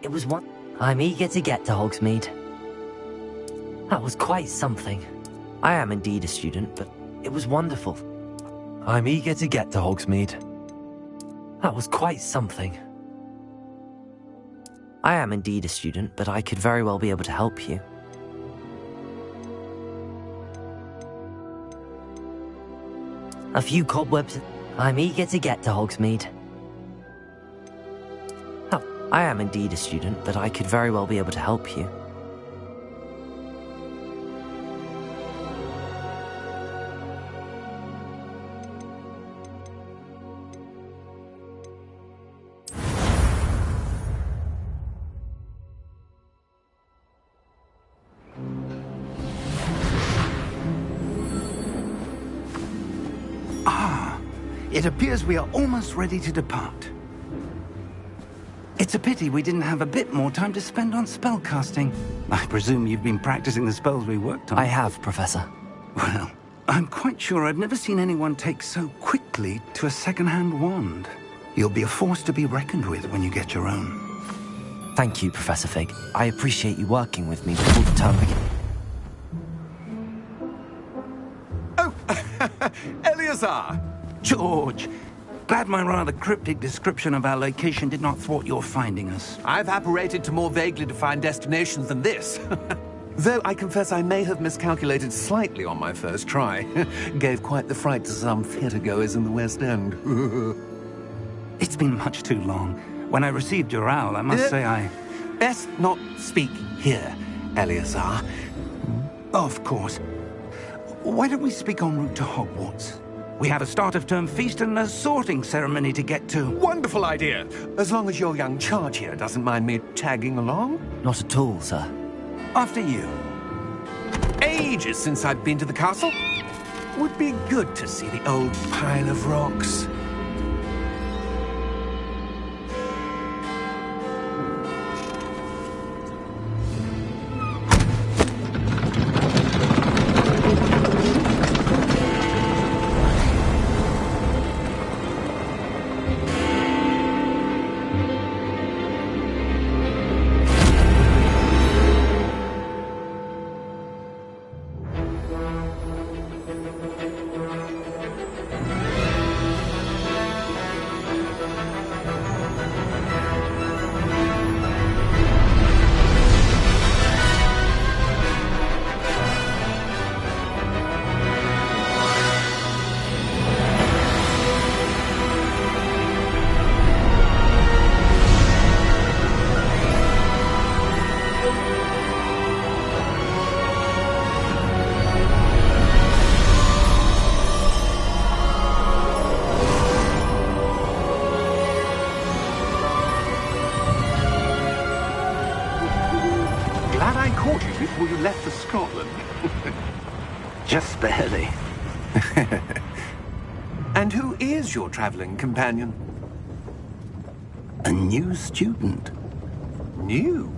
It was one... I'm eager to get to Hogsmeade. That was quite something. I am indeed a student, but it was wonderful. I'm eager to get to Hogsmeade. That was quite something. I am indeed a student, but I could very well be able to help you. A few cobwebs. I'm eager to get to Hogsmeade. Oh, I am indeed a student, but I could very well be able to help you. It appears we are almost ready to depart. It's a pity we didn't have a bit more time to spend on spellcasting. I presume you've been practicing the spells we worked on. I have, Professor. Well, I'm quite sure I've never seen anyone take so quickly to a second-hand wand. You'll be a force to be reckoned with when you get your own. Thank you, Professor Fig. I appreciate you working with me before the term begins. Oh, Eleazar! George, glad my rather cryptic description of our location did not thwart your finding us. I've apparated to more vaguely defined destinations than this. Though I confess I may have miscalculated slightly on my first try. Gave quite the fright to some theatre-goers in the West End. It's been much too long. When I received your owl, I must say I... Best not speak here, Eleazar. Of course. Why don't we speak en route to Hogwarts? We have a start-of-term feast and a sorting ceremony to get to. Wonderful idea! As long as your young charge here doesn't mind me tagging along. Not at all, sir. After you. Ages since I've been to the castle. Would be good to see the old pile of rocks. Before you left for Scotland. Just barely. And who is your traveling companion? A new student. New?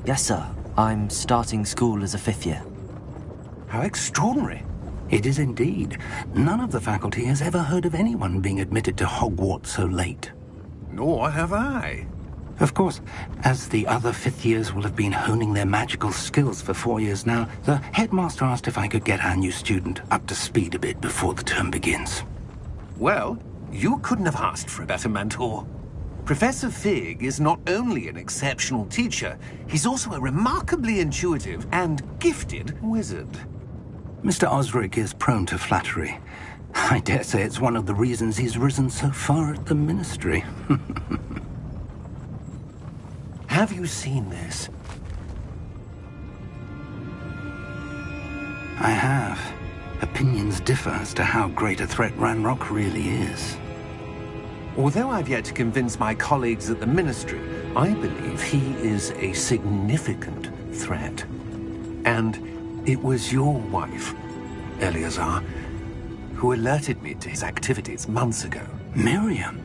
Yes, sir. I'm starting school as a 5th year. How extraordinary. It is indeed. None of the faculty has ever heard of anyone being admitted to Hogwarts so late. Nor have I. Of course, as the other 5th years will have been honing their magical skills for 4 years now, the headmaster asked if I could get our new student up to speed a bit before the term begins. Well, you couldn't have asked for a better mentor. Professor Fig is not only an exceptional teacher, he's also a remarkably intuitive and gifted wizard. Mr. Osric is prone to flattery. I dare say it's one of the reasons he's risen so far at the Ministry. Have you seen this? I have. Opinions differ as to how great a threat Ranrock really is. Although I've yet to convince my colleagues at the Ministry, I believe he is a significant threat. And it was your wife, Eleazar, who alerted me to his activities months ago. Miriam?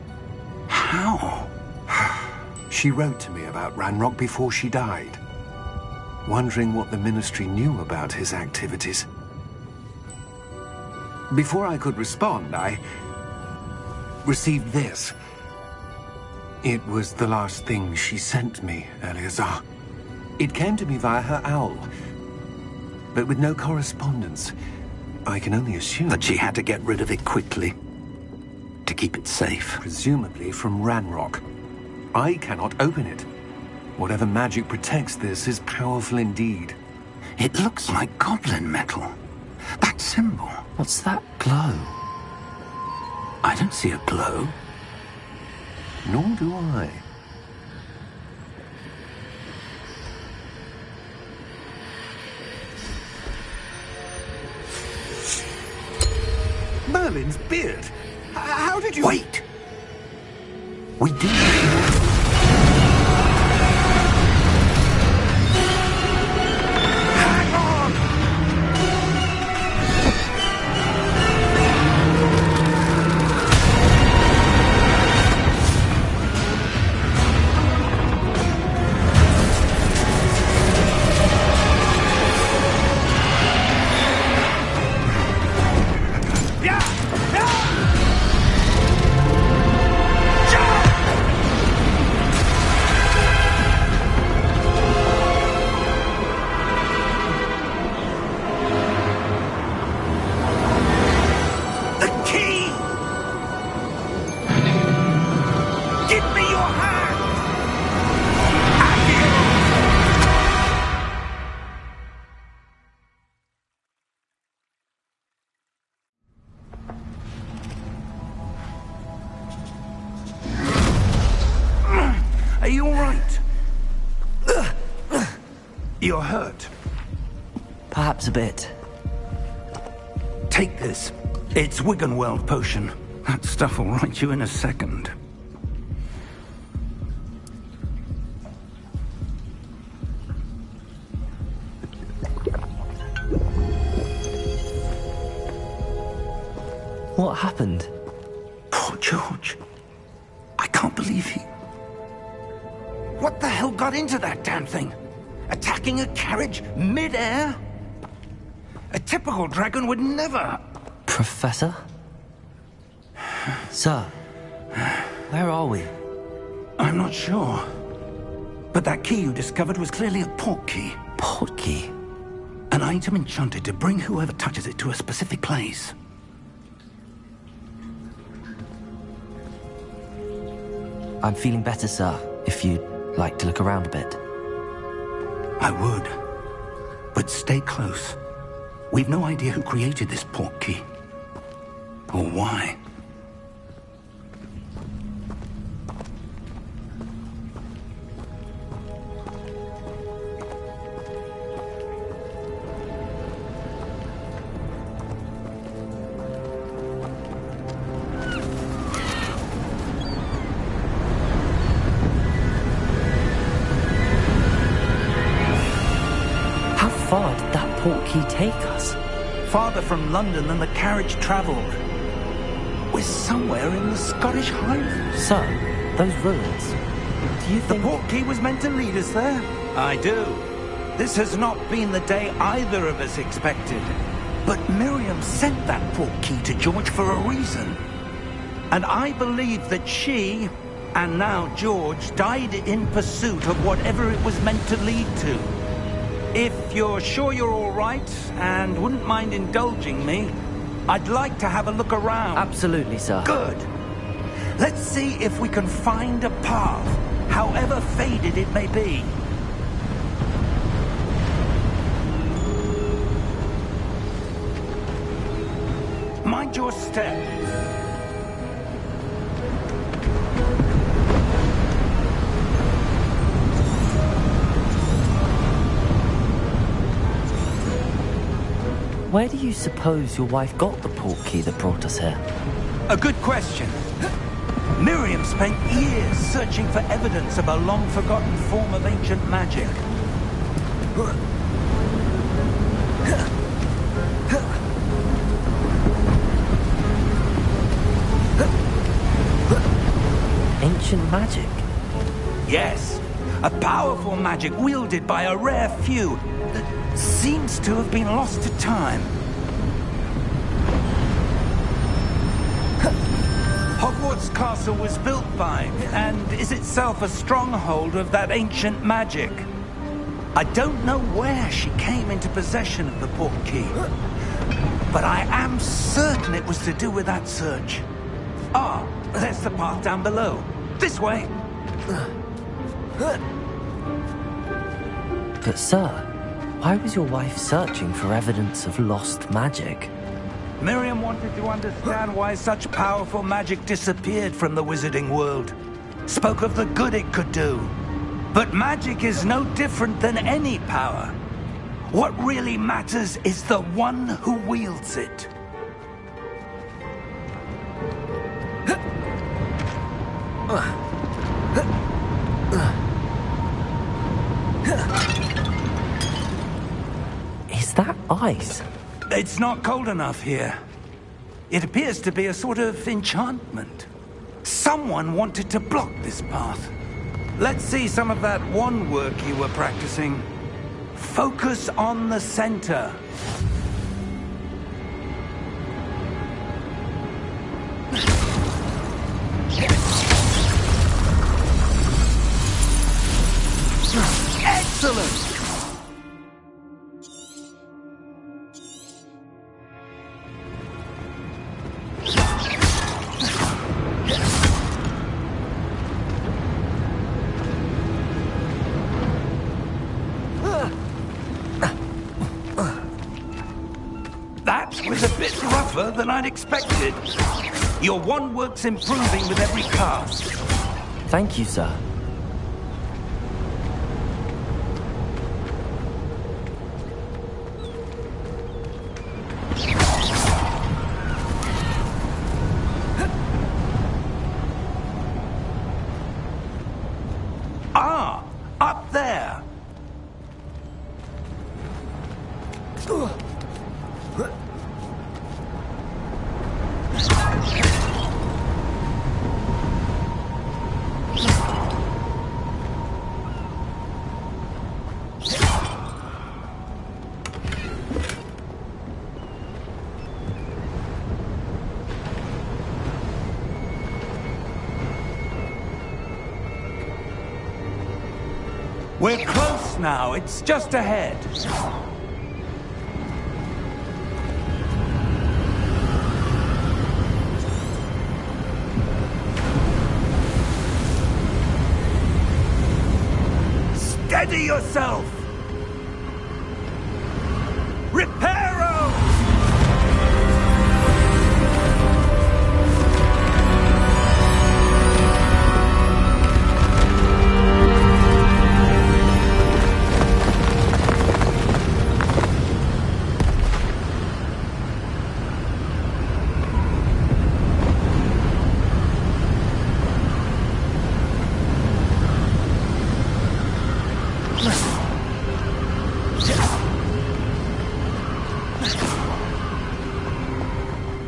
How? She wrote to me about Ranrock before she died, wondering what the Ministry knew about his activities. Before I could respond, I received this. It was the last thing she sent me, Eleazar. It came to me via her owl, but with no correspondence. I can only assume that she had to get rid of it quickly, to keep it safe. Presumably from Ranrock. I cannot open it. Whatever magic protects this is powerful indeed. It looks like goblin metal. That symbol. What's that glow? I don't see a glow. Nor do I. Merlin's beard! How did you... Wait! We do... Hang on! Are you all right? You're hurt. Perhaps a bit. Take this. It's Wiggenweld potion. That stuff will right you in a second. What happened? Poor George. I can't believe he... What the hell got into that damn thing? Attacking a carriage mid-air? A typical dragon would never... Professor? Sir, where are we? I'm not sure. But that key you discovered was clearly a port key. Port key? An item enchanted to bring whoever touches it to a specific place. I'm feeling better, sir, if you'd like to look around a bit. I would. But stay close. We've no idea who created this port key. Or why. How far did that port key take us? Farther from London than the carriage travelled. We're somewhere in the Scottish Highlands. Sir, those ruins. Do you The think... port key was meant to lead us there? I do. This has not been the day either of us expected. But Miriam sent that port key to George for a reason. And I believe that she, and now George, died in pursuit of whatever it was meant to lead to. If you're sure you're all right, and wouldn't mind indulging me, I'd like to have a look around. Absolutely, sir. Good. Let's see if we can find a path, however faded it may be. Mind your step. Where do you suppose your wife got the port key that brought us here? A good question. Miriam spent years searching for evidence of a long-forgotten form of ancient magic. Ancient magic? Yes, a powerful magic wielded by a rare few that seems to have been lost to time. Hogwart's castle was built by, and is itself a stronghold of that ancient magic. I don't know where she came into possession of the port key, but I am certain it was to do with that search. Ah, there's the path down below. This way. But sir, why was your wife searching for evidence of lost magic? Miriam wanted to understand why such powerful magic disappeared from the wizarding world. Spoke of the good it could do. But magic is no different than any power. What really matters is the one who wields it. Is that ice? It's not cold enough here. It appears to be a sort of enchantment. Someone wanted to block this path. Let's see some of that wand work you were practicing. Focus on the center. Excellent! That was a bit rougher than I'd expected. Your wand work's improving with every cast. Thank you, sir. Ah, up there. We're close now. It's just ahead. Steady yourself! Reparo!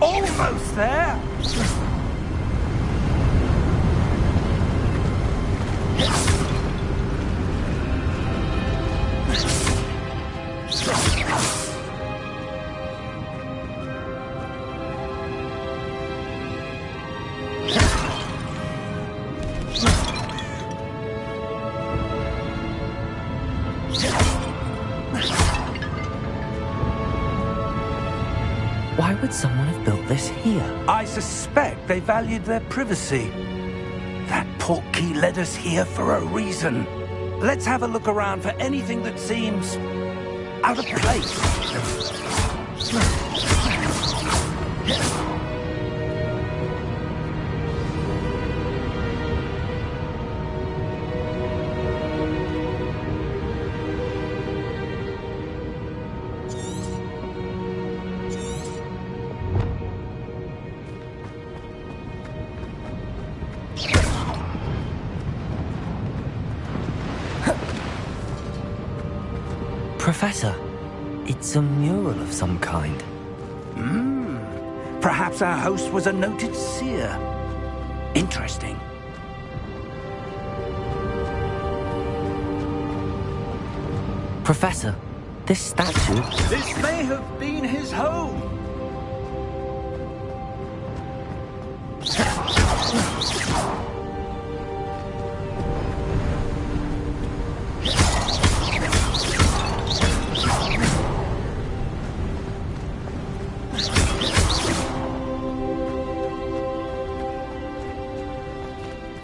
Almost there! Why would someone have built this here? I suspect they valued their privacy. That portkey led us here for a reason. Let's have a look around for anything that seems out of place. Professor, it's a mural of some kind. Perhaps our host was a noted seer. Interesting. Professor, this statue... This may have been his home.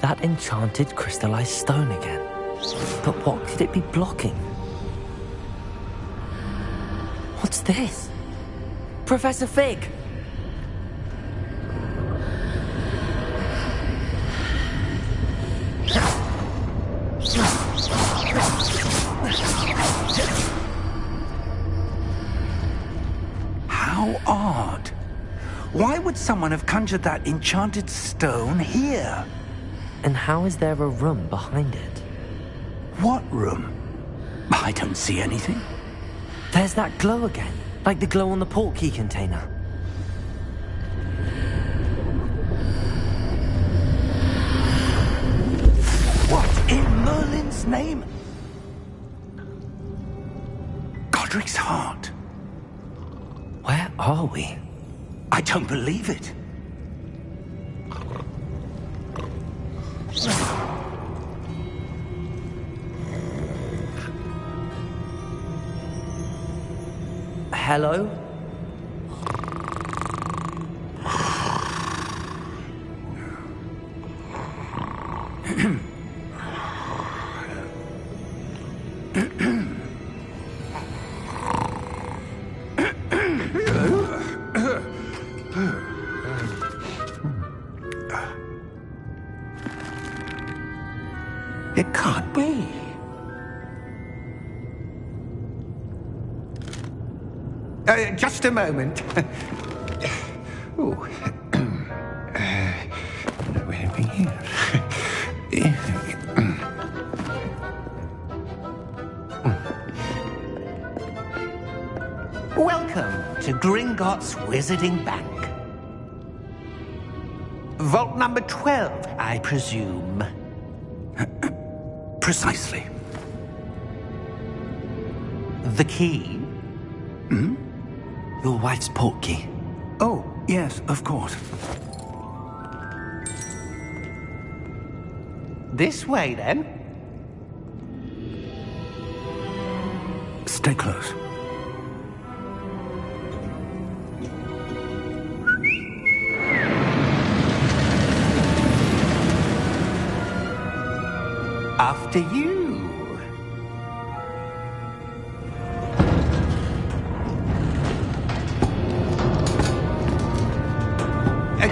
That enchanted crystallized stone again. But what could it be blocking? What's this? Professor Fig! How odd. Why would someone have conjured that enchanted stone here? And how is there a room behind it? What room? I don't see anything. There's that glow again, like the glow on the portkey container. What in Merlin's name? Godric's heart. Where are we? I don't believe it. Hello? It can't be. Just a moment. Ooh. Where are we here? Welcome to Gringotts Wizarding Bank. Vault number 12, I presume. Precisely. The key? Hmm? Your wife's portkey. Oh, yes, of course. This way, then. Stay close. After you.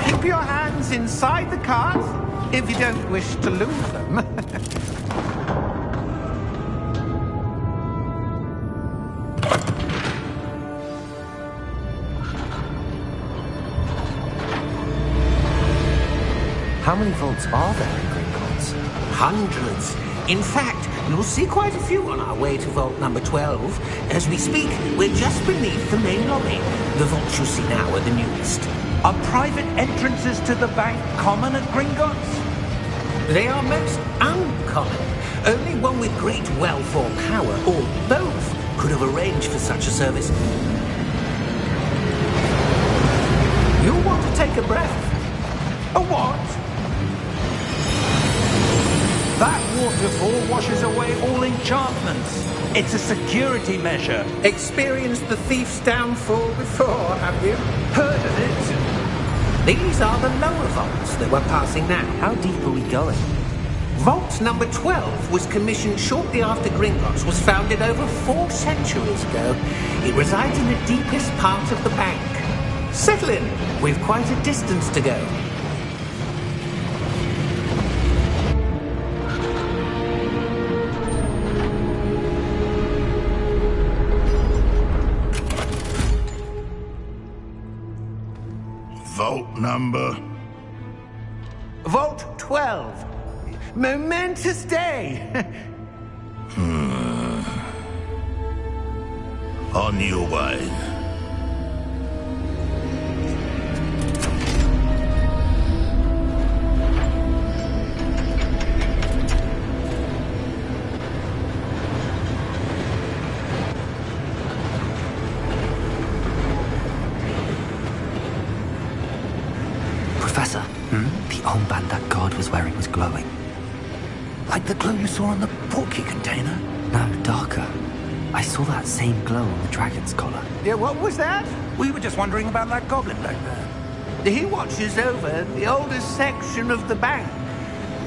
Keep your hands inside the cart if you don't wish to lose them. How many vaults are there in Gringotts? Hundreds. In fact, you'll see quite a few on our way to vault number 12. As we speak, we're just beneath the main lobby. The vaults you see now are the newest. Are private entrances to the bank common at Gringotts? They are most uncommon. Only one with great wealth or power, or both, could have arranged for such a service. You'll want to take a breath. A what? That waterfall washes away all enchantments. It's a security measure. Experienced the thief's downfall before, have you? Heard of it? These are the lower vaults that we're passing now. How deep are we going? Vault number 12 was commissioned shortly after Gringotts was founded over 4 centuries ago. It resides in the deepest part of the bank. Settle in. We've quite a distance to go. Vault number? Vault 12. Momentous day. On your way. Professor, the armband that guard was wearing was glowing. Like the glow you saw on the portkey container? No, darker. I saw that same glow on the dragon's collar. Yeah, what was that? We were just wondering about that goblin back there. He watches over the oldest section of the bank.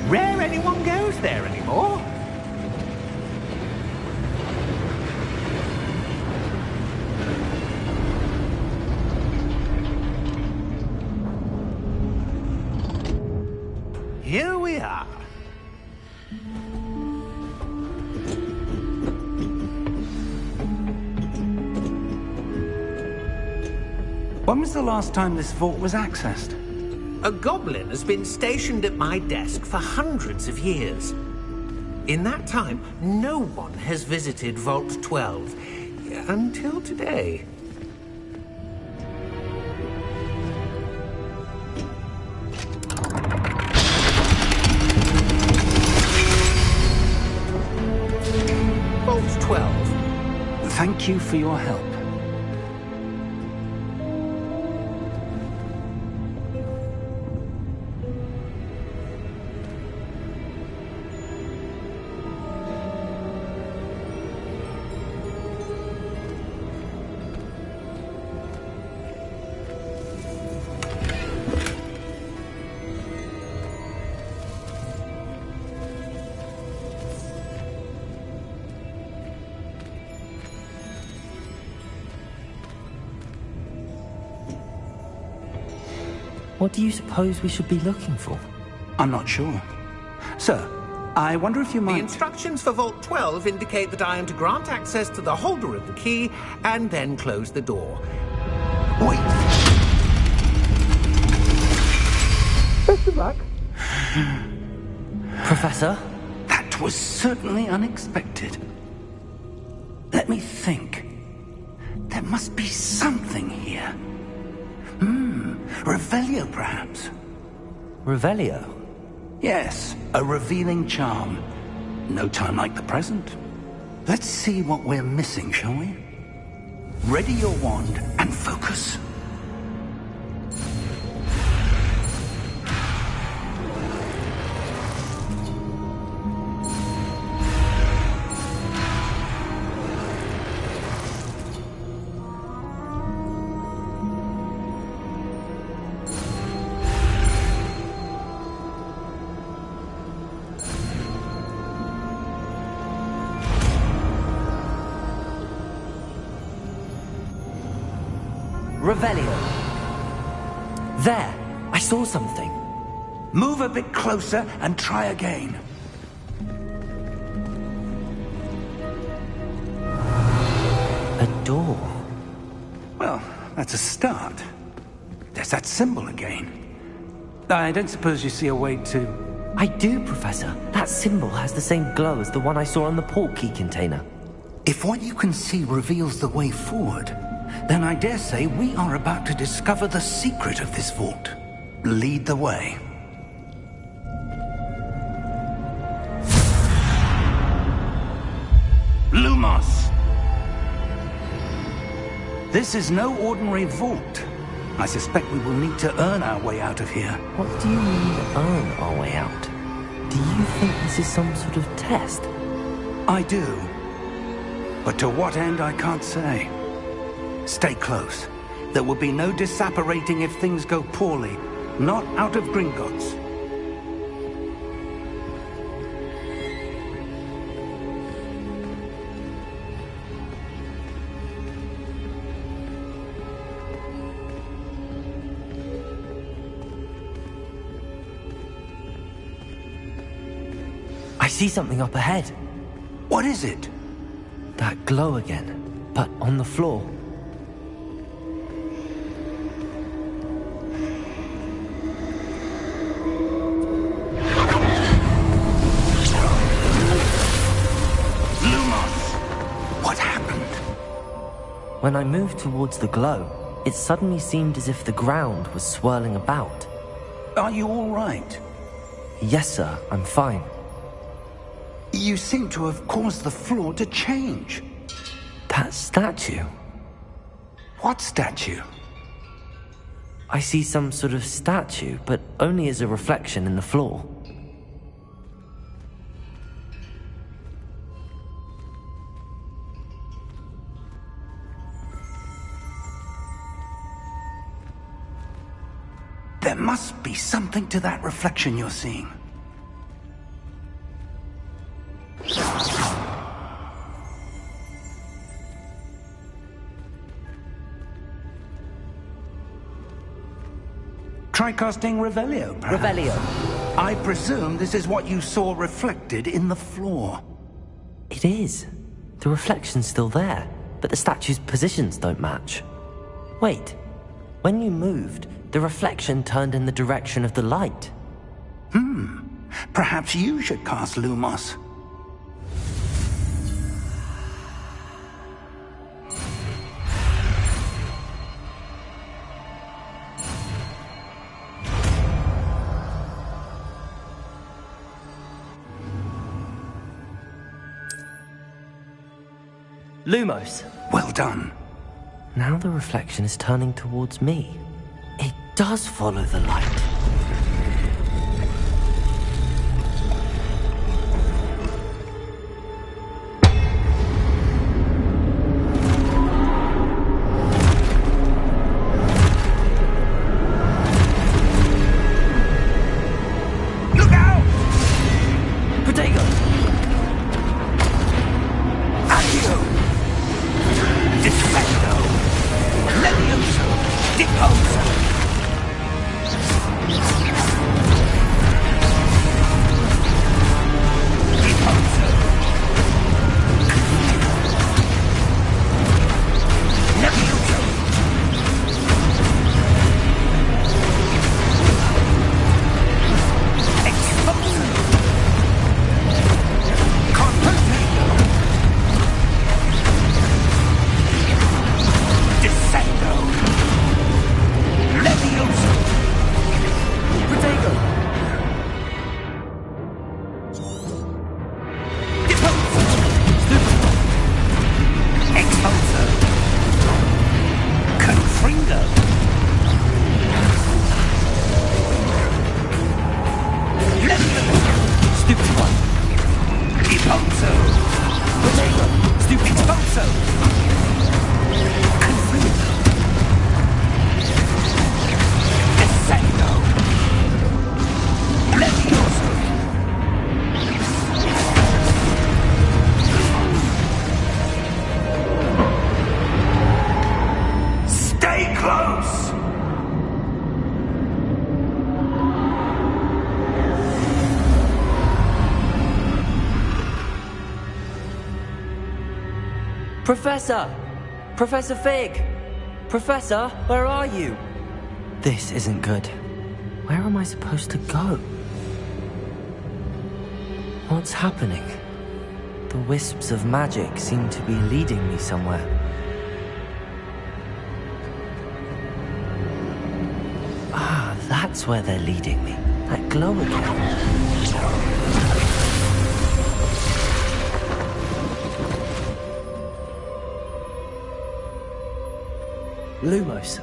Rare anyone goes there anymore. Here we are. When was the last time this vault was accessed? A goblin has been stationed at my desk for hundreds of years. In that time, no one has visited Vault 12 until today. Vault 12. Thank you for your help. What do you suppose we should be looking for? I'm not sure. Sir, I wonder if you The might... instructions for Vault 12 indicate that I am to grant access to the holder of the key and then close the door. Wait! Best of luck. Professor? That was certainly unexpected. Let me think. There must be something here. Revelio, perhaps? Revelio? Yes, a revealing charm. No time like the present. Let's see what we're missing, shall we? Ready your wand and focus. Revelio. There! I saw something. Move a bit closer and try again. A door. Well, that's a start. There's that symbol again. I don't suppose you see a way to... I do, Professor. That symbol has the same glow as the one I saw on the portkey container. If what you can see reveals the way forward, then I dare say we are about to discover the secret of this vault. Lead the way. Lumos! This is no ordinary vault. I suspect we will need to earn our way out of here. What do you mean, earn our way out? Do you think this is some sort of test? I do. But to what end, I can't say. Stay close. There will be no disapparating if things go poorly. Not out of Gringotts. I see something up ahead. What is it? That glow again, but on the floor. What happened? When I moved towards the glow, it suddenly seemed as if the ground was swirling about. Are you all right? Yes, sir, I'm fine. You seem to have caused the floor to change. That statue? What statue? I see some sort of statue, but only as a reflection in the floor. There must be something to that reflection you're seeing. Try casting Revelio, perhaps. Revelio. I presume this is what you saw reflected in the floor. It is. The reflection's still there, but the statue's positions don't match. Wait, When you moved, the reflection turned in the direction of the light. Perhaps you should cast Lumos. Lumos! Well done. Now the reflection is turning towards me. It does follow the light. Look out! Protego! Accio! Defendo! Levioso! Deposo! Deposo! Levioso! Expulso! Convertendo! Descendo! Levioso! Protego! Deposo! Expulso! Confringo! Levioso! Stupid one! Deposo! Protego! Stupid Expulso! Confringo! Descendo! Levioso! Stay close! Professor! Professor Fig! Professor, where are you? This isn't good. Where am I supposed to go? What's happening? The wisps of magic seem to be leading me somewhere. Ah, that's where they're leading me. That glow again. Lumos.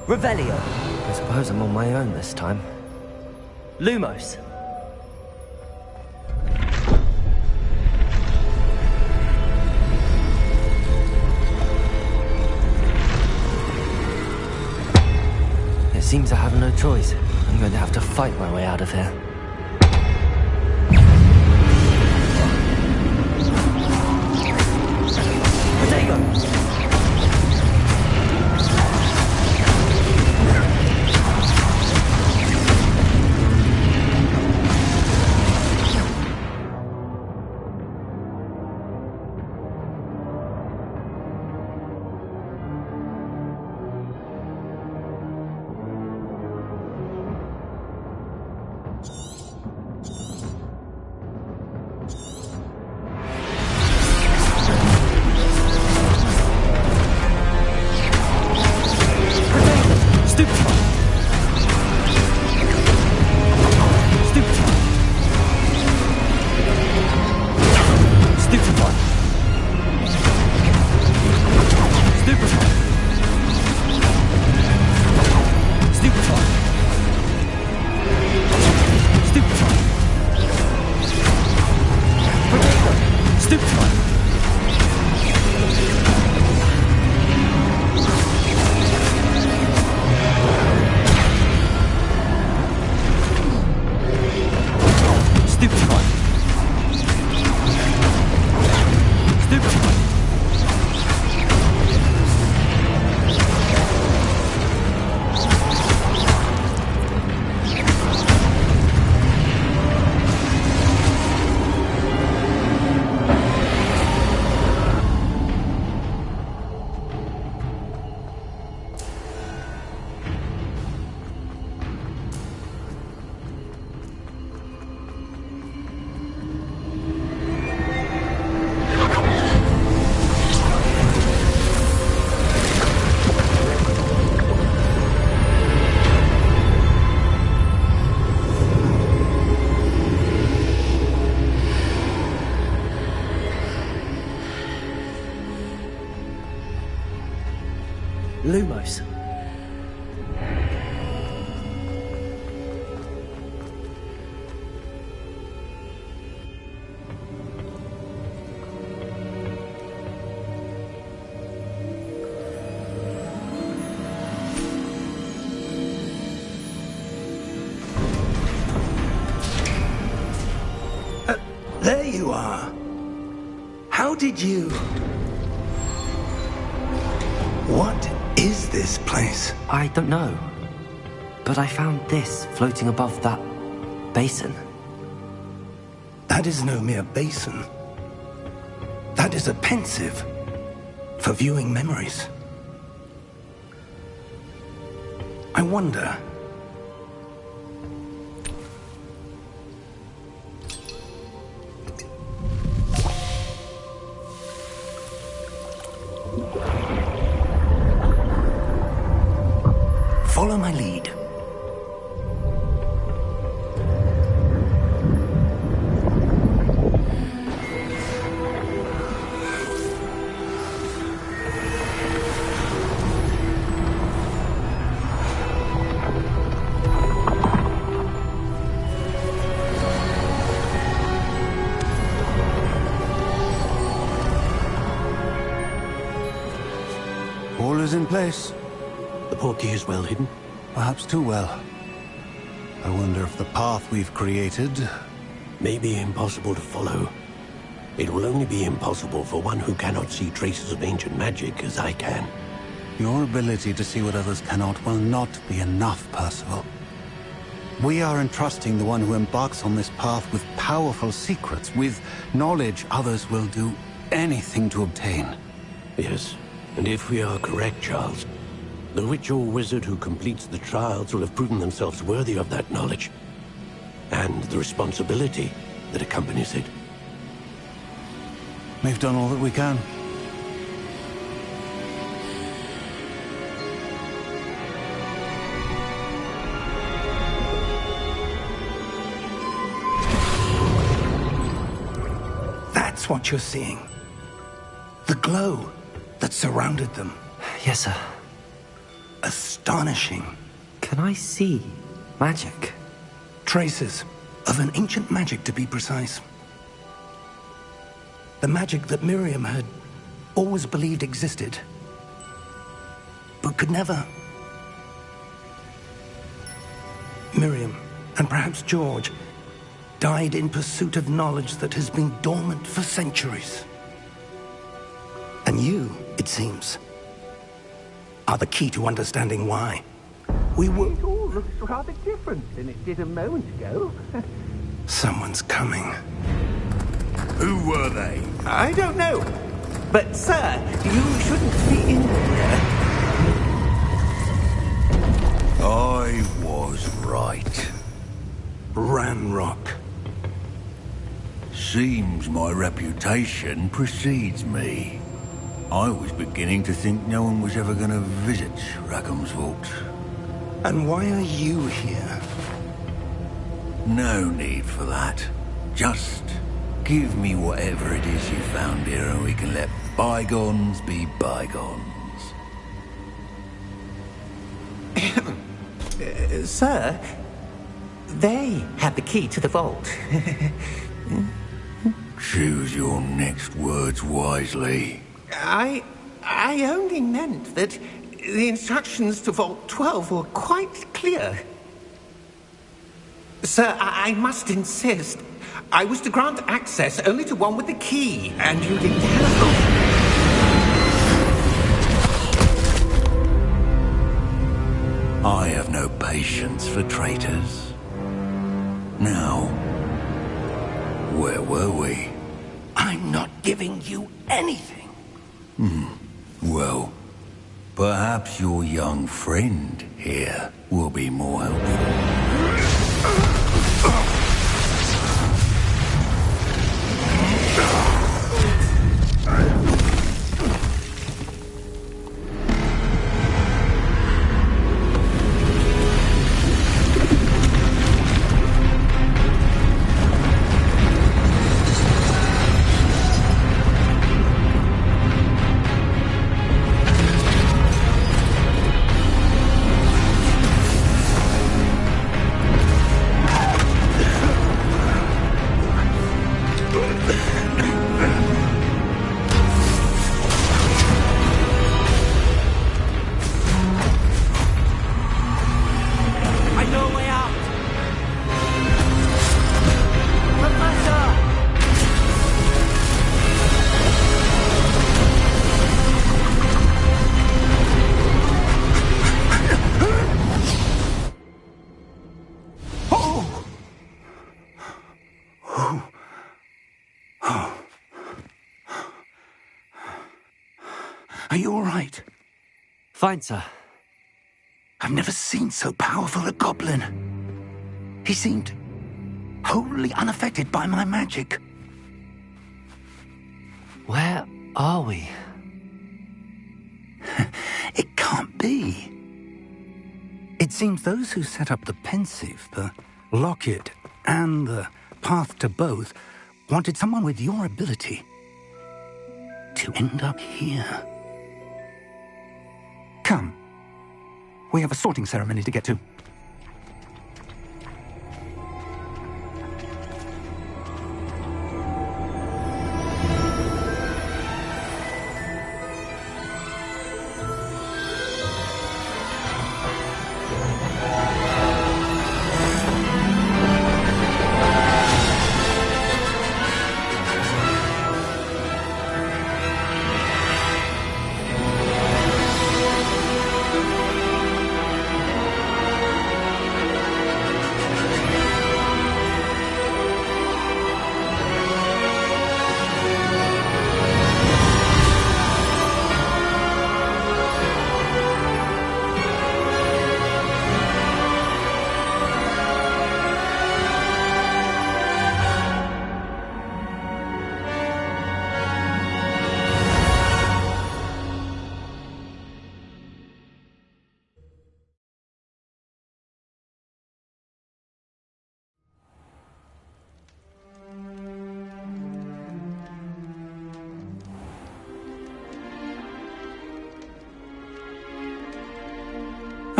Revelio. I suppose I'm on my own this time. Lumos. It seems I have no choice. I'm going to have to fight my way out of here. Protego! Lumos. There you are. How did you... What is this place? I don't know. But I found this floating above that basin. That is no mere basin. That is a pensive for viewing memories. I wonder... Follow my lead. All is in place. The portkey is well hidden. Perhaps too well. I wonder if the path we've created... May be impossible to follow. It will only be impossible for one who cannot see traces of ancient magic as I can. Your ability to see what others cannot will not be enough, Percival. We are entrusting the one who embarks on this path with powerful secrets, with knowledge others will do anything to obtain. Yes, and if we are correct, Charles, the witch or wizard who completes the trials will have proven themselves worthy of that knowledge, and the responsibility that accompanies it. We've done all that we can. That's what you're seeing. The glow that surrounded them. Yes, sir. Astonishing. Can I see magic? Traces of an ancient magic, to be precise. The magic that Miriam had always believed existed, but could never. Miriam, and perhaps George, died in pursuit of knowledge that has been dormant for centuries. And you, it seems, are the key to understanding why. We were... It all looks rather different than it did a moment ago. Someone's coming. Who were they? I don't know. But, sir, you shouldn't be in here. I was right. Ranrock. Seems my reputation precedes me. I was beginning to think no one was ever going to visit Rackham's vault. And why are you here? No need for that. Just give me whatever it is you found here and we can let bygones be bygones. Sir, they had the key to the vault. Choose your next words wisely. I only meant that the instructions to Vault 12 were quite clear. Sir, I must insist. I was to grant access only to one with the key, and you didn't have... I have no patience for traitors. Now, where were we? I'm not giving you anything. Well, perhaps your young friend here will be more helpful. Are you all right? Fine, sir. I've never seen so powerful a goblin. He seemed wholly unaffected by my magic. Where are we? It can't be. It seems those who set up the pensive, the locket, and the path to both wanted someone with your ability to end up here. Come. We have a sorting ceremony to get to.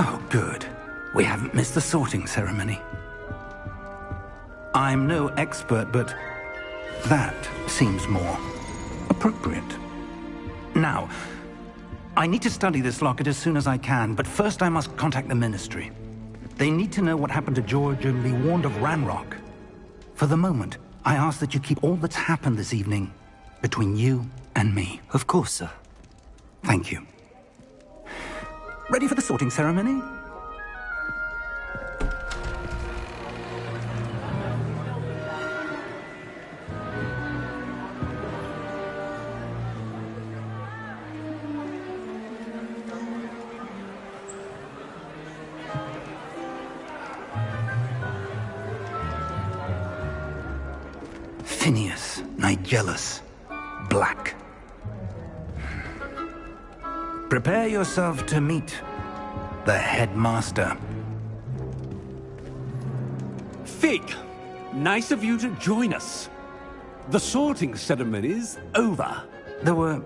Oh, good. We haven't missed the sorting ceremony. I'm no expert, but that seems more appropriate. Now, I need to study this locket as soon as I can, but first I must contact the Ministry. They need to know what happened to George and be warned of Ranrock. For the moment, I ask that you keep all that's happened this evening between you and me. Of course, sir. Thank you. Ready for the sorting ceremony? Phineas, Nigellus, Black. Prepare yourself to meet the headmaster. Fig, nice of you to join us. The sorting ceremony's over. There were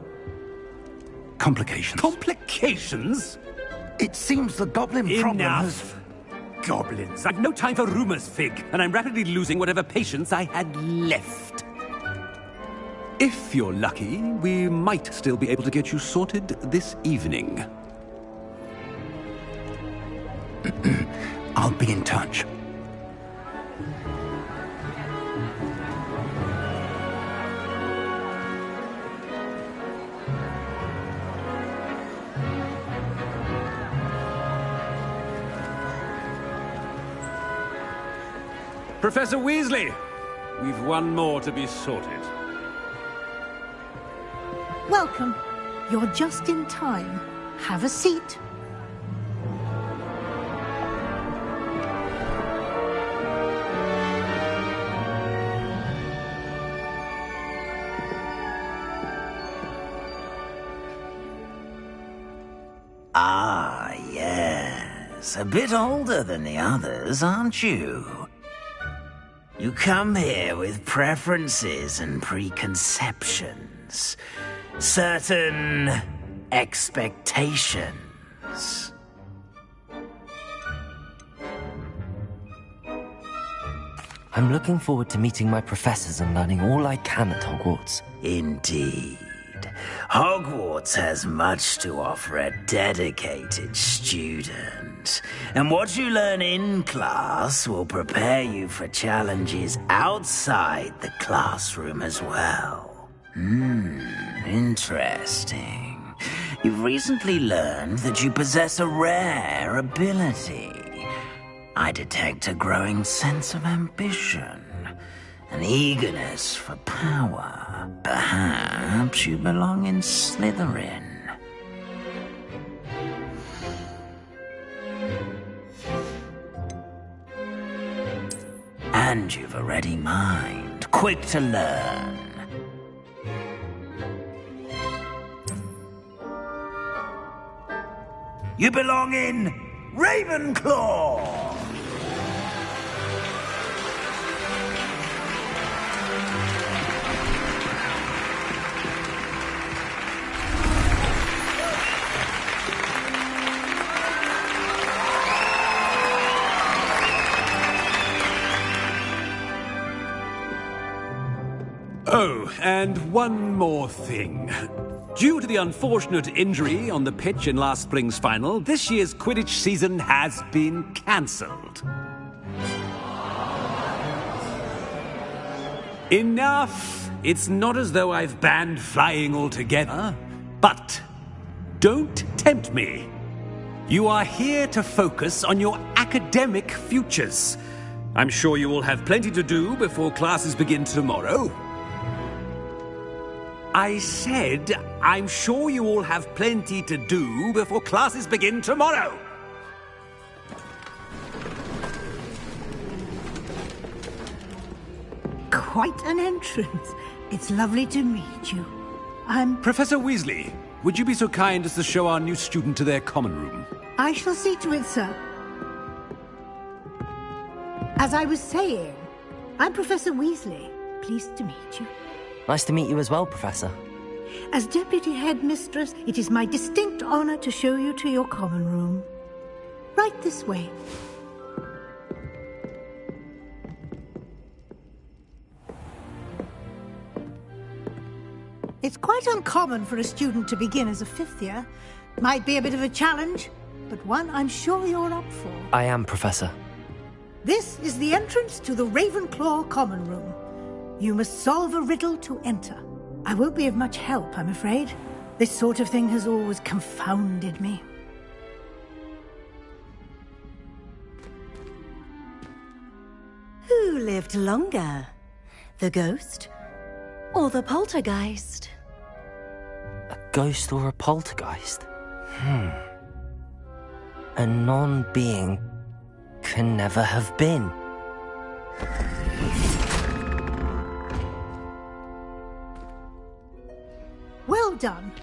complications. Complications? It seems the goblin problem has... Enough. Goblins. I've no time for rumors, Fig, and I'm rapidly losing whatever patience I had left. If you're lucky, we might still be able to get you sorted this evening. I'll be in touch. Professor Weasley, we've one more to be sorted. Welcome. You're just in time. Have a seat. Ah, yes. A bit older than the others, aren't you? You come here with preferences and preconceptions. Certain expectations. I'm looking forward to meeting my professors and learning all I can at Hogwarts. Indeed. Hogwarts has much to offer a dedicated student. And what you learn in class will prepare you for challenges outside the classroom as well. Interesting. You've recently learned that you possess a rare ability. I detect a growing sense of ambition, an eagerness for power. Perhaps you belong in Slytherin. And you've a ready mind, quick to learn. You belong in Ravenclaw! Oh, and one more thing. Due to the unfortunate injury on the pitch in last spring's final, this year's Quidditch season has been cancelled. Enough! It's not as though I've banned flying altogether. But don't tempt me. You are here to focus on your academic futures. I'm sure you will have plenty to do before classes begin tomorrow. I said, I'm sure you all have plenty to do before classes begin tomorrow. Quite an entrance. It's lovely to meet you. I'm... Professor Weasley, would you be so kind as to show our new student to their common room? I shall see to it, sir. As I was saying, I'm Professor Weasley. Pleased to meet you. Nice to meet you as well, Professor. As Deputy Headmistress, it is my distinct honor to show you to your common room. Right this way. It's quite uncommon for a student to begin as a fifth year. Might be a bit of a challenge, but one I'm sure you're up for. I am, Professor. This is the entrance to the Ravenclaw common room. You must solve a riddle to enter. I won't be of much help, I'm afraid. This sort of thing has always confounded me. Who lived longer? The ghost or the poltergeist? A ghost or a poltergeist? A non-being can never have been. Well done.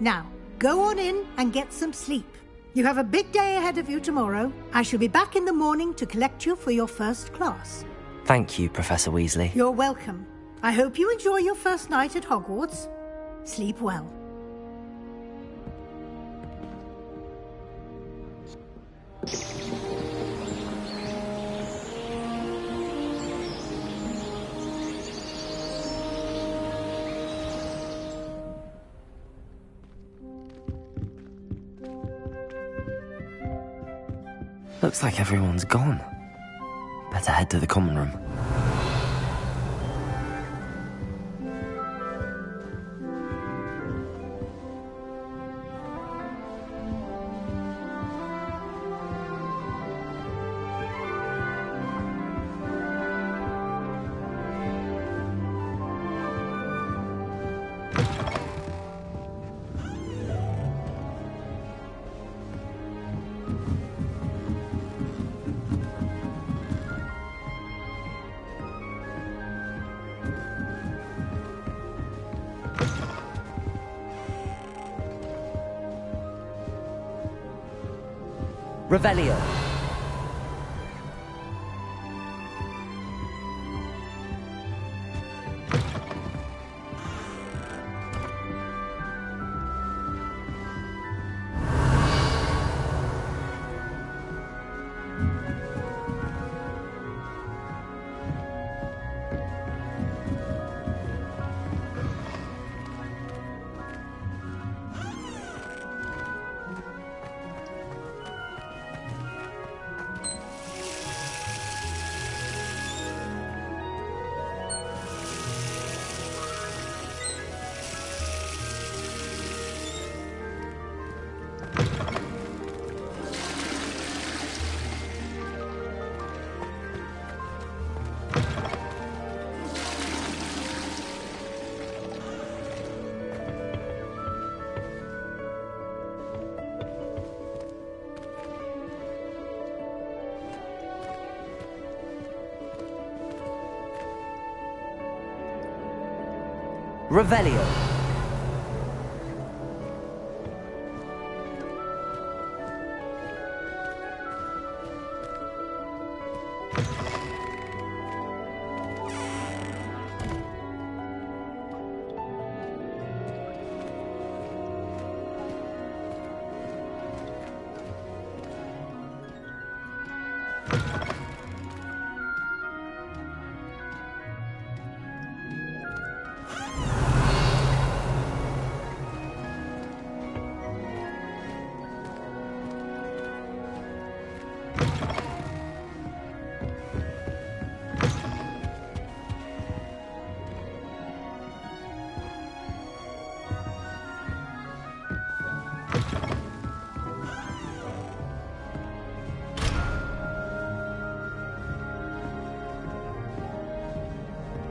Now, go on in and get some sleep. You have a big day ahead of you tomorrow. I shall be back in the morning to collect you for your first class. Thank you, Professor Weasley. You're welcome. I hope you enjoy your first night at Hogwarts. Sleep well. Looks like everyone's gone. Better head to the common room. Revelio. Revelio.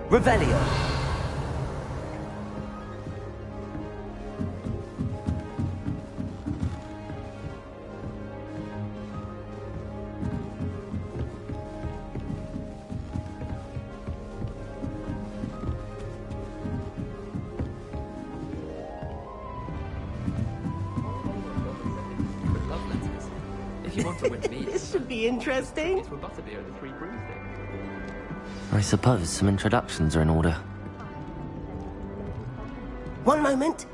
Revelio. If you want to win me, this should be interesting. It's with butterbeer and the 3 brews thing. I suppose some introductions are in order. One moment.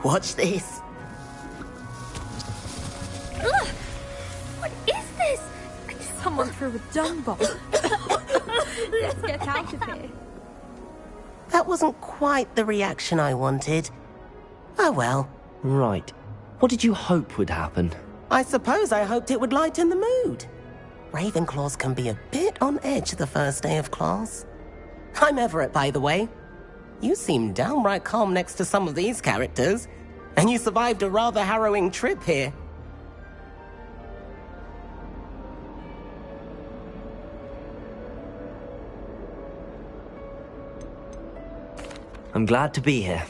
Watch this. Ugh! What is this? Someone threw a dung bomb. Let's get out of here. That wasn't quite the reaction I wanted. Oh well. Right. What did you hope would happen? I suppose I hoped it would lighten the mood. Ravenclaws can be a bit on edge the first day of class. I'm Everett, by the way. You seem downright calm next to some of these characters, and you survived a rather harrowing trip here. I'm glad to be here.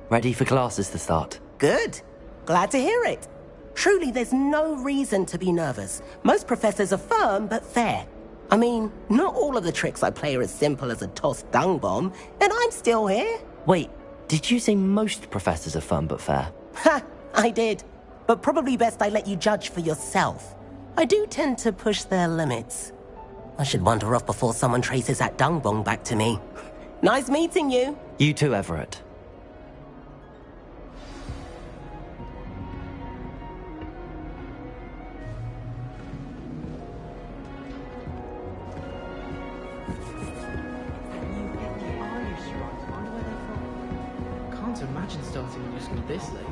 Ready for classes to start. Good. Glad to hear it. Truly, there's no reason to be nervous. Most professors are firm but fair. I mean, not all of the tricks I play are as simple as a tossed dung bomb, and I'm still here. Wait, did you say most professors are firm but fair? Ha! I did. But probably best I let you judge for yourself. I do tend to push their limits. I should wander off before someone traces that dung bomb back to me. Nice meeting you. You too, Everett. Can't imagine starting a new school this late.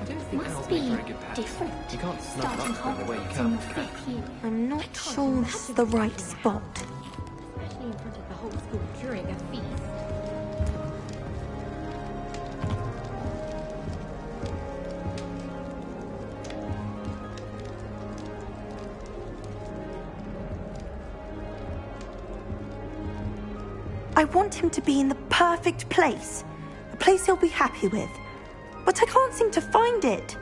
I don't think Must owls be make very good pets. different. You can't snub Starting up them the way you Hogwarts can in with your cats. fifth year. I'm not sure this is the right spot. Especially in front of the whole school during a feast. I want him to be in the perfect place. A place he'll be happy with. But I can't seem to find it.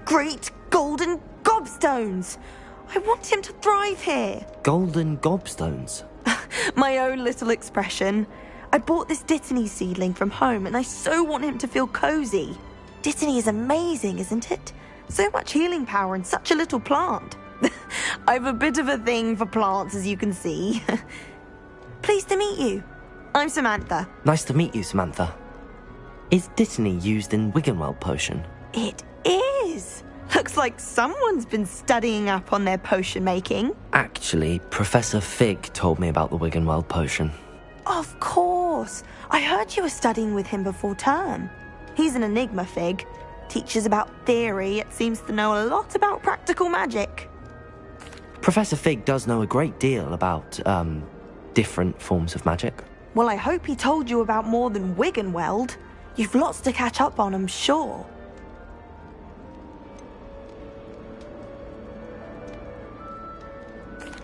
Great golden gobstones! I want him to thrive here. Golden gobstones? My own little expression. I bought this Dittany seedling from home and I so want him to feel cozy. Dittany is amazing, isn't it? So much healing power in such a little plant. I have a bit of a thing for plants, as you can see. Pleased to meet you. I'm Samantha. Nice to meet you, Samantha. Is Dittany used in Wiggenweld potion? It is. Looks like someone's been studying up on their potion making. Actually, Professor Fig told me about the Wiggenweld potion. Of course. I heard you were studying with him before term. He's an enigma, Fig. Teaches about theory, yet seems to know a lot about practical magic. Professor Fig does know a great deal about, different forms of magic. Well, I hope he told you about more than Wiggenweld. You've lots to catch up on, I'm sure.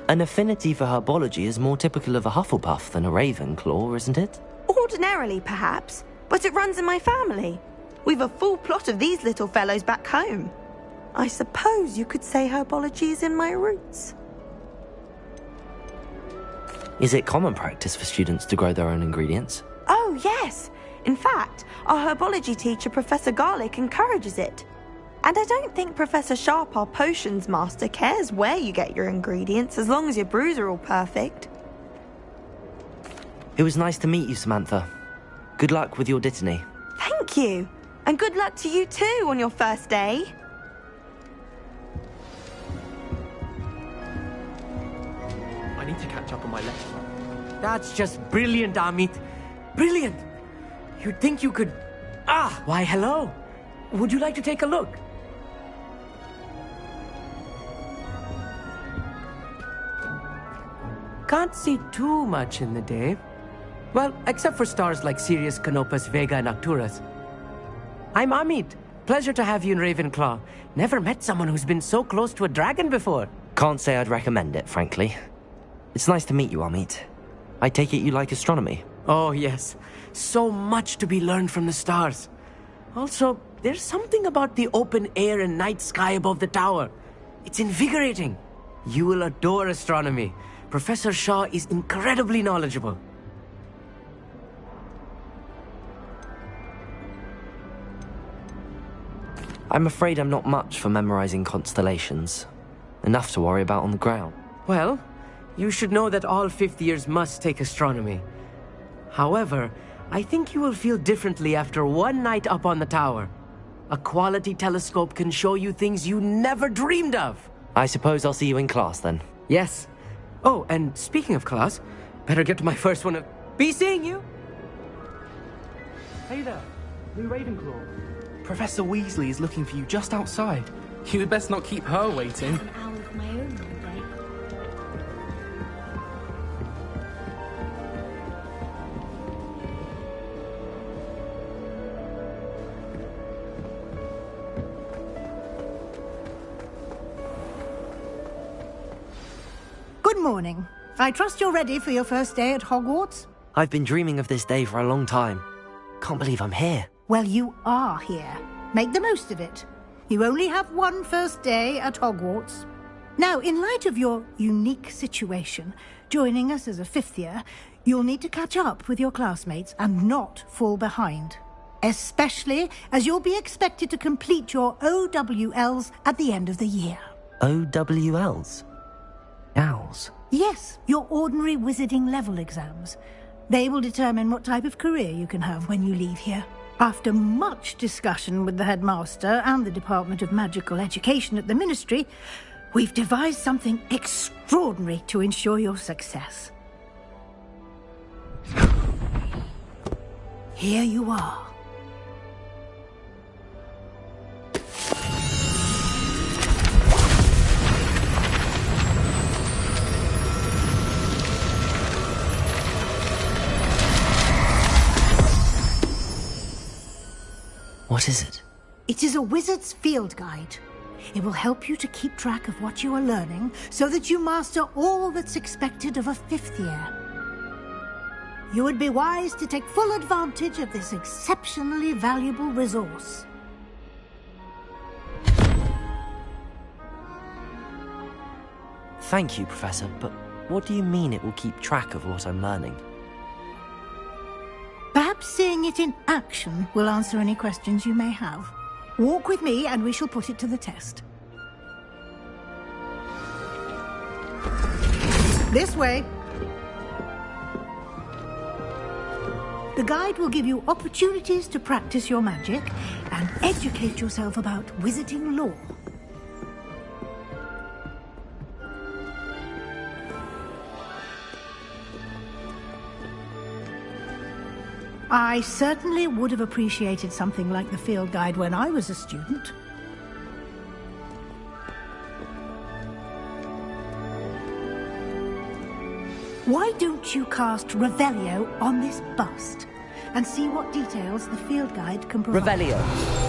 An affinity for herbology is more typical of a Hufflepuff than a Ravenclaw, isn't it? Ordinarily, perhaps, but it runs in my family. We've a full plot of these little fellows back home. I suppose you could say herbology is in my roots. Is it common practice for students to grow their own ingredients? Oh, yes. In fact, our herbology teacher, Professor Garlic, encourages it. And I don't think Professor Sharp, our potions master, cares where you get your ingredients as long as your brews are all perfect. It was nice to meet you, Samantha. Good luck with your dittany. Thank you. And good luck to you too on your first day. I need to catch up on my lecture. That's just brilliant, Amit. Brilliant! You'd think you could... Why, hello. Would you like to take a look? Can't see too much in the day. Well, except for stars like Sirius, Canopus, Vega, and Arcturus. I'm Amit. Pleasure to have you in Ravenclaw. Never met someone who's been so close to a dragon before. Can't say I'd recommend it, frankly. It's nice to meet you, Amit. I take it you like astronomy? Oh, yes. So much to be learned from the stars. Also, there's something about the open air and night sky above the tower. It's invigorating. You will adore astronomy. Professor Shaw is incredibly knowledgeable. I'm afraid I'm not much for memorizing constellations. Enough to worry about on the ground. Well, you should know that all fifth years must take astronomy. However, I think you will feel differently after one night up on the tower. A quality telescope can show you things you never dreamed of. I suppose I'll see you in class then. Yes. Oh, and speaking of class, better get to my first one of... Be seeing you! Hey there, Blue Ravenclaw. Professor Weasley is looking for you just outside. You had best not keep her waiting. An owl of my own one day. Good morning. I trust you're ready for your first day at Hogwarts? I've been dreaming of this day for a long time. Can't believe I'm here. Well, you are here. Make the most of it. You only have one first day at Hogwarts. Now, in light of your unique situation, joining us as a fifth year, you'll need to catch up with your classmates and not fall behind. Especially as you'll be expected to complete your OWLs at the end of the year. OWLs? Owls? Yes, your ordinary wizarding level exams. They will determine what type of career you can have when you leave here. After much discussion with the headmaster and the Department of Magical Education at the Ministry, we've devised something extraordinary to ensure your success. Here you are. What is it? It is a wizard's field guide. It will help you to keep track of what you are learning so that you master all that's expected of a fifth year. You would be wise to take full advantage of this exceptionally valuable resource. Thank you, Professor, but what do you mean it will keep track of what I'm learning? Perhaps seeing it in action will answer any questions you may have. Walk with me and we shall put it to the test. This way. The guide will give you opportunities to practice your magic and educate yourself about wizarding lore. I certainly would have appreciated something like the field guide when I was a student. Why don't you cast Revelio on this bust and see what details the field guide can provide? Revelio.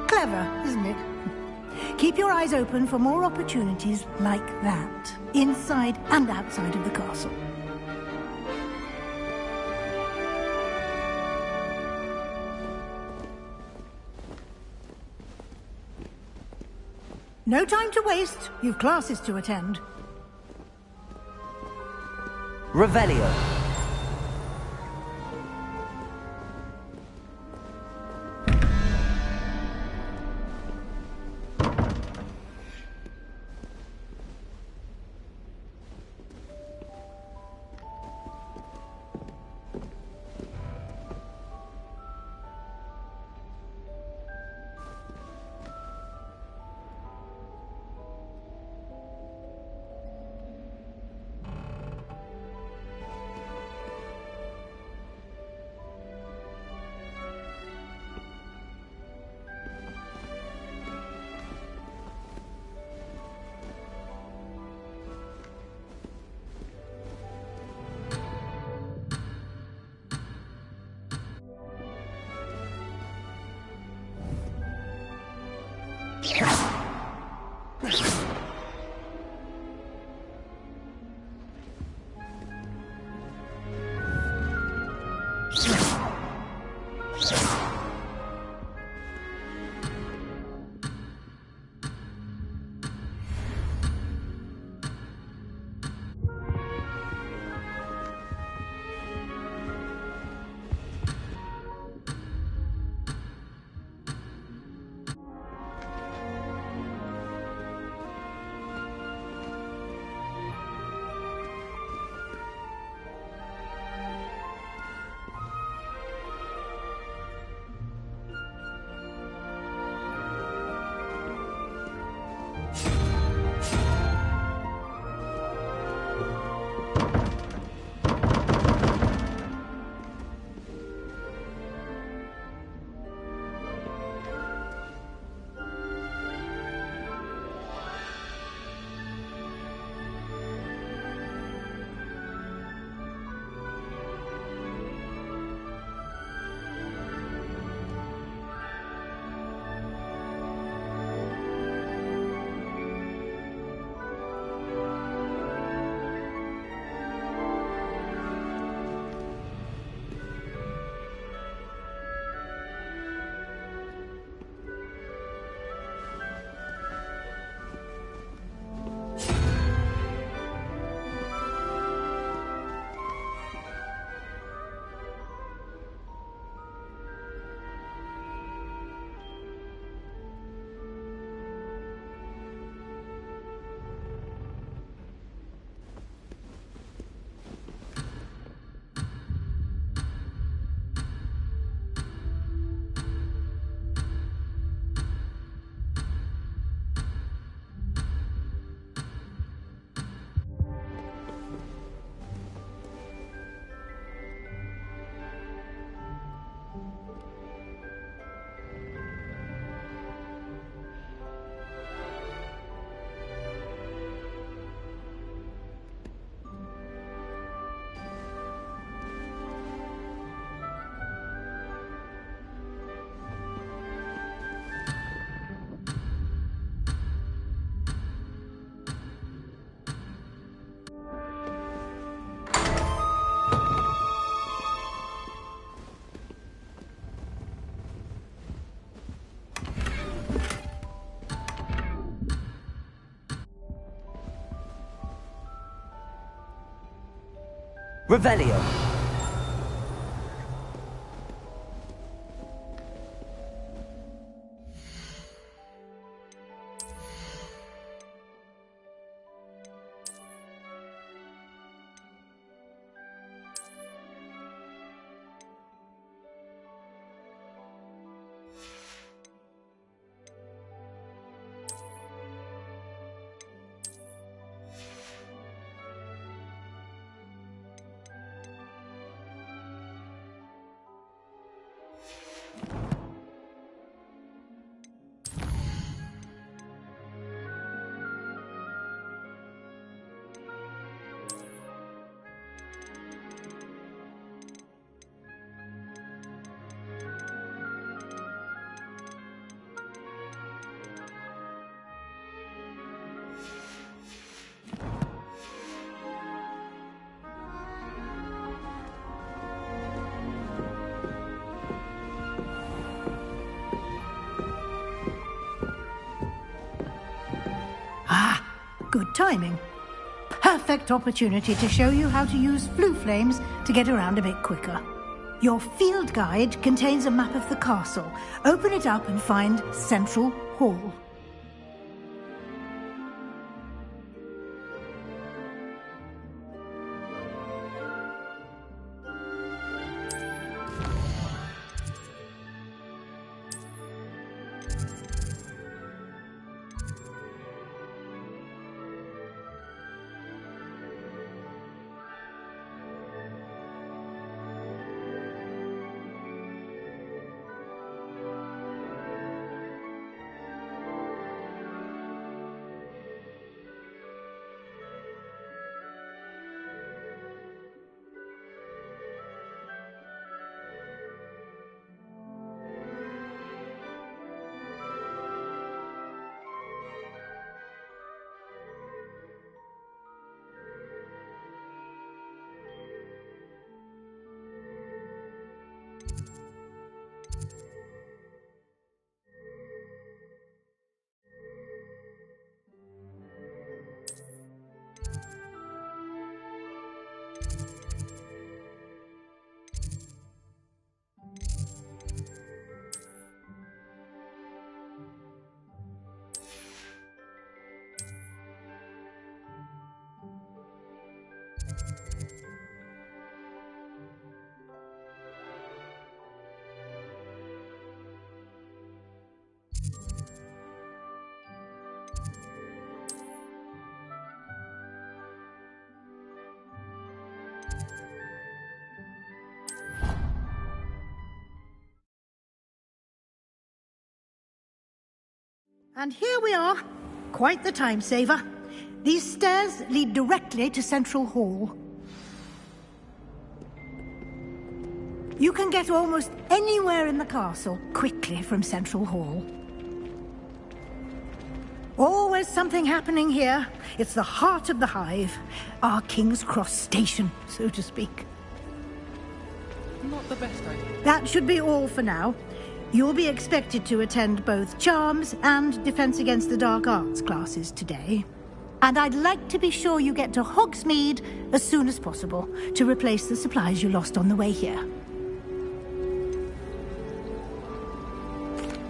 Clever, isn't it? Keep your eyes open for more opportunities like that, inside and outside of the castle. No time to waste. You've classes to attend. Revelio. Revelio. Good timing. Perfect opportunity to show you how to use flue flames to get around a bit quicker. Your field guide contains a map of the castle. Open it up and find Central Hall. And here we are. Quite the time saver. These stairs lead directly to Central Hall. You can get almost anywhere in the castle quickly from Central Hall. Always something happening here. It's the heart of the hive. Our King's Cross station, so to speak. Not the best idea. That should be all for now. You'll be expected to attend both Charms and Defense Against the Dark Arts classes today. And I'd like to be sure you get to Hogsmeade as soon as possible to replace the supplies you lost on the way here.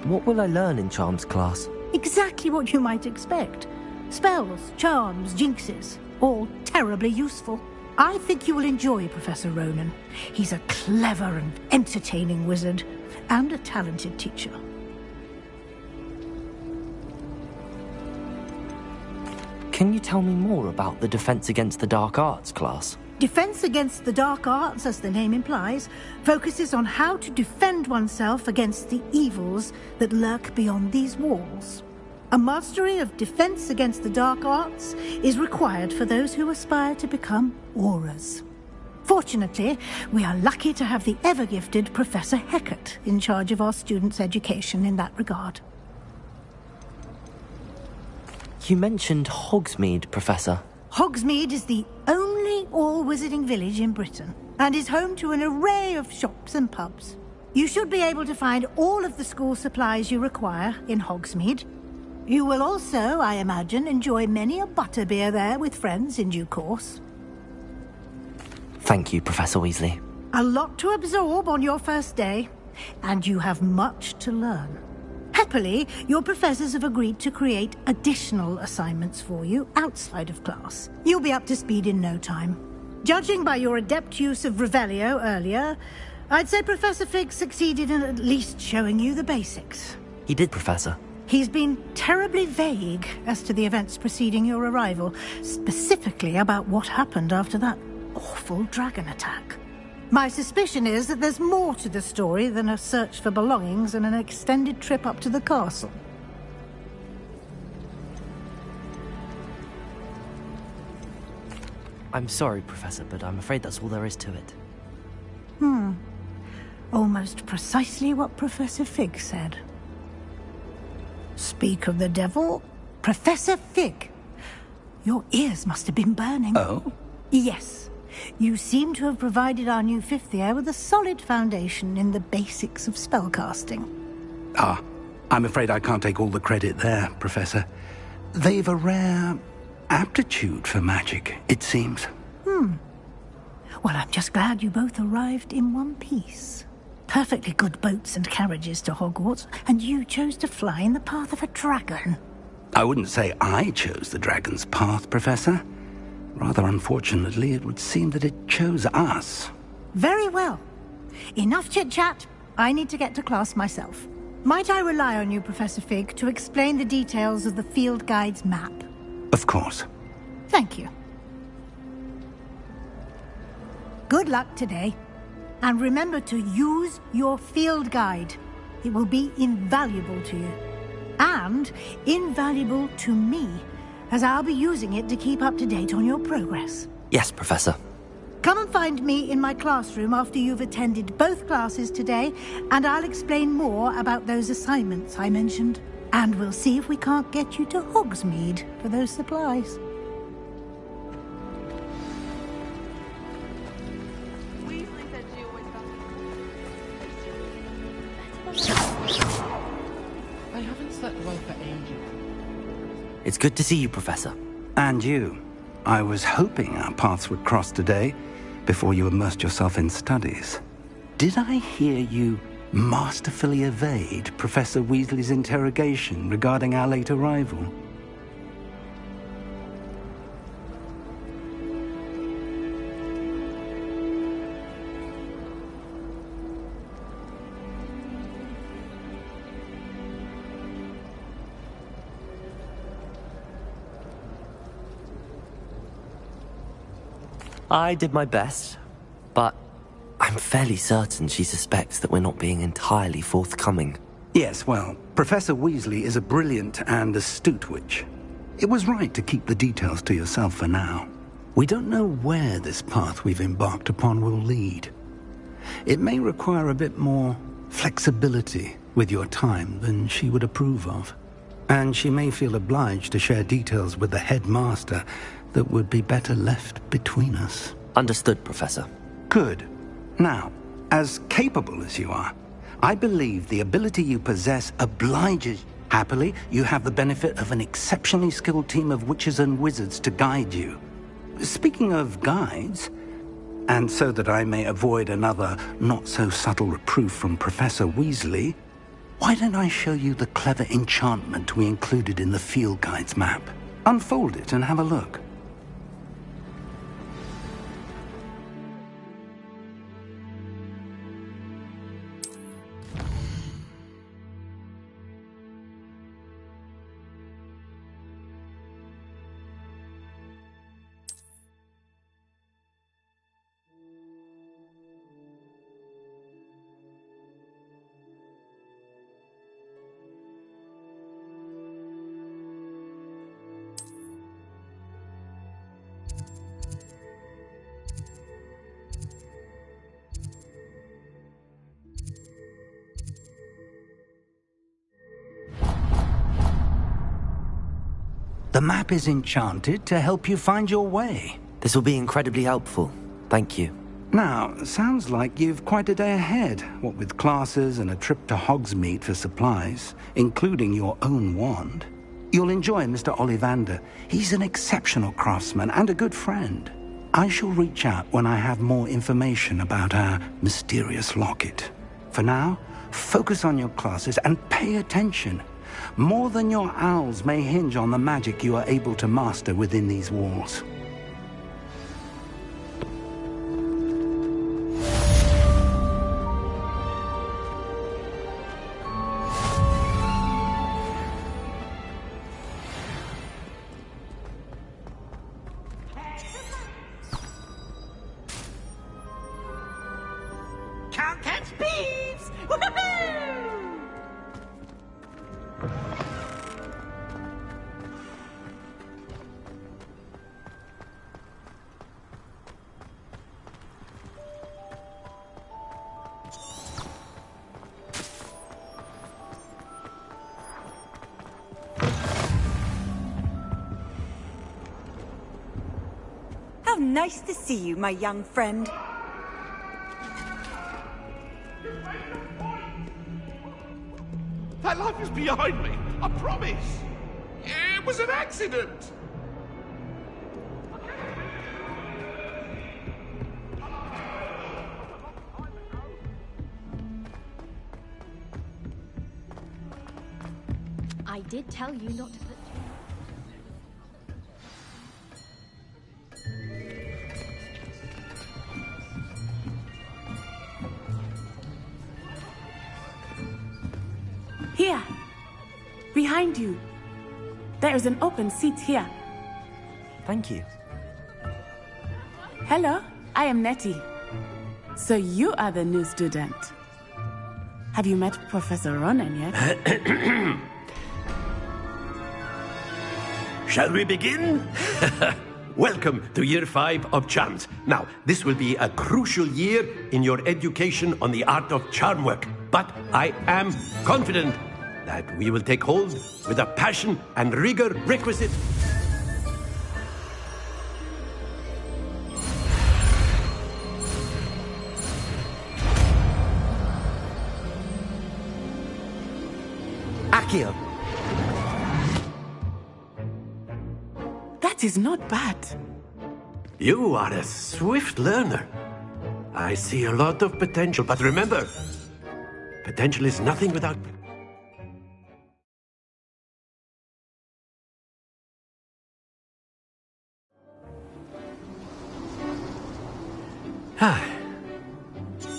What will I learn in Charms class? Exactly what you might expect. Spells, charms, jinxes, all terribly useful. I think you will enjoy Professor Ronan. He's a clever and entertaining wizard, and a talented teacher. Can you tell me more about the Defense Against the Dark Arts class? Defense Against the Dark Arts, as the name implies, focuses on how to defend oneself against the evils that lurk beyond these walls. A mastery of Defense Against the Dark Arts is required for those who aspire to become Aurors. Fortunately, we are lucky to have the ever-gifted Professor Hecat in charge of our students' education in that regard. You mentioned Hogsmeade, Professor. Hogsmeade is the only all-wizarding village in Britain, and is home to an array of shops and pubs. You should be able to find all of the school supplies you require in Hogsmeade. You will also, I imagine, enjoy many a butterbeer there with friends in due course. Thank you, Professor Weasley. A lot to absorb on your first day, and you have much to learn. Happily, your professors have agreed to create additional assignments for you outside of class. You'll be up to speed in no time. Judging by your adept use of Revelio earlier, I'd say Professor Fig succeeded in at least showing you the basics. He did, Professor. He's been terribly vague as to the events preceding your arrival, specifically about what happened after that awful dragon attack. My suspicion is that there's more to the story than a search for belongings and an extended trip up to the castle. I'm sorry, Professor, but I'm afraid that's all there is to it. Almost precisely what Professor Fig said. Speak of the devil, Professor Fig. Your ears must have been burning. Oh? Yes. You seem to have provided our new fifth year with a solid foundation in the basics of spellcasting. I'm afraid I can't take all the credit there, Professor. They've a rare aptitude for magic, it seems. Well, I'm just glad you both arrived in one piece. Perfectly good boats and carriages to Hogwarts, and you chose to fly in the path of a dragon. I wouldn't say I chose the dragon's path, Professor. Rather unfortunately, it would seem that it chose us. Very well. Enough chit-chat. I need to get to class myself. Might I rely on you, Professor Fig, to explain the details of the field guide's map? Of course. Thank you. Good luck today. And remember to use your field guide. It will be invaluable to you. And invaluable to me, as I'll be using it to keep up to date on your progress. Yes, Professor. Come and find me in my classroom after you've attended both classes today, and I'll explain more about those assignments I mentioned. And we'll see if we can't get you to Hogsmeade for those supplies. I haven't slept well for ages. It's good to see you, Professor. And you. I was hoping our paths would cross today, before you immersed yourself in studies. Did I hear you masterfully evade Professor Weasley's interrogation regarding our late arrival? I did my best, but I'm fairly certain she suspects that we're not being entirely forthcoming. Yes, well, Professor Weasley is a brilliant and astute witch. It was right to keep the details to yourself for now. We don't know where this path we've embarked upon will lead. It may require a bit more flexibility with your time than she would approve of. And she may feel obliged to share details with the headmaster that would be better left between us. Understood, Professor. Good. Now, as capable as you are, I believe the ability you possess obliges. Happily, you have the benefit of an exceptionally skilled team of witches and wizards to guide you. Speaking of guides, and so that I may avoid another not-so-subtle reproof from Professor Weasley, why don't I show you the clever enchantment we included in the field guide's map? Unfold it and have a look. The map is enchanted to help you find your way. This will be incredibly helpful. Thank you. Now, sounds like you've quite a day ahead, what with classes and a trip to Hogsmeade for supplies, including your own wand. You'll enjoy Mr. Ollivander. He's an exceptional craftsman and a good friend. I shall reach out when I have more information about our mysterious locket. For now, focus on your classes and pay attention. More than your owls may hinge on the magic you are able to master within these walls. Can't catch thieves! Woohoo! How nice to see you, my young friend. That life is behind me, I promise. It was an accident. I did tell you not to put... Here! Behind you! There is an open seat here. Thank you. Hello, I am Nettie. So you are the new student. Have you met Professor Ronan yet? Shall we begin? Welcome to Year 5 of Charms. Now, this will be a crucial year in your education on the art of charm work. But I am confident that we will take hold with the passion and rigor requisite. Accio! That is not bad. You are a swift learner. I see a lot of potential, but remember, potential is nothing without...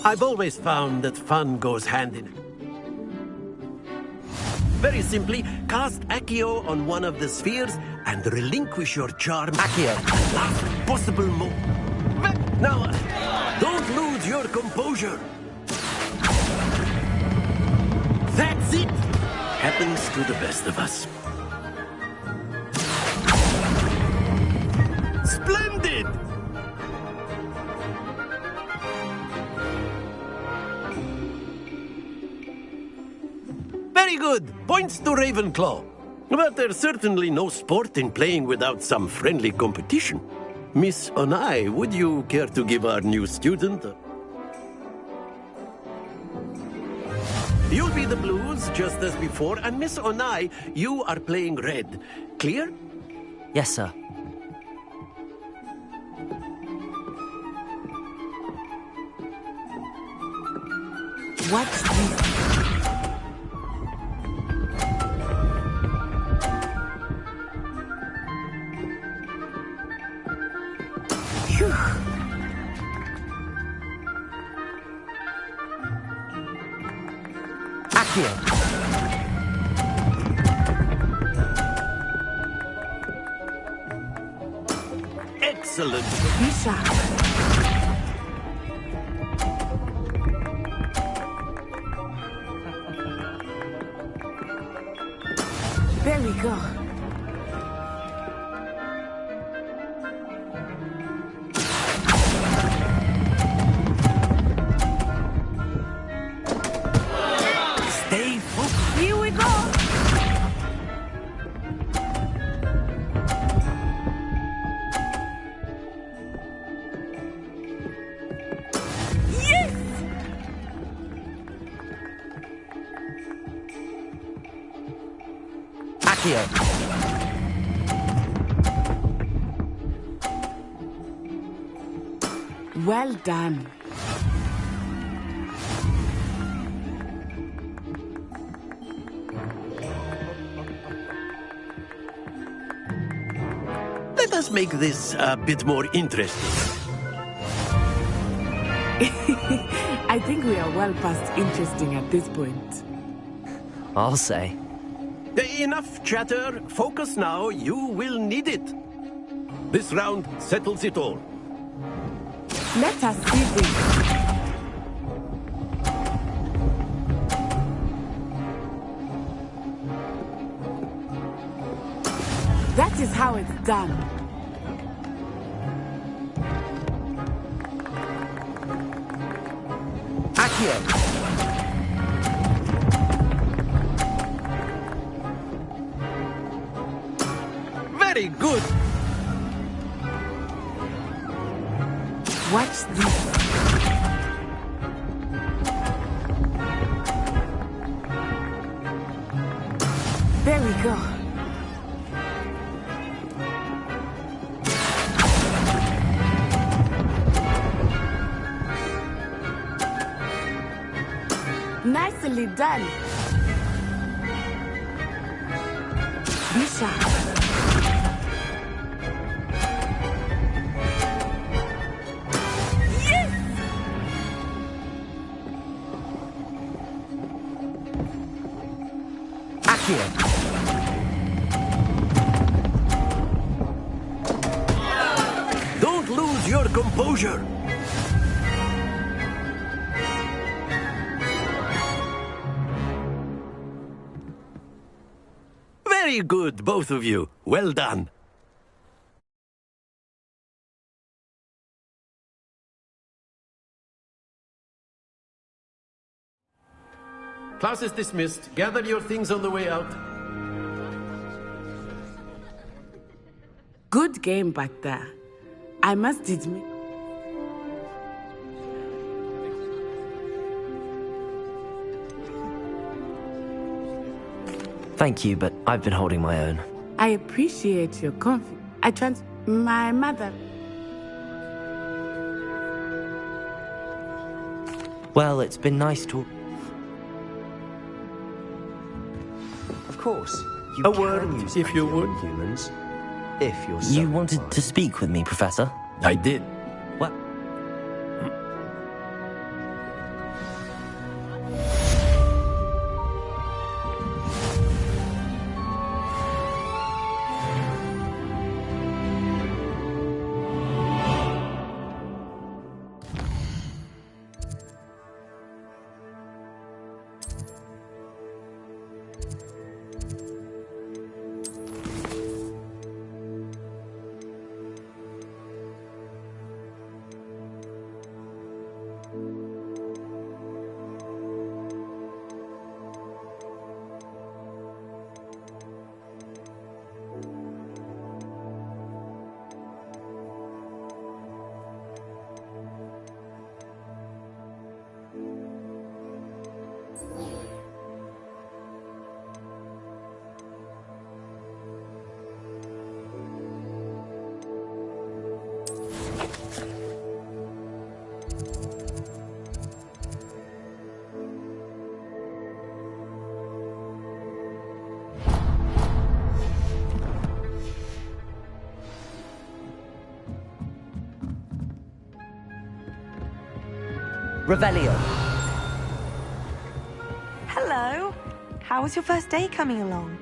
I've always found that fun goes hand in... Very simply, cast Accio on one of the spheres and relinquish your charm... Accio! ...at last possible moment. Now, don't lose your composure. That's it! Happens to the best of us. Splendid! Very good. Points to Ravenclaw. But there's certainly no sport in playing without some friendly competition. Miss Onai, would you care to give our new student You'll be the blues, just as before, and Miss Onai, you are playing red. Clear? Yes, sir. What's this? Phew. Accio! Excellent. Be sharp. There we go. Stay focused. Here we go. Yes! Accio! Well done. Let us make this a bit more interesting. I think we are well past interesting at this point. I'll say. Enough chatter. Focus now. You will need it. This round settles it all. Let us see this. That is how it's done. Accio! Very good. Watch this. There we go. Nicely done. Be sharp. Don't lose your composure. Very good, both of you. Well done. Class is dismissed. Gather your things on the way out. Good game back there. I must admit. Thank you, but I've been holding my own. I appreciate your confidence. My mother. Well, it's been nice to... Of course. A word, if you would. Humans. If you're so You wanted to speak with me, Professor? I did. What? Revelio. Hello. How was your first day coming along?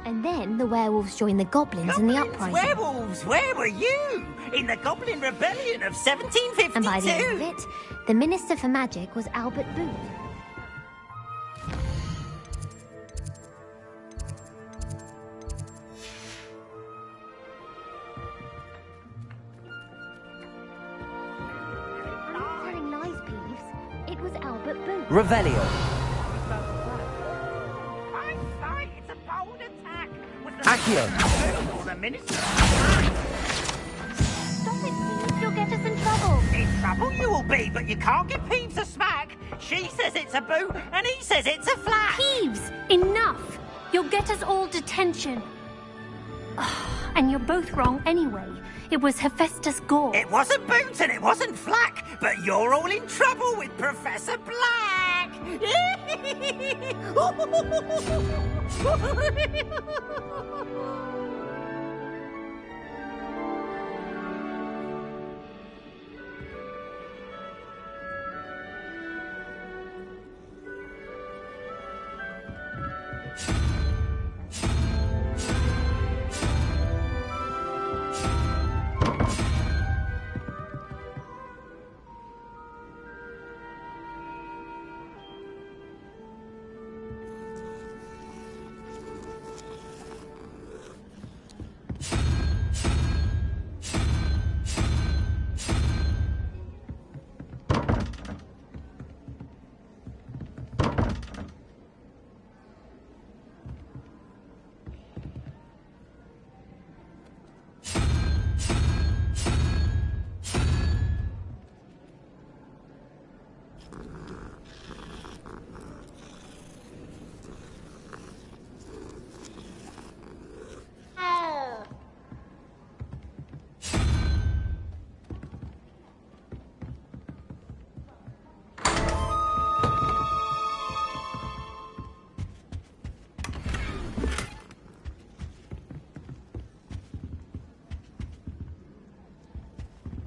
And then the werewolves joined the goblins in the uprising. Werewolves, where were you? In the Goblin Rebellion of 1752. And by the end of it, the Minister for Magic was Albert Booth. I'm not telling lies, Peeves. It was Albert Booth. Revelio. It's a bold attack. Accio. Or the Minister. Stop it, Peeves. You'll get us in trouble. In trouble you will be, but you can't give Peeves a smack. She says it's a boo, and he says it's a flat. Peeves, enough. You'll get us all detention. And you're both wrong anyway. It was Hephaestus Gore. It wasn't Boot and it wasn't Flack, but you're all in trouble with Professor Black.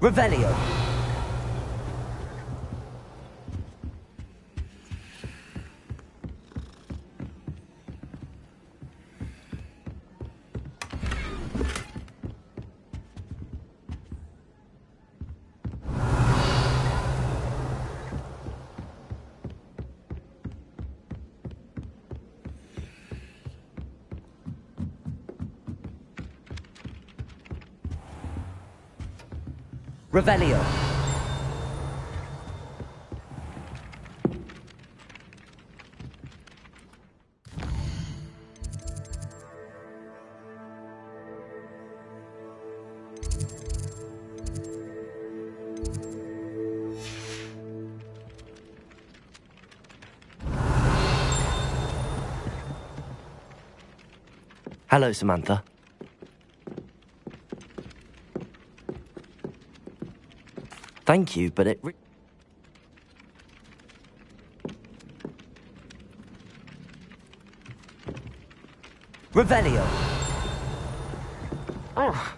Revelio. Revelio. Hello, Samantha. Thank you, but it... Revelio. Oh.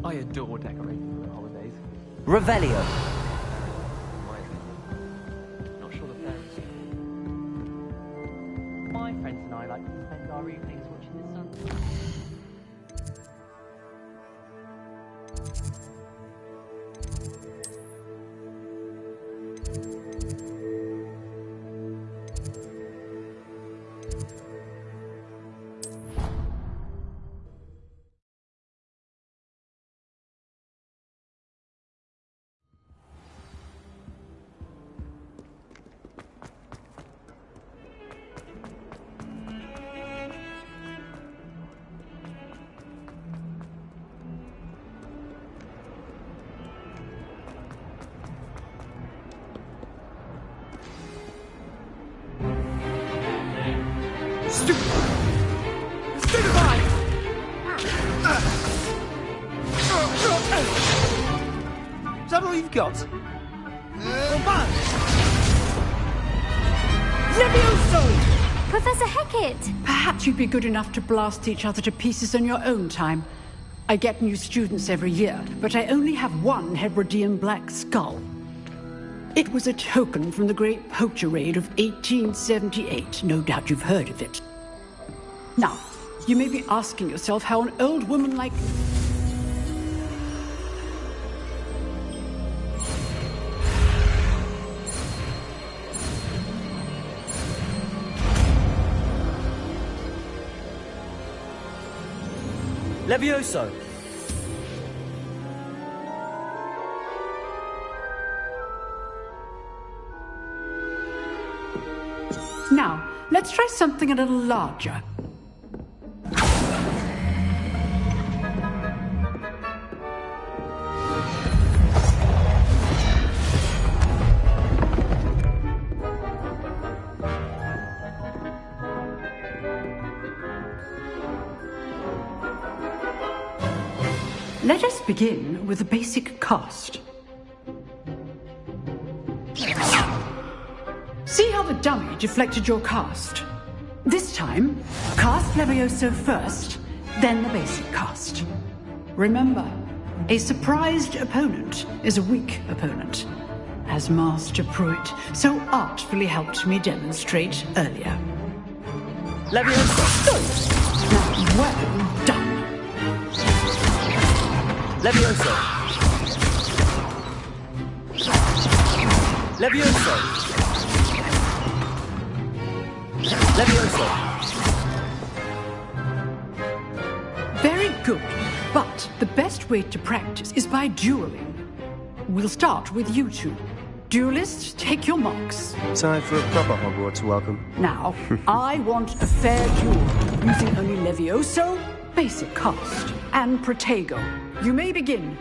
I adore decorating for the holidays. Revelio. Not sure the parents. My friends and I like to spend our evenings watching the sun. Is that all you've got? Levioso! Professor Hecat! Perhaps you'd be good enough to blast each other to pieces on your own time. I get new students every year, but I only have one Hebridean black skull. It was a token from the Great Poacher Raid of 1878. No doubt you've heard of it. Now, you may be asking yourself how an old woman like... Levioso! Now, let's try something a little larger. Let us begin with the basic cast. See how the dummy deflected your cast? This time, cast Levioso first, then the basic cast. Remember, a surprised opponent is a weak opponent, as Master Pruitt so artfully helped me demonstrate earlier. Levioso! Good! Now, well done! Levioso! Levioso! Levioso! Very good, but the best way to practice is by dueling. We'll start with you two. Duelists, take your marks. Time for a proper Hogwarts welcome. Now, I want a fair duel, using only Levioso, basic cast, and Protego. You may begin.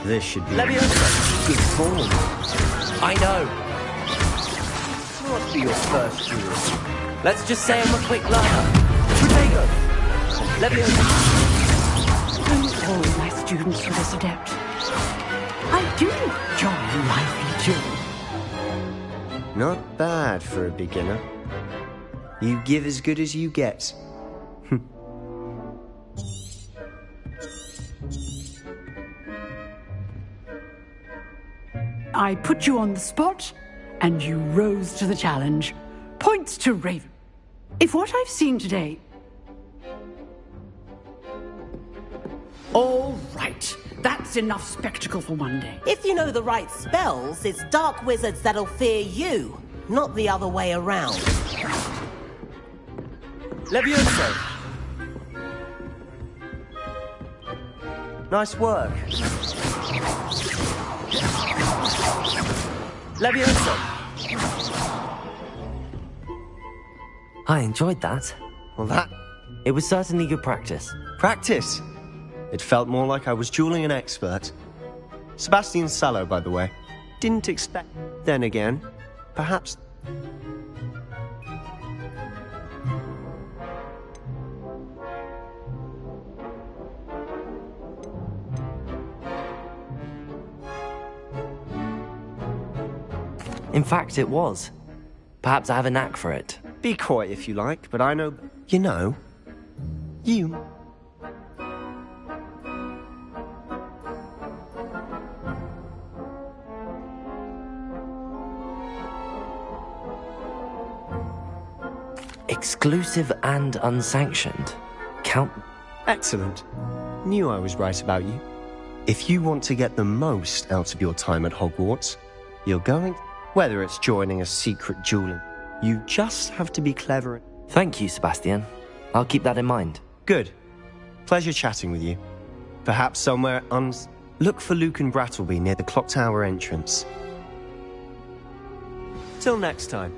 This should be Leviosa. good form. I know. Must be your first duel. Let's just say I'm a quick learner. Protego. Leviosa. I'm all my students for this adept. I do enjoy lively duel. Not bad for a beginner. You give as good as you get. I put you on the spot, and you rose to the challenge. Points to Raven. If what I've seen today... All right. That's enough spectacle for one day. If you know the right spells, it's dark wizards that'll fear you, not the other way around. Levioso. Nice work. Levioso. I enjoyed that. Well, It was certainly good practice. Practice. It felt more like I was dueling an expert. Sebastian Sallow, by the way. Didn't expect... Then again, perhaps... In fact, it was. Perhaps I have a knack for it. Be coy if you like, but I know... You know... You... Exclusive and unsanctioned. Count... Excellent. Knew I was right about you. If you want to get the most out of your time at Hogwarts, you're going... Whether it's joining a secret dueling, you just have to be clever. Thank you, Sebastian. I'll keep that in mind. Good. Pleasure chatting with you. Perhaps somewhere Look for Luke and Brattleby near the clock tower entrance. Till next time.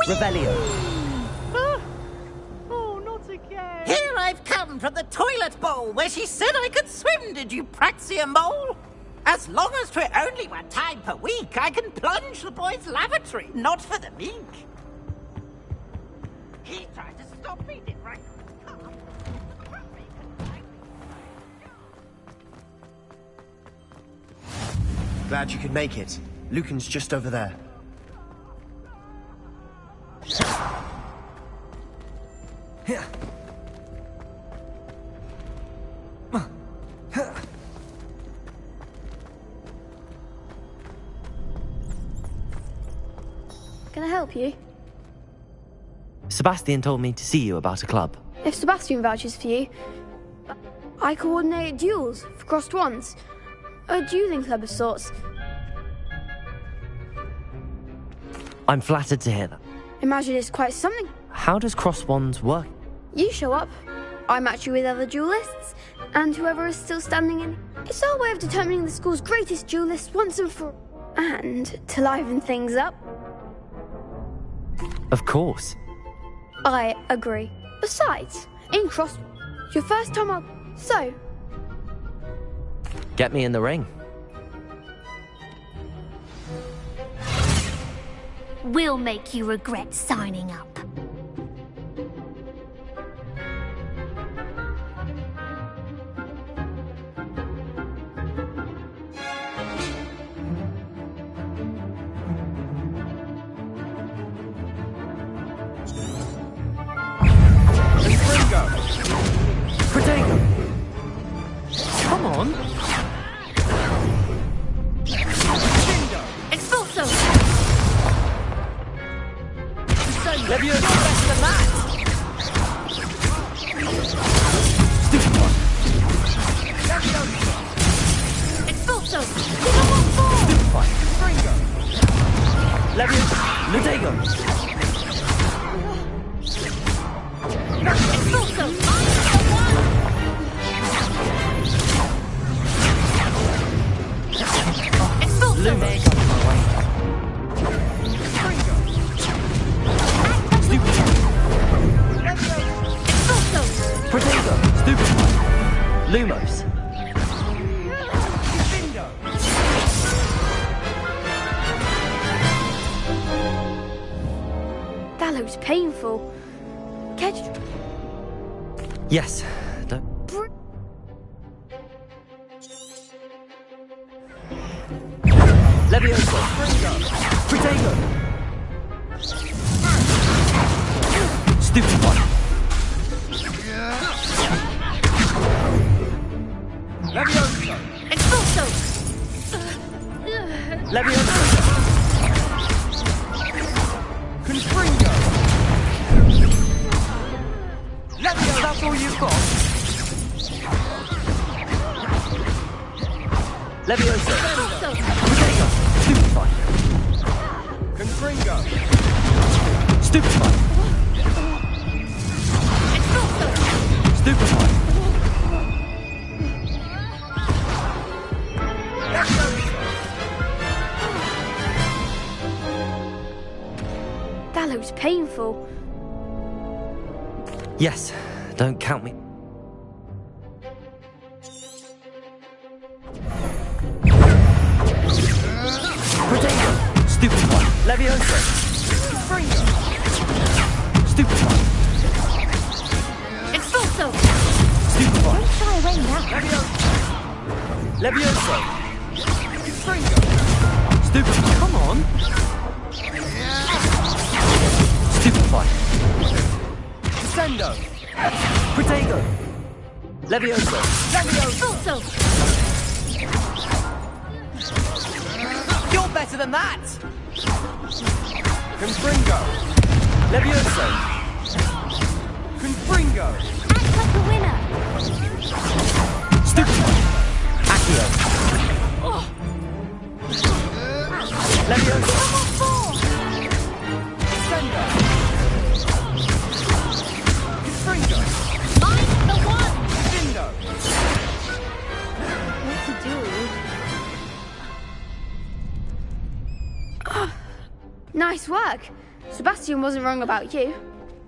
Revelio. Here I've come from the toilet bowl where she said I could swim, did you praxia mole? As long as 'twere only 1 time per week, I can plunge the boy's lavatory, not for the meek. He tried to stop me, did right? Glad you could make it. Lucan's just over there. Here. Can I help you? Sebastian told me to see you about a club. If Sebastian vouches for you, I coordinate duels for crossed wands. A dueling club of sorts. I'm flattered to hear that. Imagine it's quite something. How does cross wands work? You show up, I match you with other duelists, and whoever is still standing in. It's our way of determining the school's greatest duelist once and for... And to liven things up. Of course. I agree. Besides, in cross... Your first time up, so... Get me in the ring. We'll make you regret signing up. Protego! Come on! Expulso! Levioso better than that! Stupid one! Expulso! Stupid fight! Levioso! Lutego! Expulso! Lume comes my way. Stupid one! Protego! Stupid one! Lumos! That looks painful. Catch... Yes. Don't... Levioso! Protego! Stupid one! Levioso! Expulso! Levioso! Confringo! Levioso, that's all you've got? Levioso! Protego! Stupid fight! Confringo! Stupid fight! Stupid fight! That looks painful. Yes, don't count me. Protego! Stupid one! Levioso! Confringo! Stupid one! Expulso! Stupid one! Don't shy away now. Levioso! Confringo! Stupid one! Come on! Stupid fight! Descendo! Protego! Levioso! Expulso! You're better than that! Confringo! Levioso! Confringo! Act like a winner! Stupid one! Accio! Levioso! Descendo! Confringo! Mind the one! Dindo! What to do? Nice work. Sebastian wasn't wrong about you.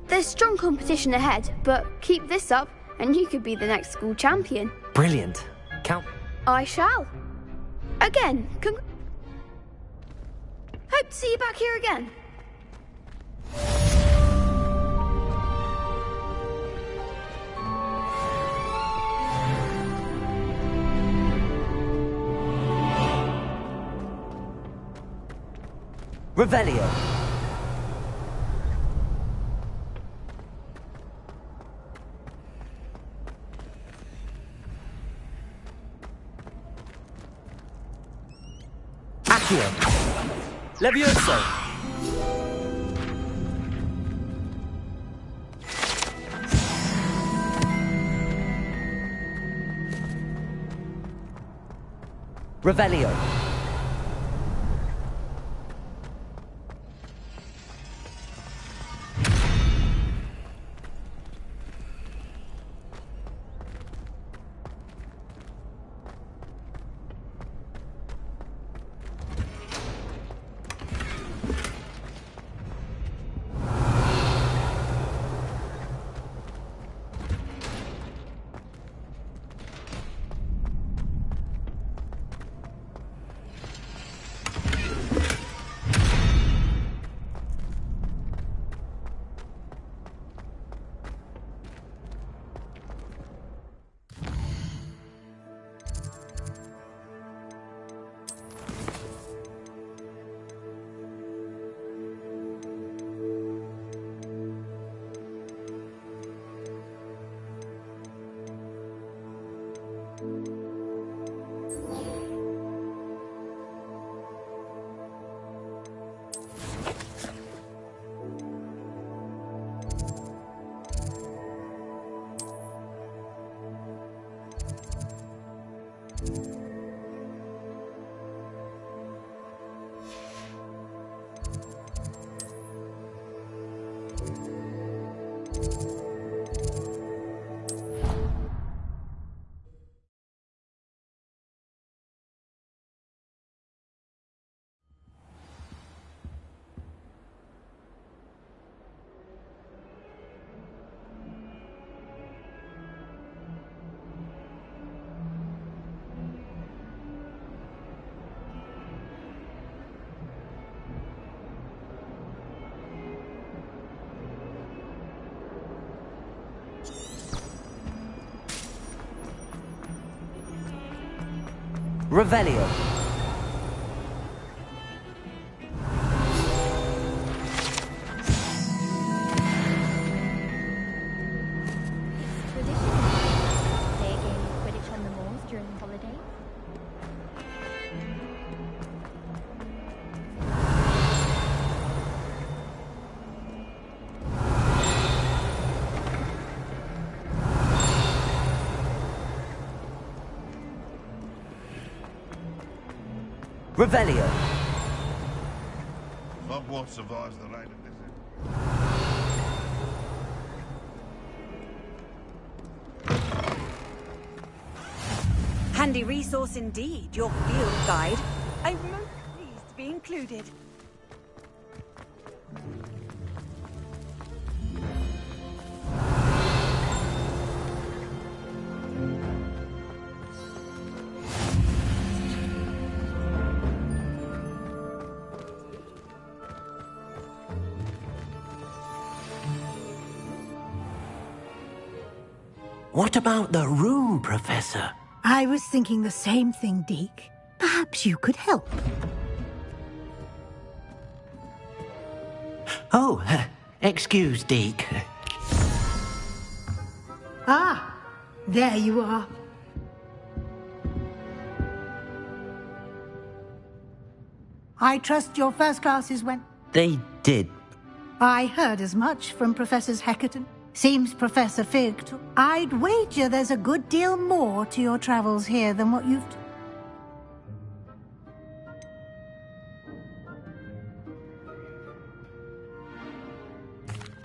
There's strong competition ahead, but keep this up and you could be the next school champion. Brilliant. Count. I shall. Again, hope to see you back here again. Revelio. Accio. Levioso. Revelio. Revelio. Revelio. Hogwart survives the rain of blizzard. Handy resource indeed, your field guide. I'm most pleased to be included. What about the room, Professor? I was thinking the same thing, Deke. Perhaps you could help. Oh, excuse, Deke. Ah, there you are. I trust your first classes went... They did. I heard as much from Professors Heckerton. Seems Professor Fig took... I'd wager there's a good deal more to your travels here than what you've...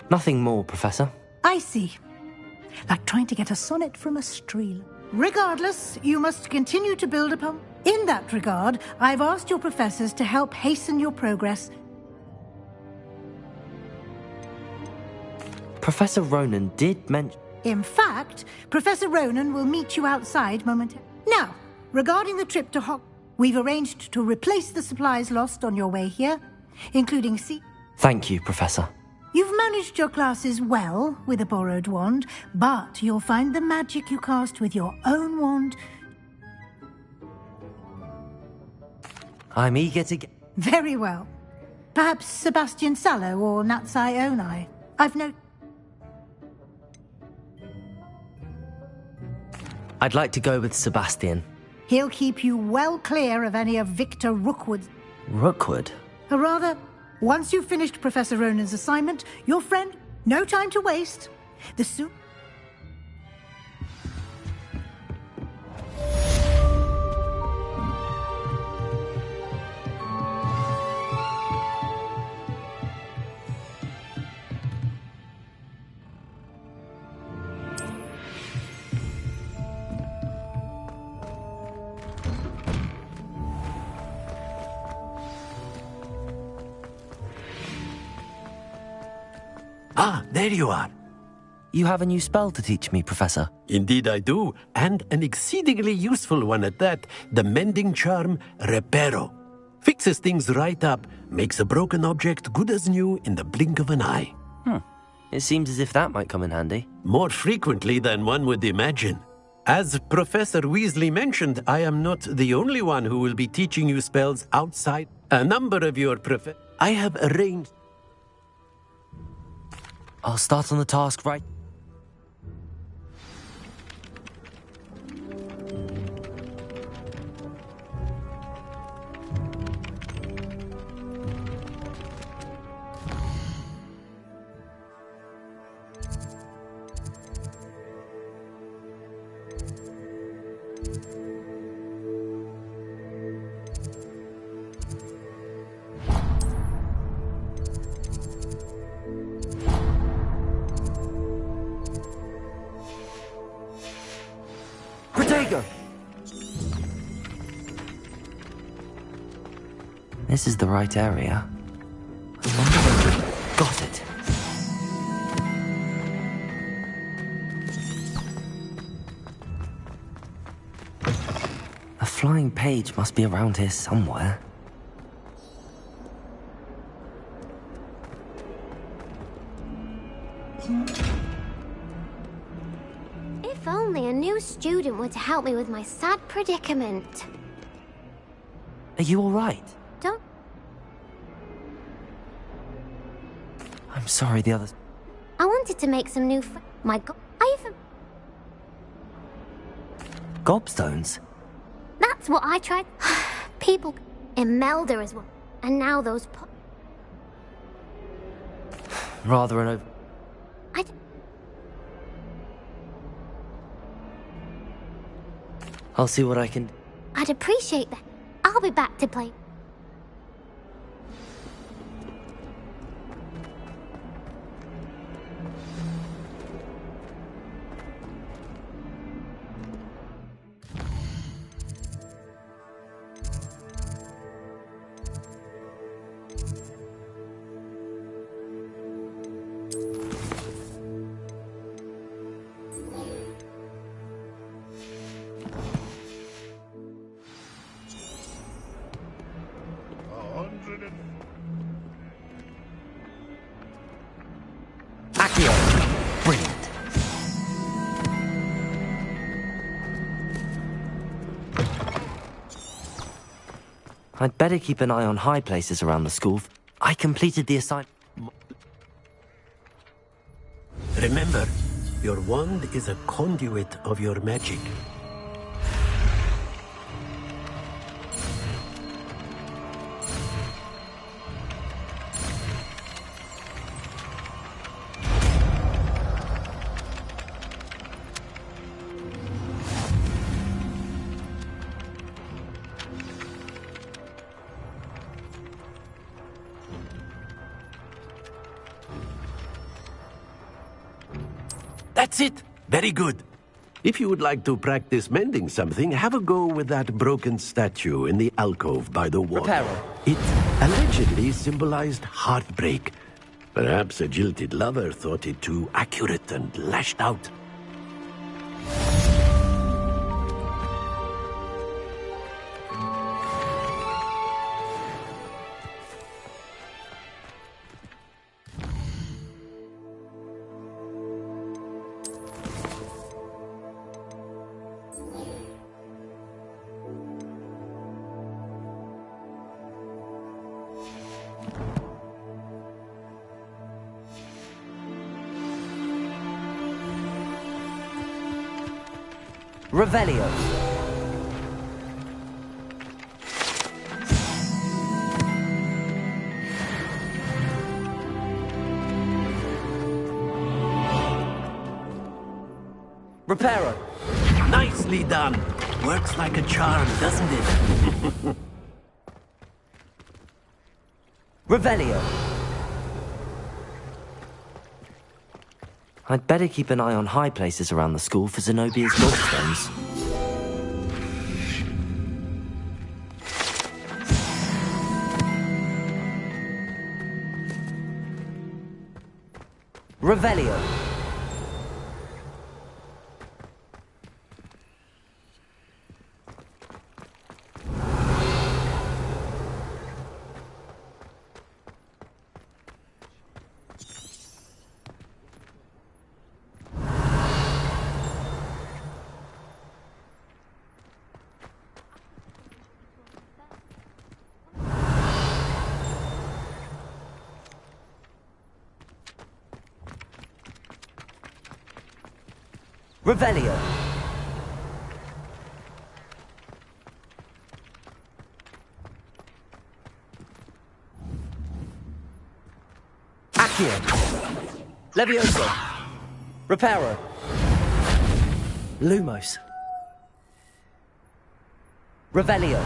Nothing more, Professor. I see. Like trying to get a sonnet from a streeler. Regardless, you must continue to build upon... In that regard, I've asked your professors to help hasten your progress. Professor Ronan did mention... In fact, Professor Ronan will meet you outside momentarily. Now, regarding the trip to Hogwart, we've arranged to replace the supplies lost on your way here, including Thank you, Professor. You've managed your classes well with a borrowed wand, but you'll find the magic you cast with your own wand... I'm eager to get... Very well. Perhaps Sebastian Sallow or Natsai Onai. I've no... I'd like to go with Sebastian. He'll keep you well clear of any of Victor Rookwood's... Rookwood? Or rather, once you've finished Professor Ronan's assignment, your friend, no time to waste. The soon... Ah, there you are. You have a new spell to teach me, Professor. Indeed I do, and an exceedingly useful one at that. The mending charm, Reparo. Fixes things right up, makes a broken object good as new in the blink of an eye. It seems as if that might come in handy. More frequently than one would imagine. As Professor Weasley mentioned, I am not the only one who will be teaching you spells outside. A number of your I have arranged... I'll start on the task right... This is the right area. I wonder where... Got it. A flying page must be around here somewhere. If only a new student were to help me with my sad predicament. Are you all right? Don't... I'm sorry, the others... I wanted to make some new My God, I even... Gobstones? That's what I tried. People... Imelda as well. And now those... Rather an over... I'll see what I can... I'd appreciate that. I'll be back to play. Brilliant. I'd better keep an eye on high places around the school. I completed the assignment. Remember, your wand is a conduit of your magic. That's it! Very good. If you would like to practice mending something, have a go with that broken statue in the alcove by the wall. Reparo. It allegedly symbolized heartbreak. Perhaps a jilted lover thought it too accurate and lashed out. Revelio. Reparo. Nicely done. Works like a charm, doesn't it? Revelio. I'd better keep an eye on high places around the school for Zenobia's gallstones. Revelio. Revelio. Accio. Levioso. Reparo. Lumos. Revelio.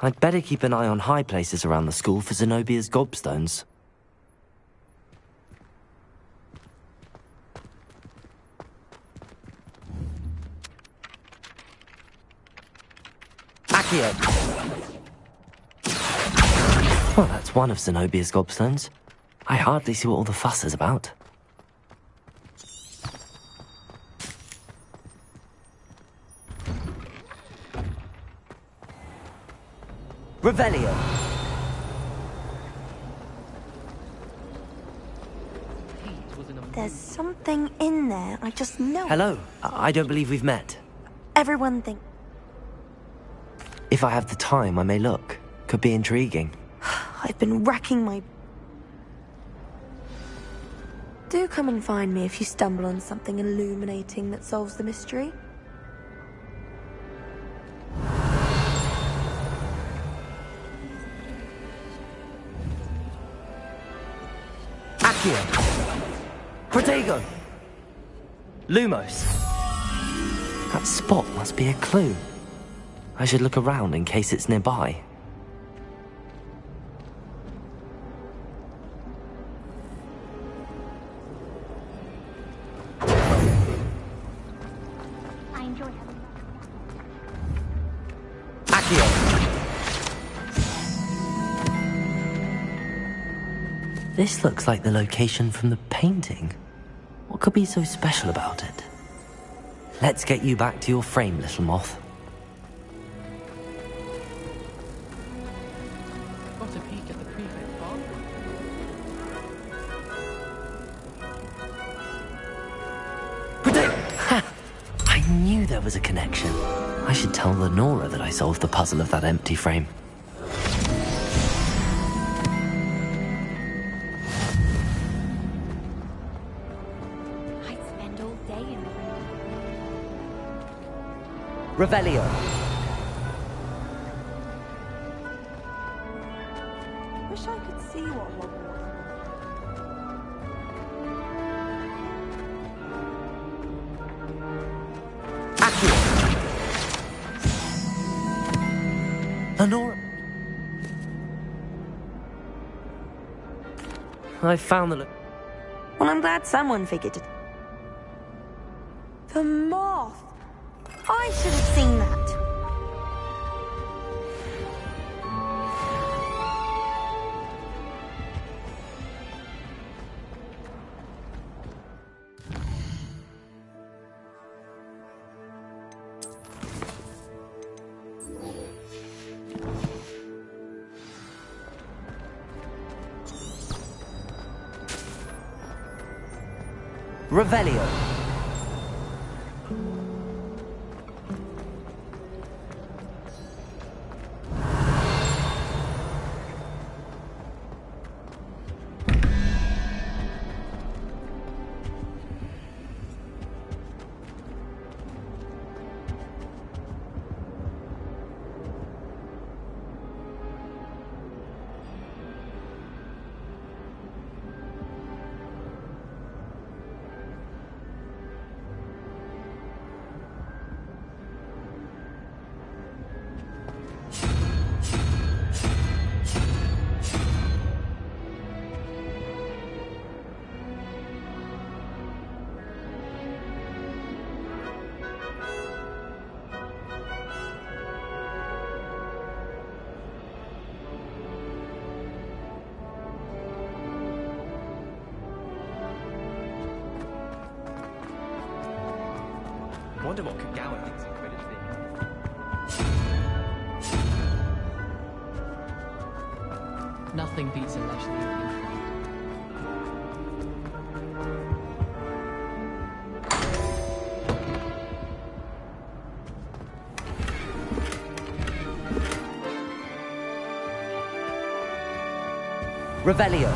I'd better keep an eye on high places around the school for Zenobia's gobstones. Accio. Well, that's one of Zenobia's gobstones. I hardly see what all the fuss is about. Revelio. There's something in there. I just know. Hello. I don't believe we've met. Everyone thinks. If I have the time, I may look. Could be intriguing. I've been racking my... Do come and find me if you stumble on something illuminating that solves the mystery. Accio. Protego. Lumos. That spot must be a clue. I should look around in case it's nearby. I enjoy having Accio. This looks like the location from the painting. What could be so special about it? Let's get you back to your frame, little moth. Got a peek at the prefect bar. I knew there was a connection. I should tell Lenora that I solved the puzzle of that empty frame. I'd spend all day in the room. Revelio. Wish I could see what Hogwarts. Lenora. I found the... Well, I'm glad glad someone figured it. The moth! I should have seen that. Revelio. Wonder what Kagawa thinks of Quidditch being. Nothing beats a leisurely evening. Revelio.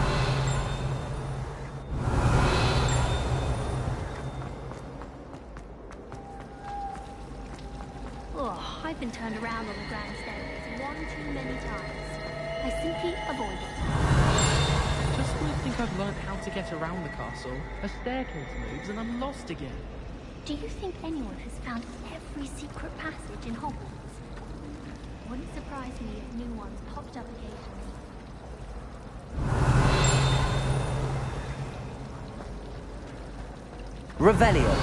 Oh, I've been turned around on the grand stairways one too many times. I simply avoid it. Just when I think I've learned how to get around the castle, a staircase moves and I'm lost again. Do you think anyone has found every secret passage in Hogwarts? Wouldn't surprise me if new ones popped up occasionally. Revelio.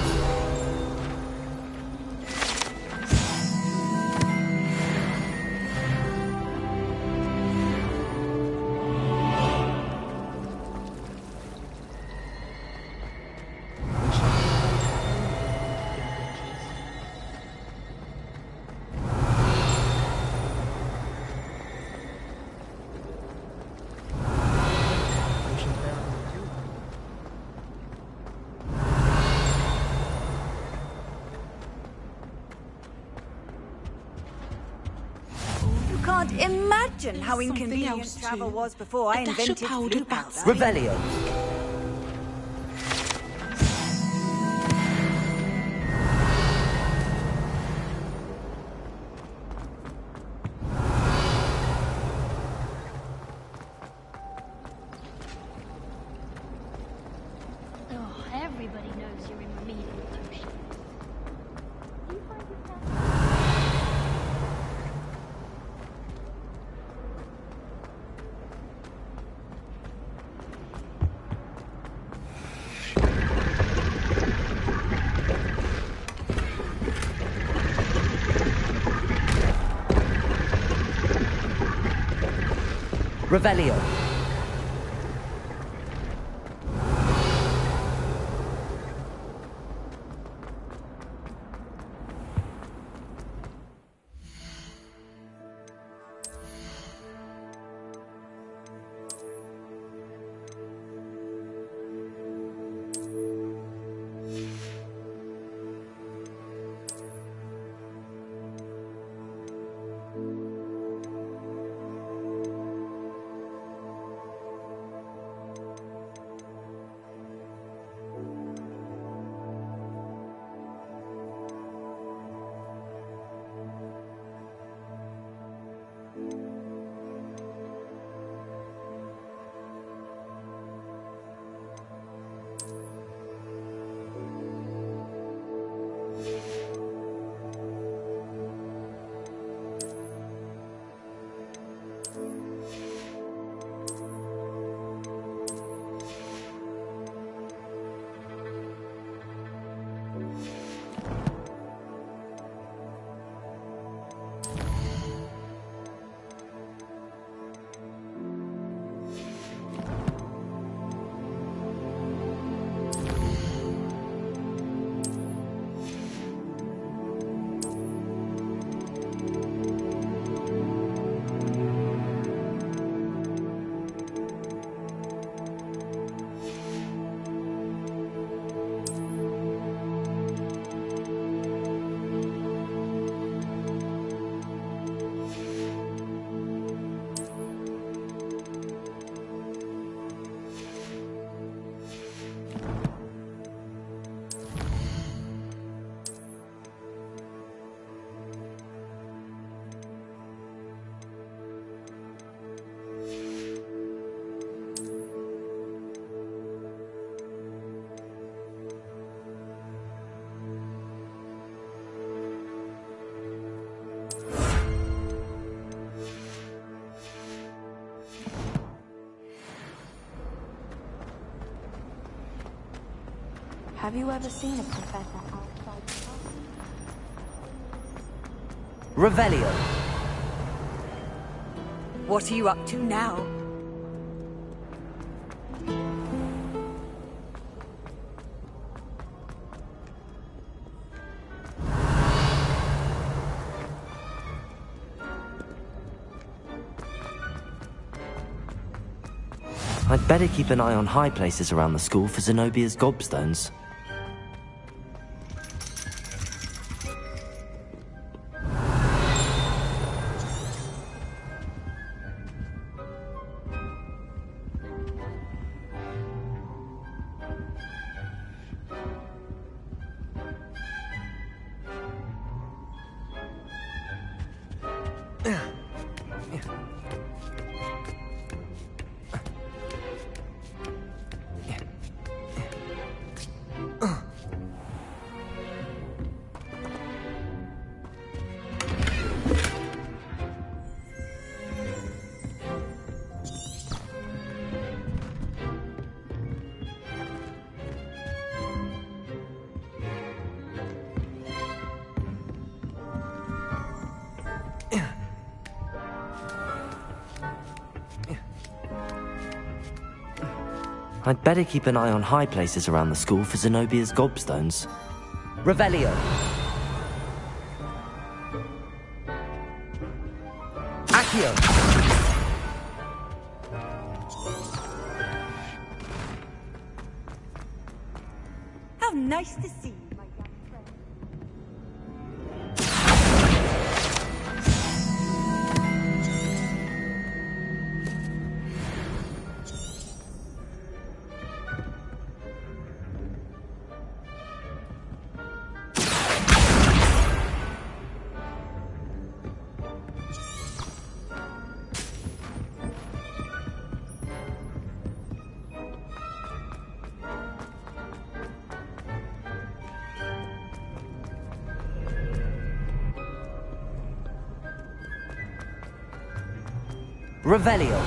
Can't imagine how inconvenient travel was before I invented blue powder. Revelio. Oh, everybody knows you're in remedial potion. Do you find yourself... Revelio. Have you ever seen a professor outside the class? Revelio. What are you up to now? I'd better keep an eye on high places around the school for Zenobia's gobstones. I'd better keep an eye on high places around the school for Zenobia's gobstones. Revelio. Accio. How nice to see you, my young friend. Revelio.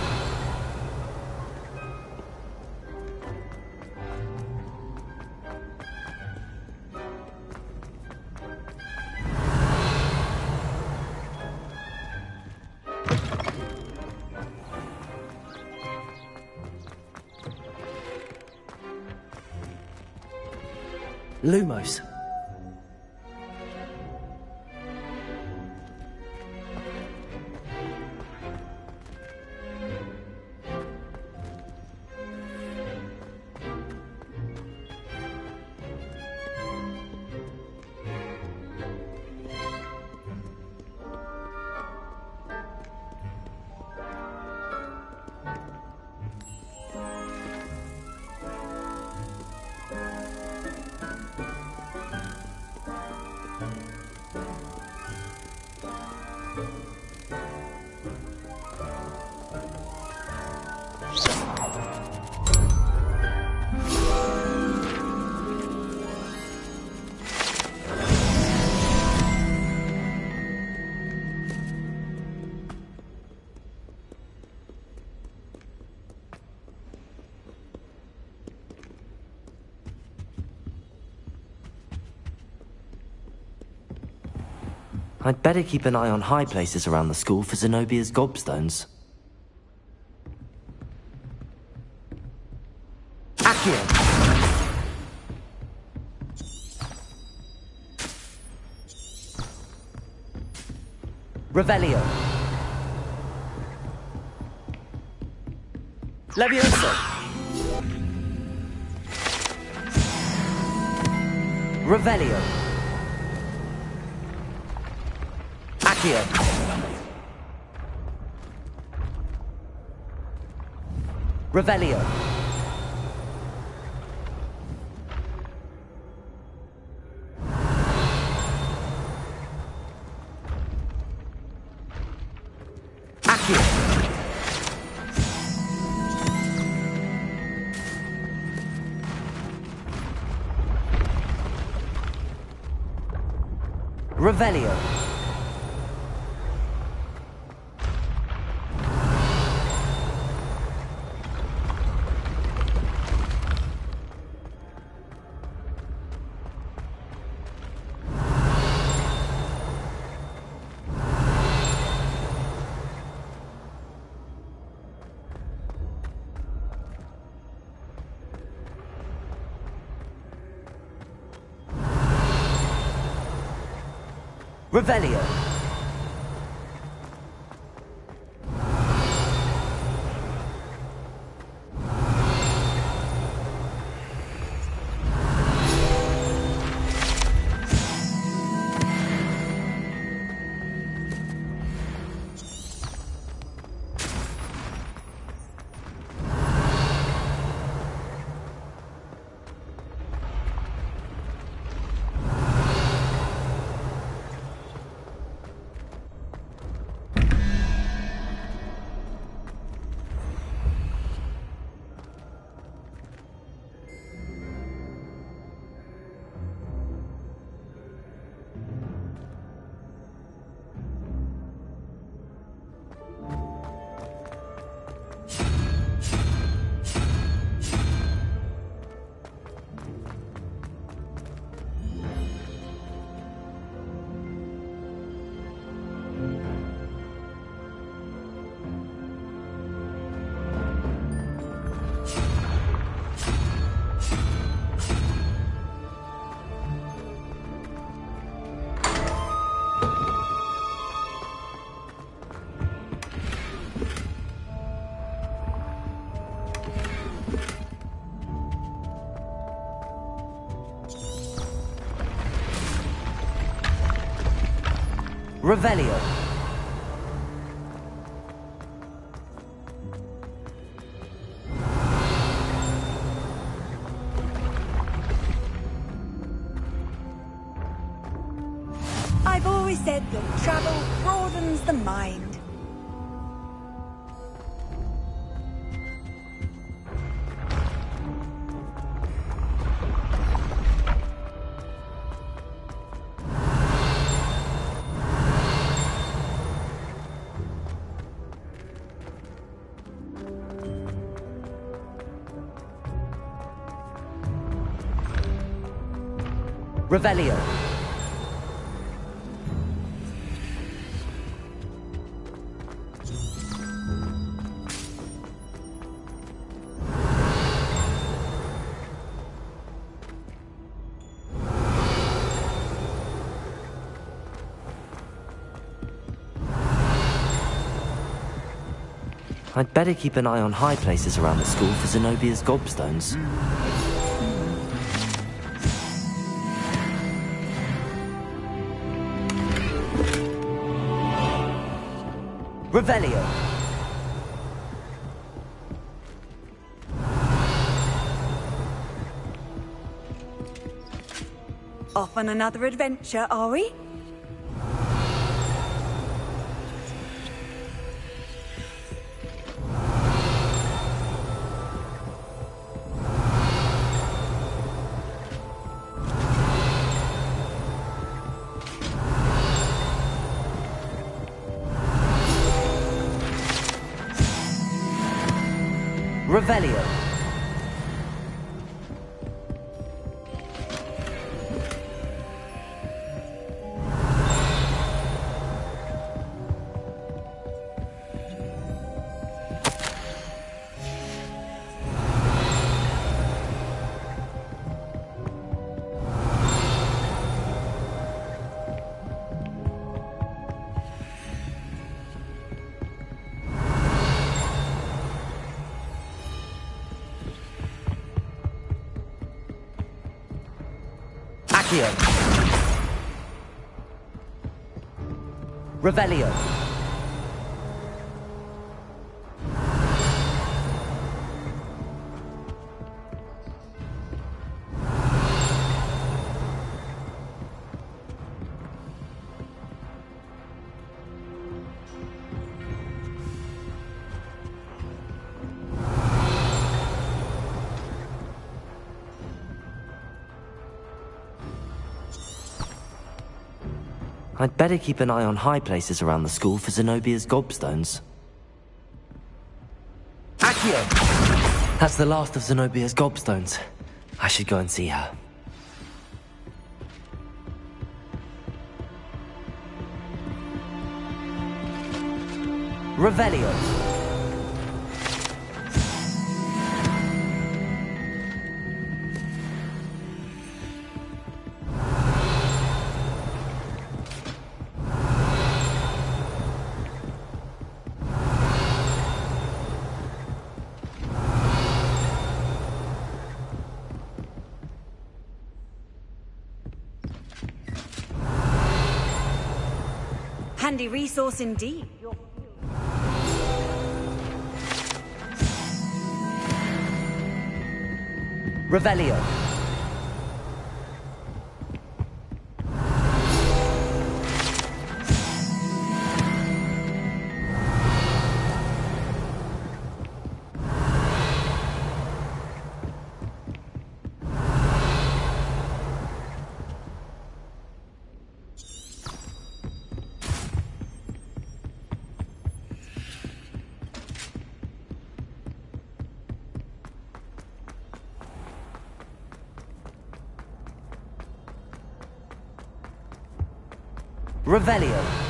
Lumos. I'd better keep an eye on high places around the school for Zenobia's gobstones. Accio. Revelio. Levioso. Revelio. Accio. Revelio. Accio. Revelio. Revelio. Revelio. I've always said that travel broadens the mind. Revelio. I'd better keep an eye on high places around the school for Zenobia's gobstones. Revelio. Off on another adventure, are we? Revelio. Revelio. I'd better keep an eye on high places around the school for Zenobia's gobstones. Accio! That's the last of Zenobia's gobstones. I should go and see her. Revelio. Handy resource indeed. Revelio. Revelio.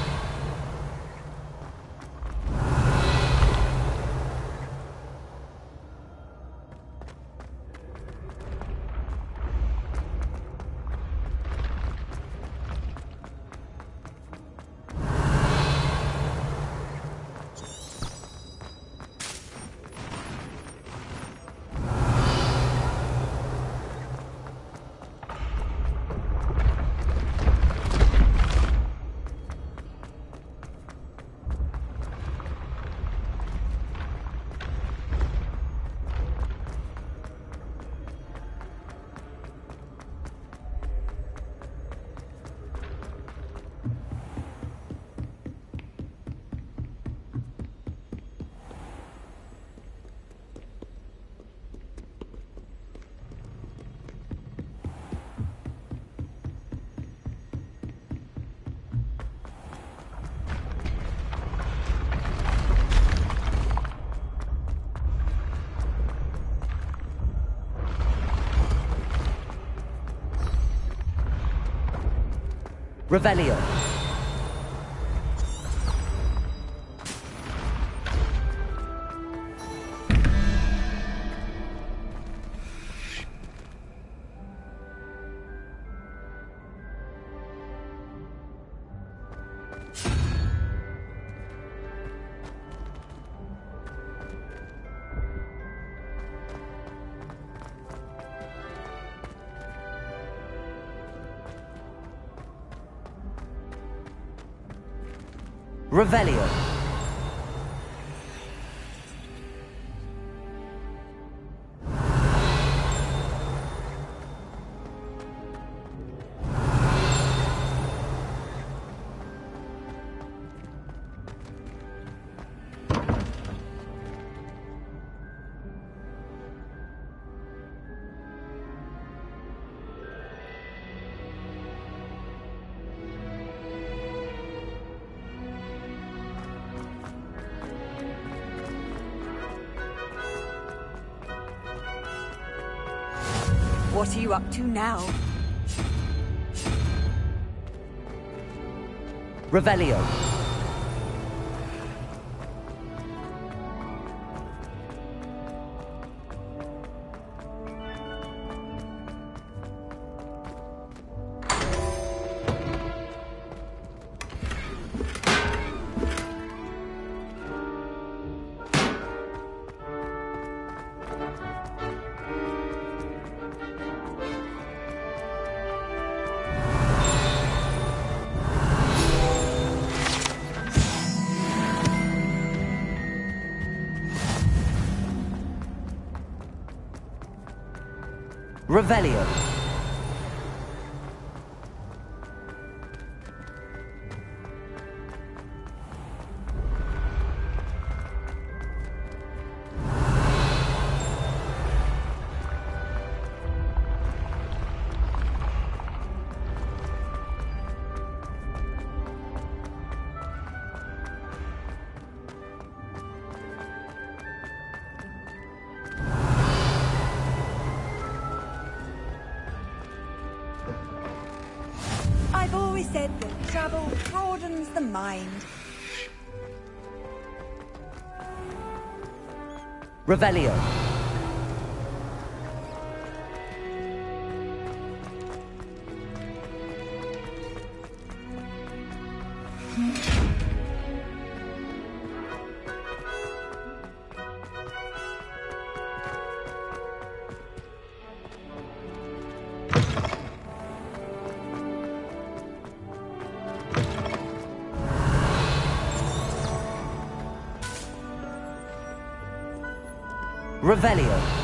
Revelio. Revelio. What are you up to now? Revelio. Revelio. I've always said that travel broadens the mind. Revelio. Revelio.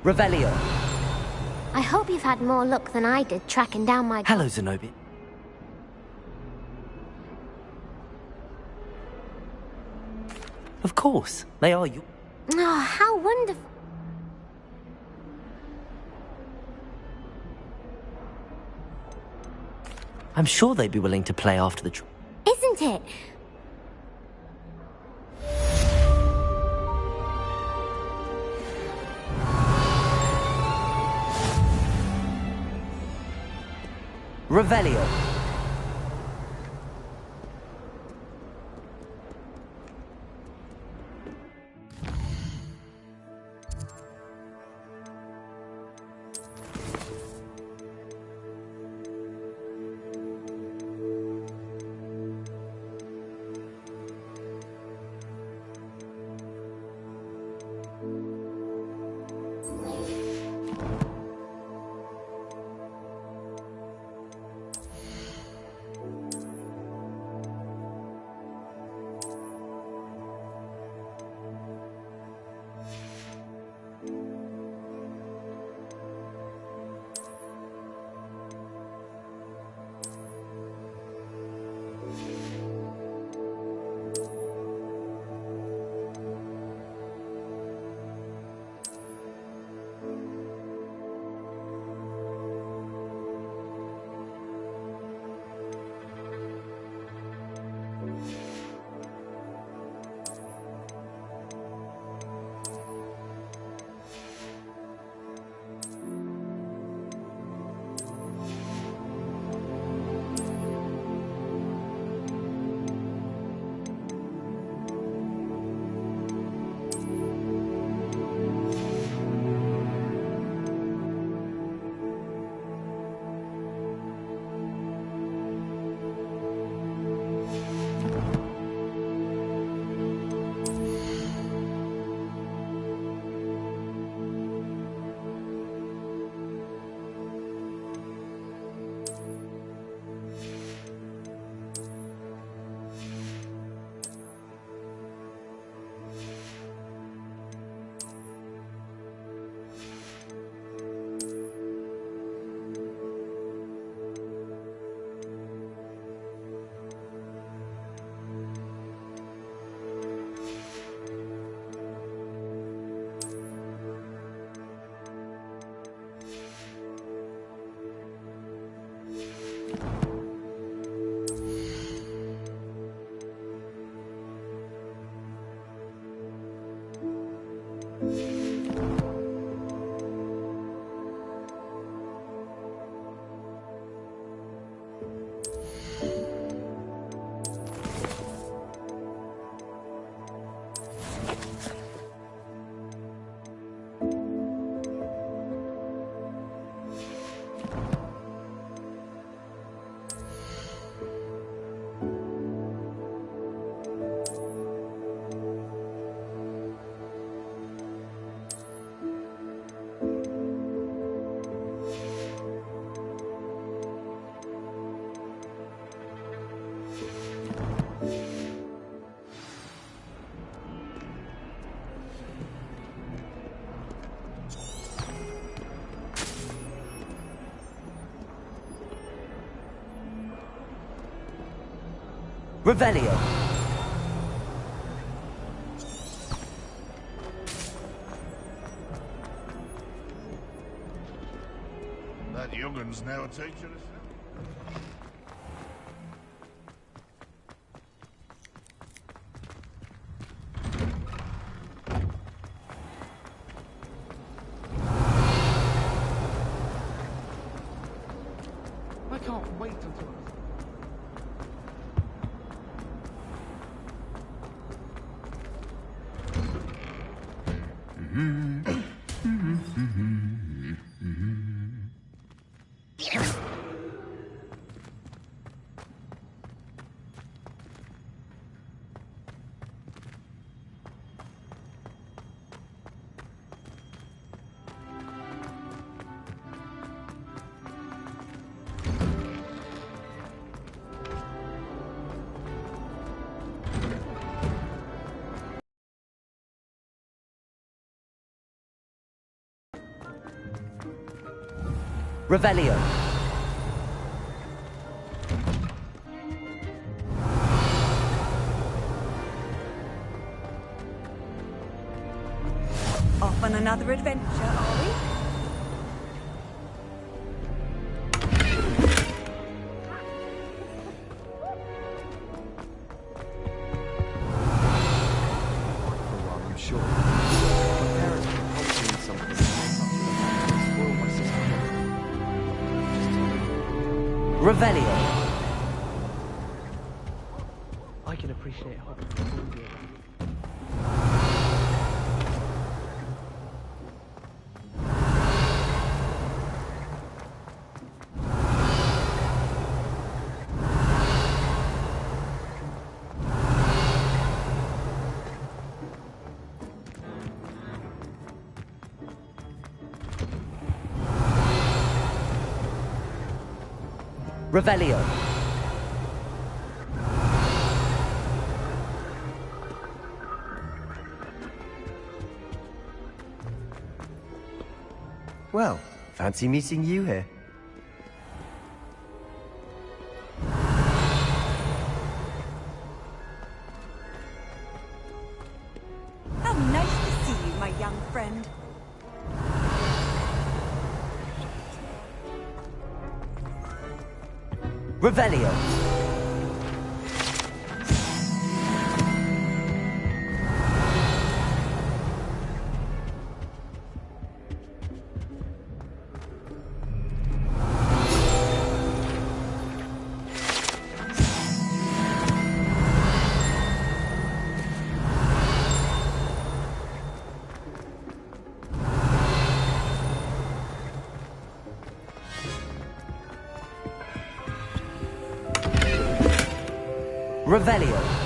Revelio. I hope you've had more luck than I did tracking down my... Hello, Zenobia. Of course, they are you. Oh, how wonderful. I'm sure they'd be willing to play after the... Isn't it? Revelio. Revelio. That youngun's now a teacher. Revelio. Off on another adventure, are we? I'm sure. My parents told me something. Spoil my sister. Revelio. I can appreciate Hogwart. Revelio. Well, fancy meeting you here. How nice to see you, my young friend. Revelio. Revelio.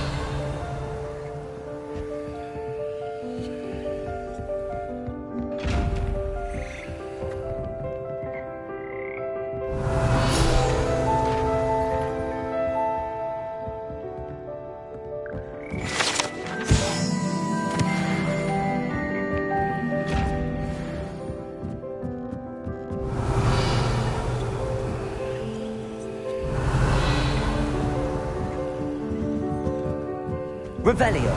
Revelio.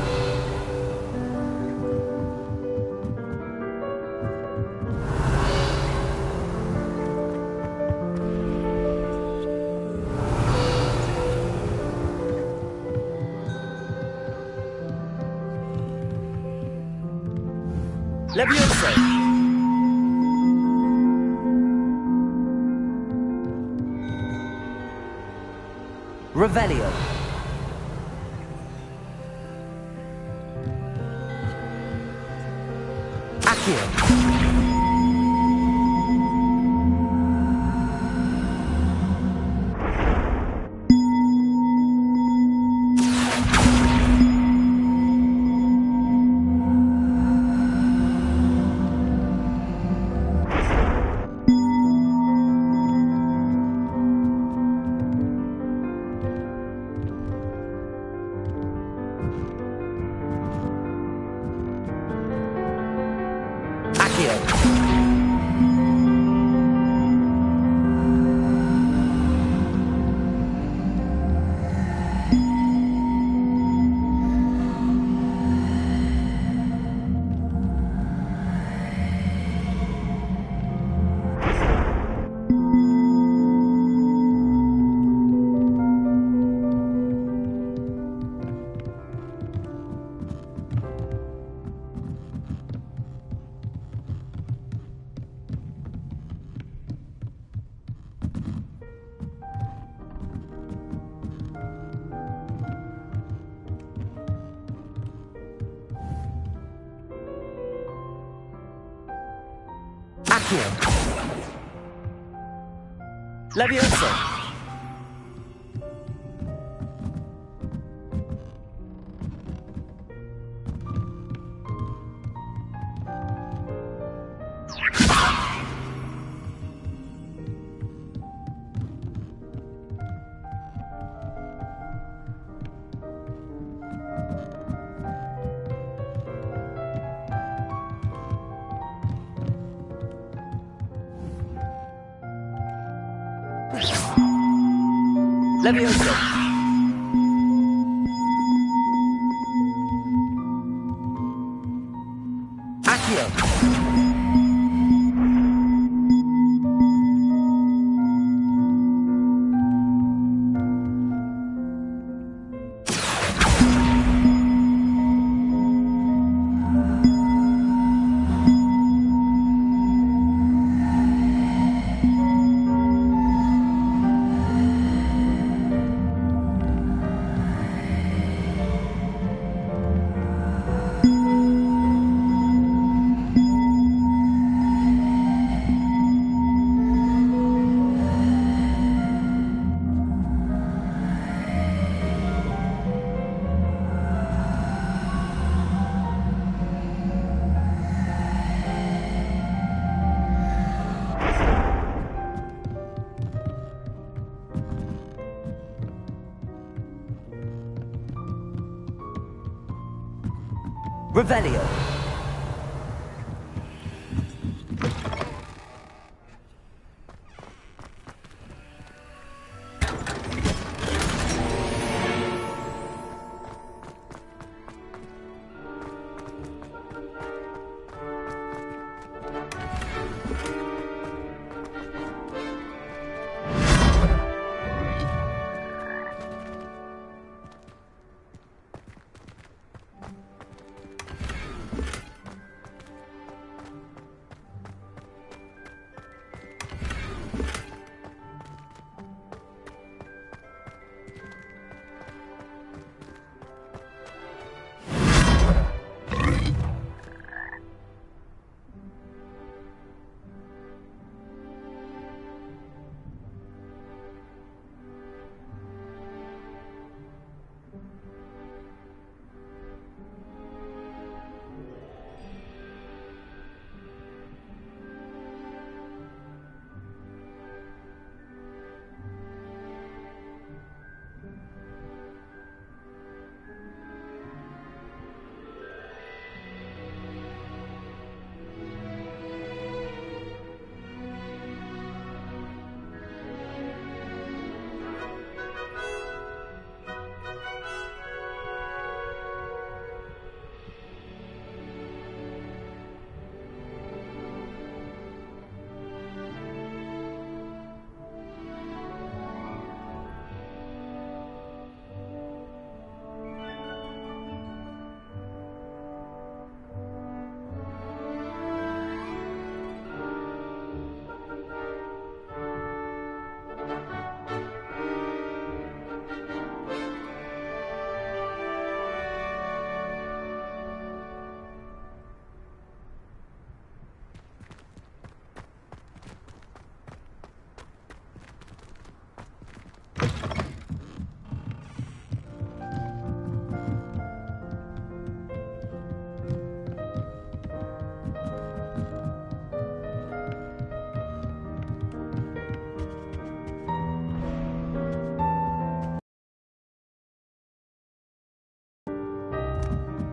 Levioso. Revelio. Accio. Levioso. Levioso. Accio. Revelio.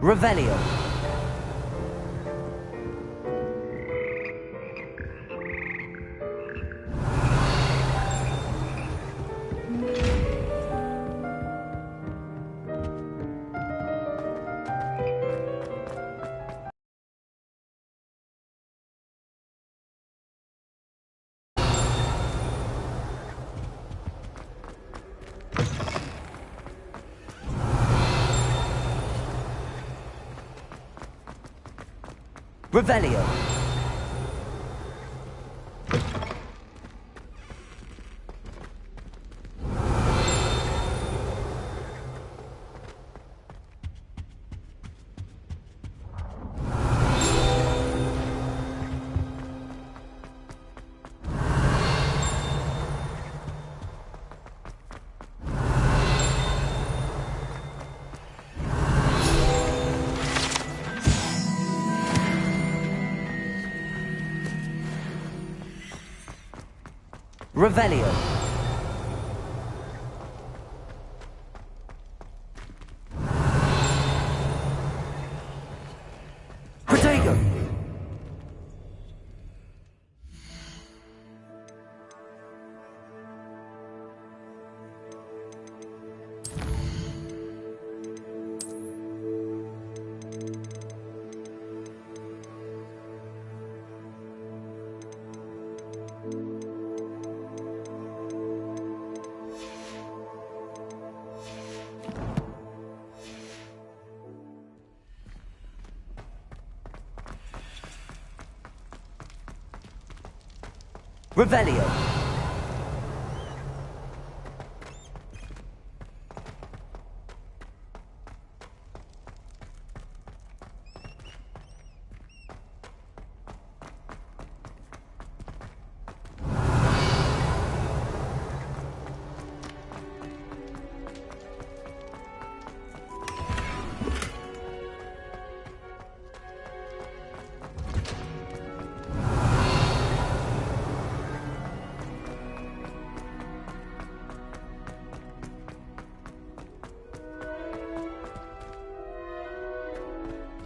Revelio. Revelio. Revelio. Protego. Revelio.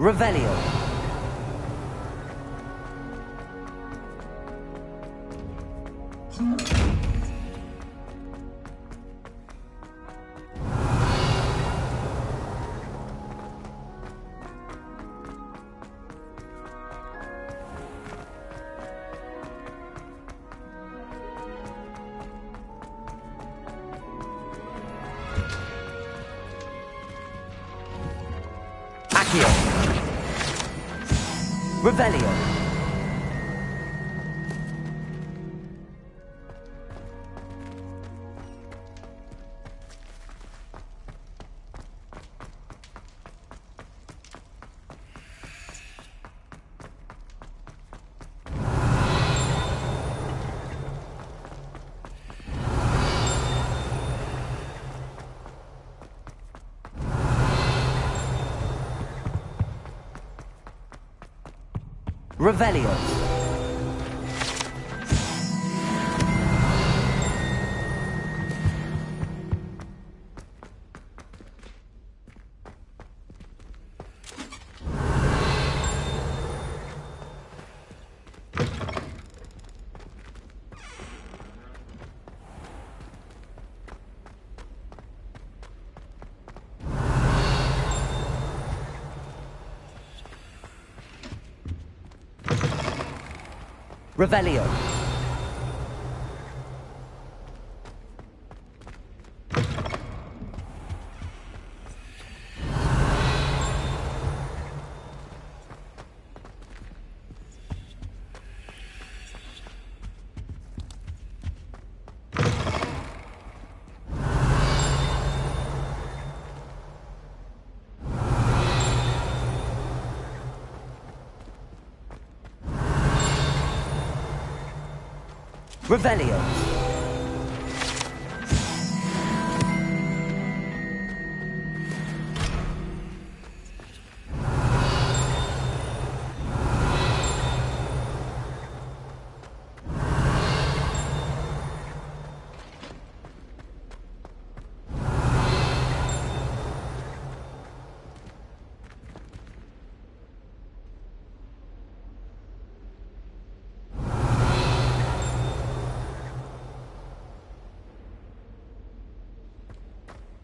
Revelio. Accio. Revelio. Revelio. Revelio. Revelio.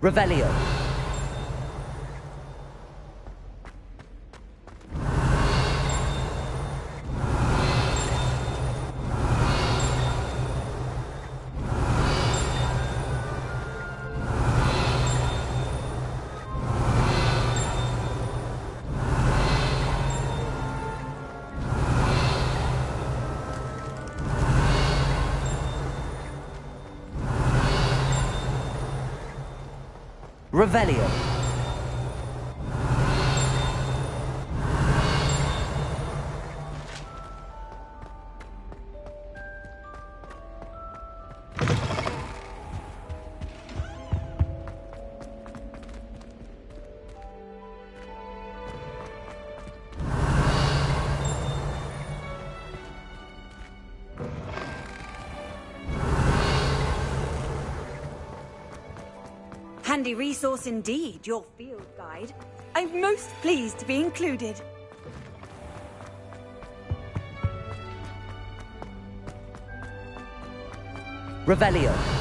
Revelio. Revelio. Handy resource indeed, your field guide. I'm most pleased to be included. Revelio.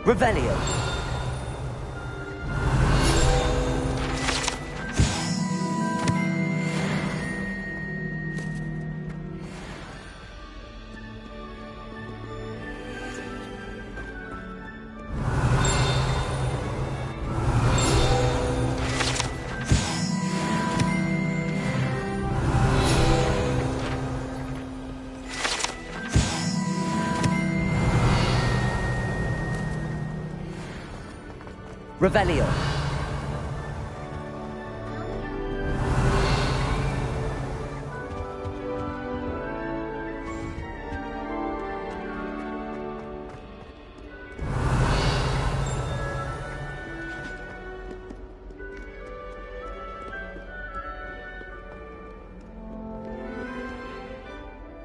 Revelio. Revelio.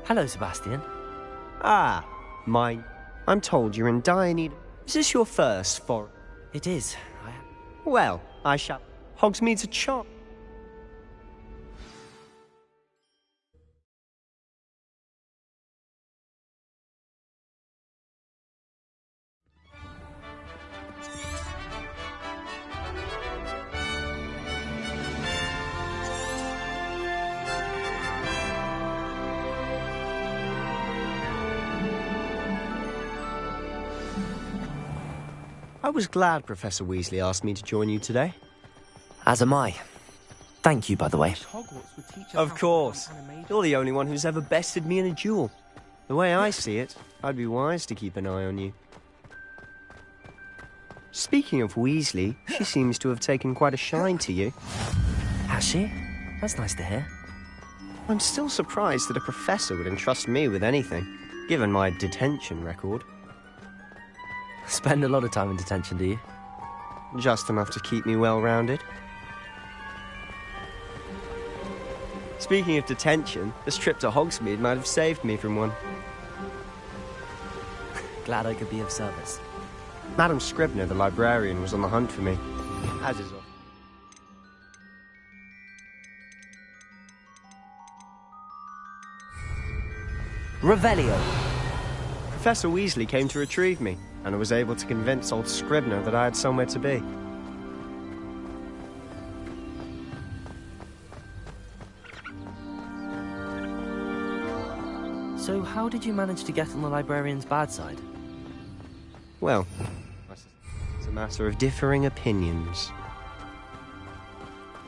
Hello, Sebastian. Ah, mine. I'm told you're in dire need. Is this your first foray? It is. Well, I shall. Hogsmeade's a charm. I was glad Professor Weasley asked me to join you today. As am I. Thank you, by the way. Of course. You're the only one who's ever bested me in a duel. The way I see it, I'd be wise to keep an eye on you. Speaking of Weasley, she seems to have taken quite a shine to you. Has she? That's nice to hear. I'm still surprised that a professor would entrust me with anything, given my detention record. Spend a lot of time in detention, do you? Just enough to keep me well-rounded. Speaking of detention, this trip to Hogsmeade might have saved me from one. Glad I could be of service. Madam Scribner, the librarian, was on the hunt for me, as is often. Revelio. Professor Weasley came to retrieve me, and I was able to convince old Scribner that I had somewhere to be. So how did you manage to get on the librarian's bad side? Well, it's a matter of differing opinions.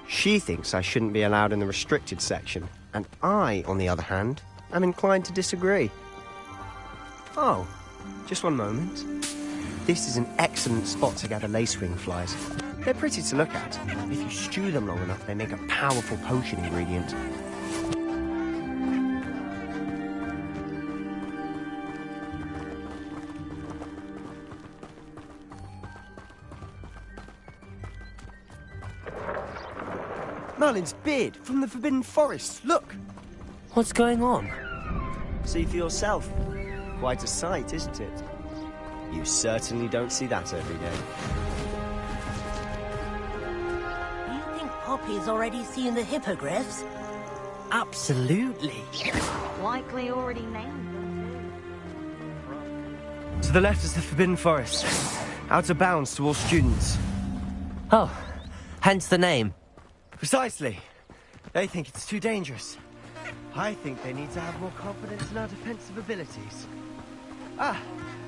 She thinks I shouldn't be allowed in the restricted section, and I, on the other hand, am inclined to disagree. Oh, just one moment. This is an excellent spot to gather lacewing flies. They're pretty to look at. If you stew them long enough, they make a powerful potion ingredient. Merlin's beard from the Forbidden Forest. Look! What's going on? See for yourself. Quite a sight, isn't it? You certainly don't see that every day. Do you think Poppy's already seen the hippogriffs? Absolutely. Likely already named them To the left is the Forbidden Forest. Out of bounds to all students. Oh, hence the name. Precisely. They think it's too dangerous. I think they need to have more confidence in our defensive abilities. Ah,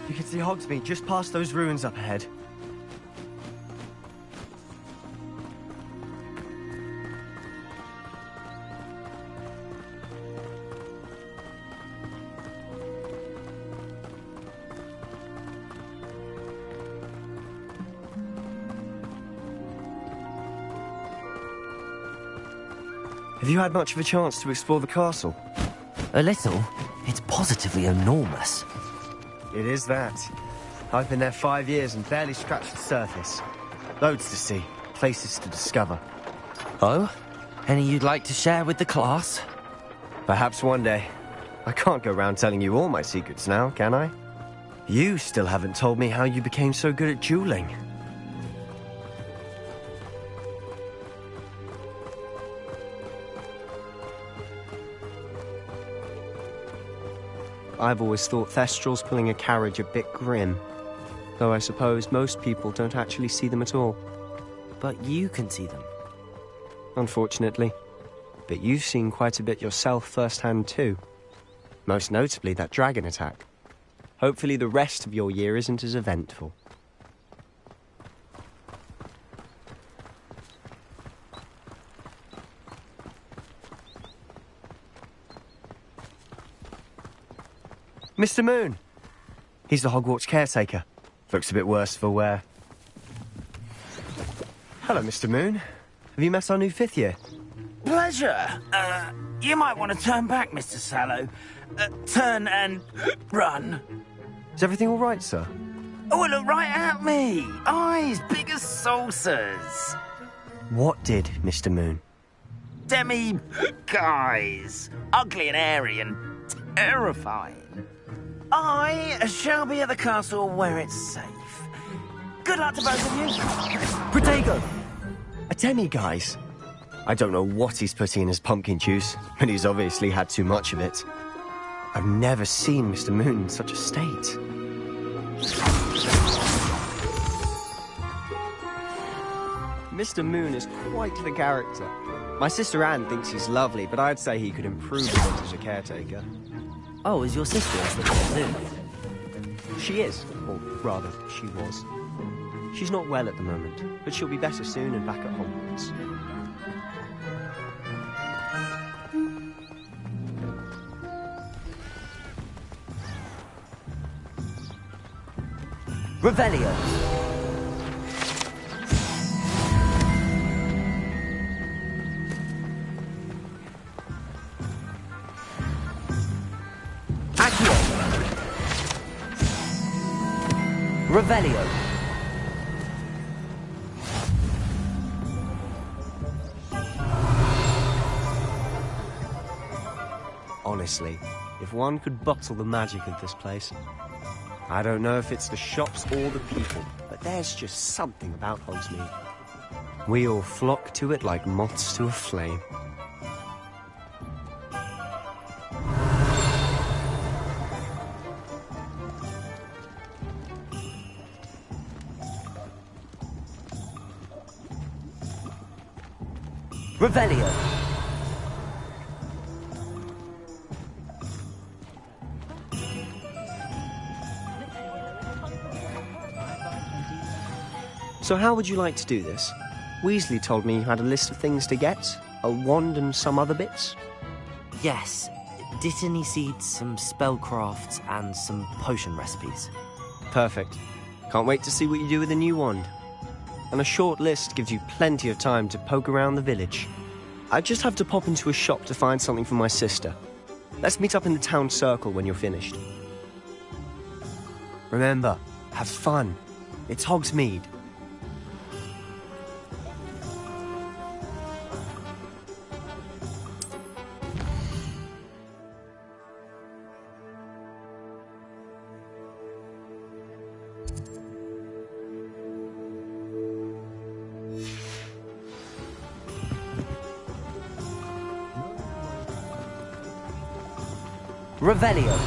you can see Hogsmeade just past those ruins up ahead. Have you had much of a chance to explore the castle? A little. It's positively enormous. It is that. I've been there 5 years and barely scratched the surface. Loads to see, places to discover. Oh? Any you'd like to share with the class? Perhaps one day. I can't go around telling you all my secrets now, can I? You still haven't told me how you became so good at dueling. I've always thought Thestrals pulling a carriage a bit grim. Though I suppose most people don't actually see them at all. But you can see them. Unfortunately. But you've seen quite a bit yourself firsthand too. Most notably that dragon attack. Hopefully the rest of your year isn't as eventful. Mr. Moon! He's the Hogwarts caretaker. Looks a bit worse for wear. Hello, Mr. Moon. Have you met our new 5th year? Pleasure. You might want to turn back, Mr. Sallow. Turn and run. Is everything all right, sir? Oh, look right at me. Eyes big as saucers. What did, Mr. Moon? Guys. Ugly and hairy and terrifying. I shall be at the castle where it's safe. Good luck to both of you. Protego! A demi-guise. I don't know what he's putting in his pumpkin juice, but he's obviously had too much of it. I've never seen Mr. Moon in such a state. Mr. Moon is quite the character. My sister Anne thinks he's lovely, but I'd say he could improve a bit as a caretaker. Oh, is your sister as the too? She is, or rather, she was. She's not well at the moment, but she'll be better soon and back at Hogwarts. Revelio! Revelio. Honestly, if one could bottle the magic of this place. I don't know if it's the shops or the people, but there's just something about Hogsmeade. We all flock to it like moths to a flame. Revelio. So how would you like to do this? Weasley told me you had a list of things to get, a wand and some other bits. Yes, Dittany seeds, some spellcrafts, and some potion recipes. Perfect. Can't wait to see what you do with the new wand. And a short list gives you plenty of time to poke around the village. I just have to pop into a shop to find something for my sister. Let's meet up in the town circle when you're finished. Remember, have fun. It's Hogsmeade. Revelio.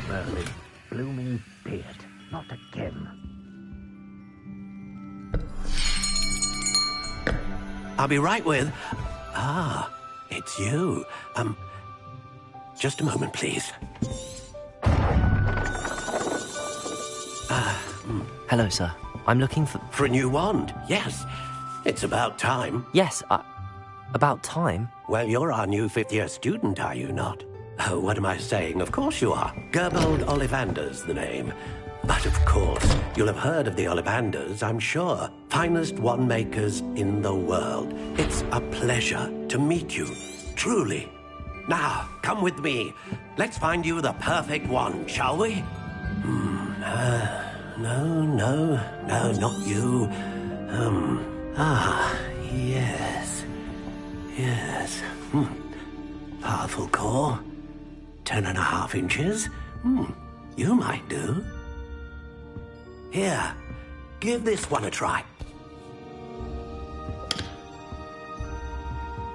Burly, blooming beard. Not again. I'll be right with... Ah, it's you. Just a moment, please. Hello, sir. I'm looking for... For a new wand, yes. It's about time. Yes, about time? Well, you're our new fifth-year student, are you not? Oh, what am I saying? Of course you are. Gerbold Ollivander's the name. But of course, you'll have heard of the Ollivanders, I'm sure. Finest wand makers in the world. It's a pleasure to meet you, truly. Now, come with me. Let's find you the perfect wand, shall we? No, not you. Yes. Powerful core. 10.5 inches. You might do. Here, give this one a try.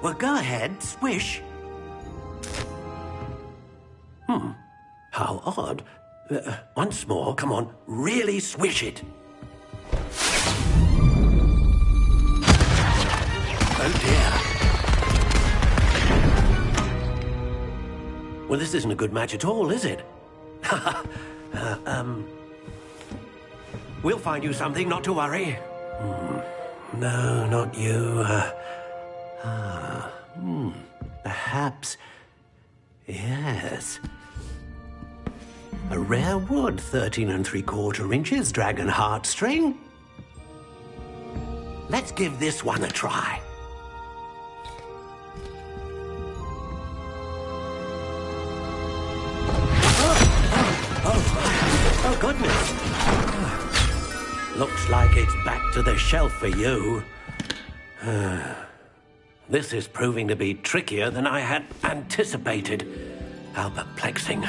Well, go ahead, swish. How odd. Once more, come on, really swish it. Oh dear. Well, this isn't a good match at all, is it? We'll find you something, not to worry. No, not you. Perhaps... Yes. A rare wood, 13 3/4 inches, dragon heartstring. Let's give this one a try. Oh, goodness. Looks like it's back to the shelf for you. This is proving to be trickier than I had anticipated. How perplexing.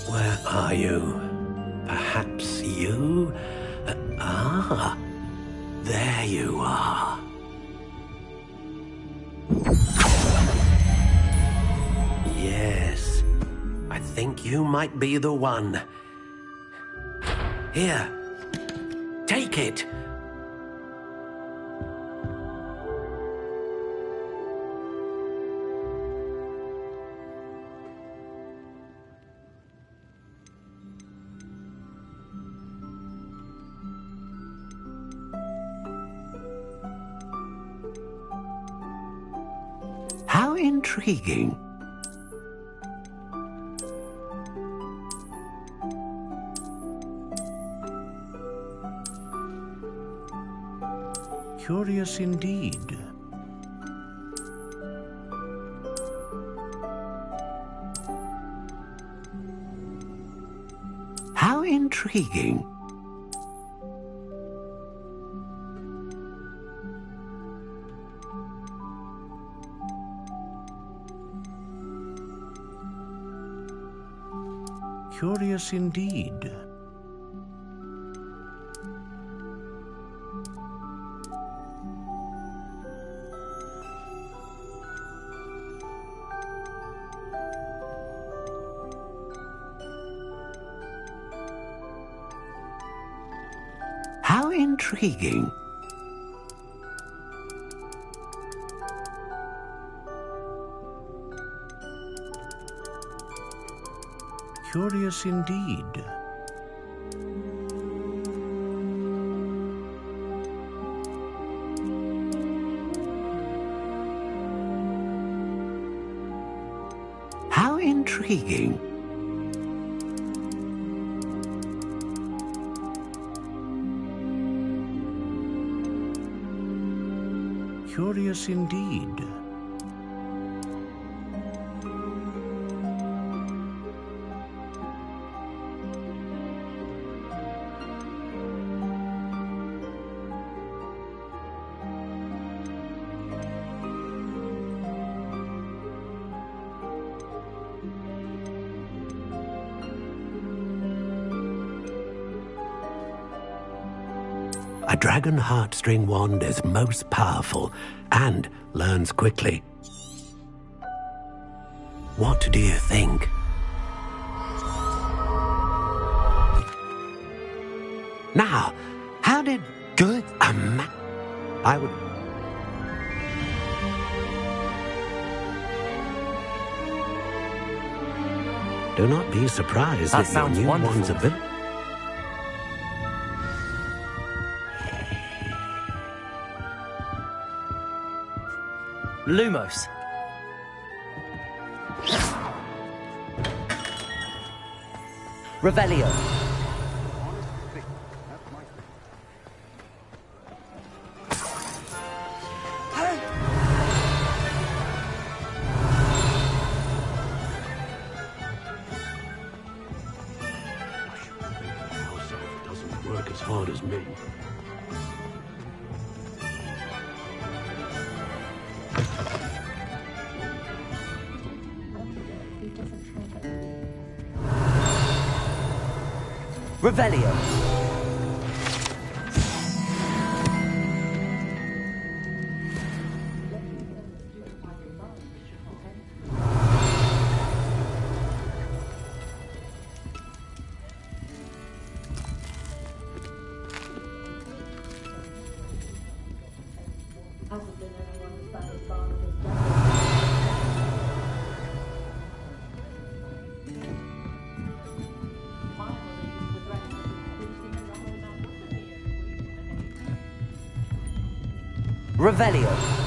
Where are you? Perhaps you? There you are. Yes, I think you might be the one. Here, take it. How intriguing. Curious indeed. How intriguing. Curious indeed. How intriguing. Curious indeed. How intriguing. Curious indeed. A dragon heartstring wand is most powerful and learns quickly. What do you think? Now, how sounded good. I would... Do not be surprised That at your sounds new wonderful. one's ability. Lumos. Revelio. Doesn't work as hard as me. Revelio. Revelio.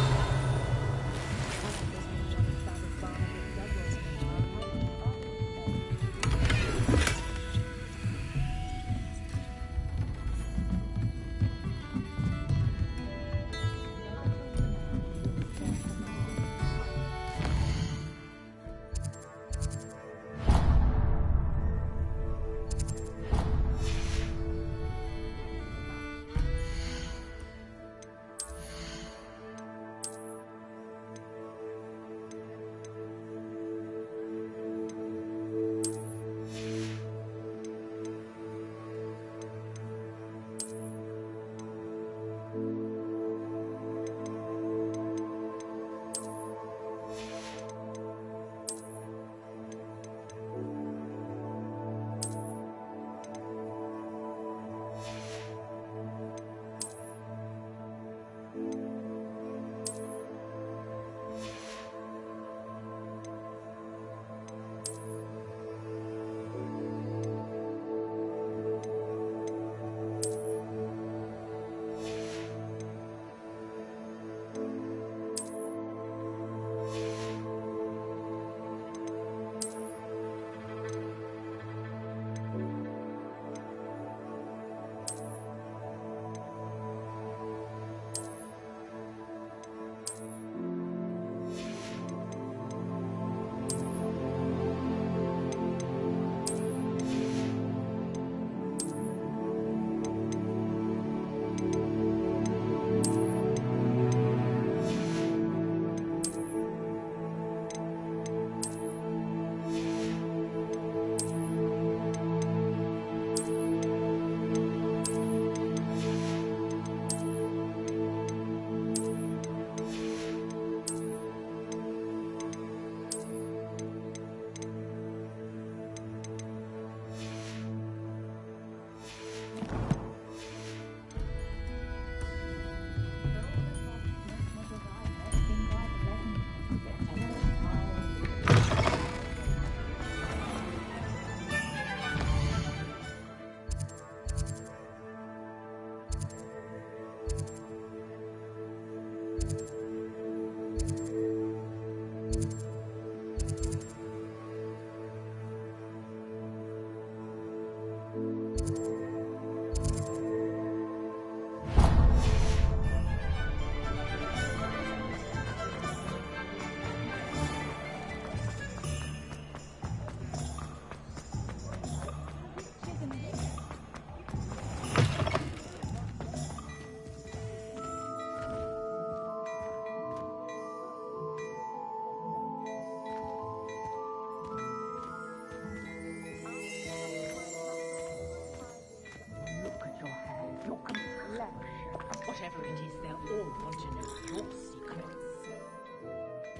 Whatever it is, they'll all want to know your secrets.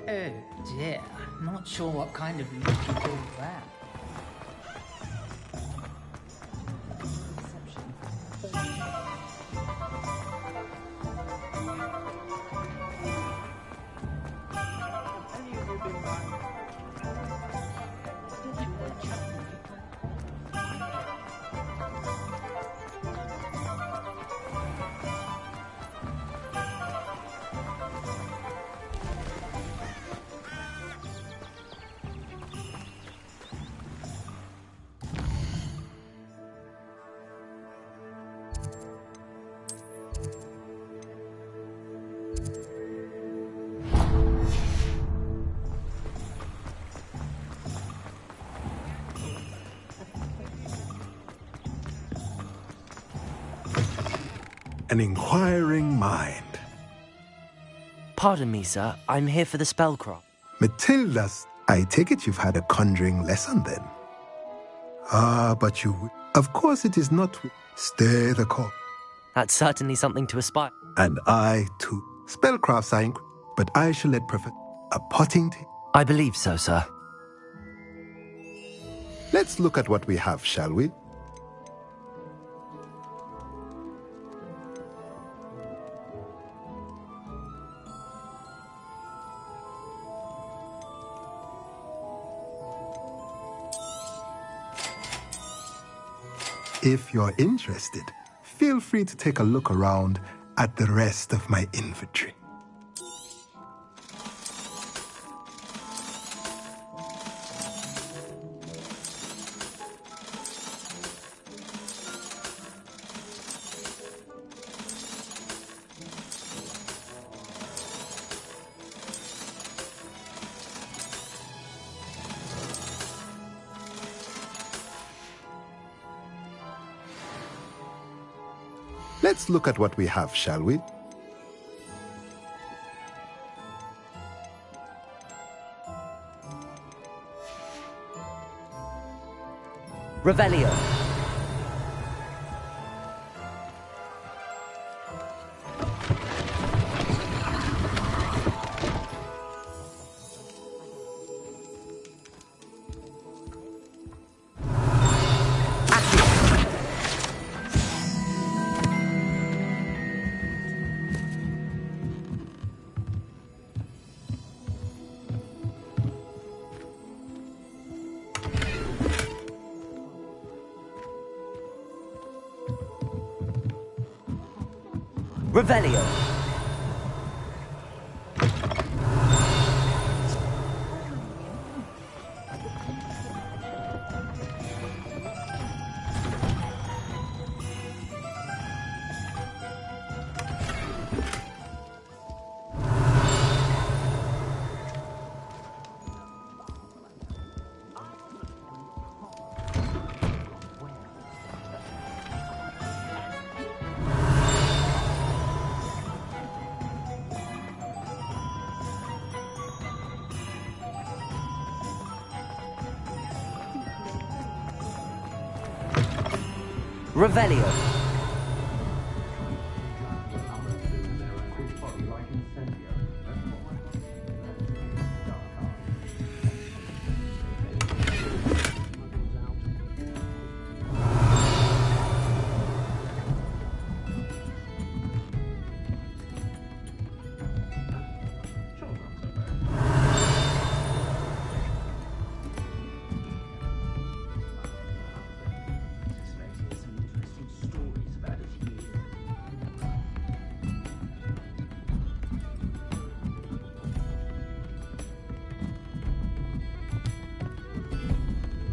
Oh dear, not sure what kind of look you call that. an inquiring mind. Pardon me, sir. I'm here for the spellcraft. Matilda's... I take it you've had a conjuring lesson then. Ah, but you... Of course it is not... Stay the course. That's certainly something to aspire. And I, too. Spellcrafts are but I shall let a potting tea. I believe so, sir. Let's look at what we have, shall we? If you're interested, feel free to take a look around at the rest of my inventory. Let's look at what we have, shall we? Revelio. Revelio. Revelio.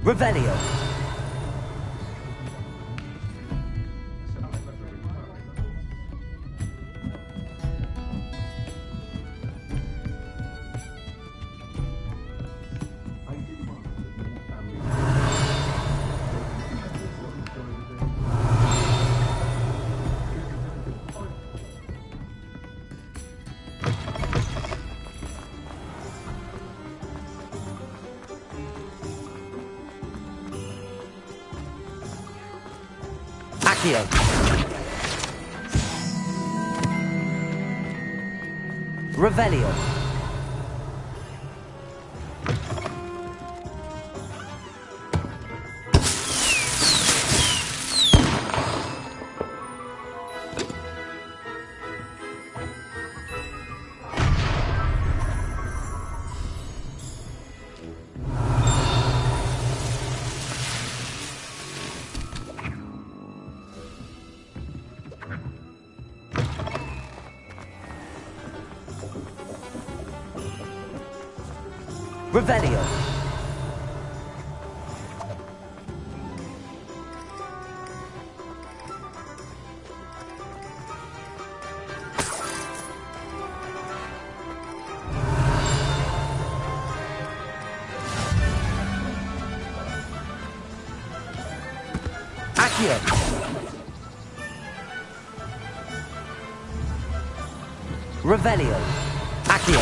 Revelio. Accio. Revelio. Revelio. Accio. Revelio. Accio.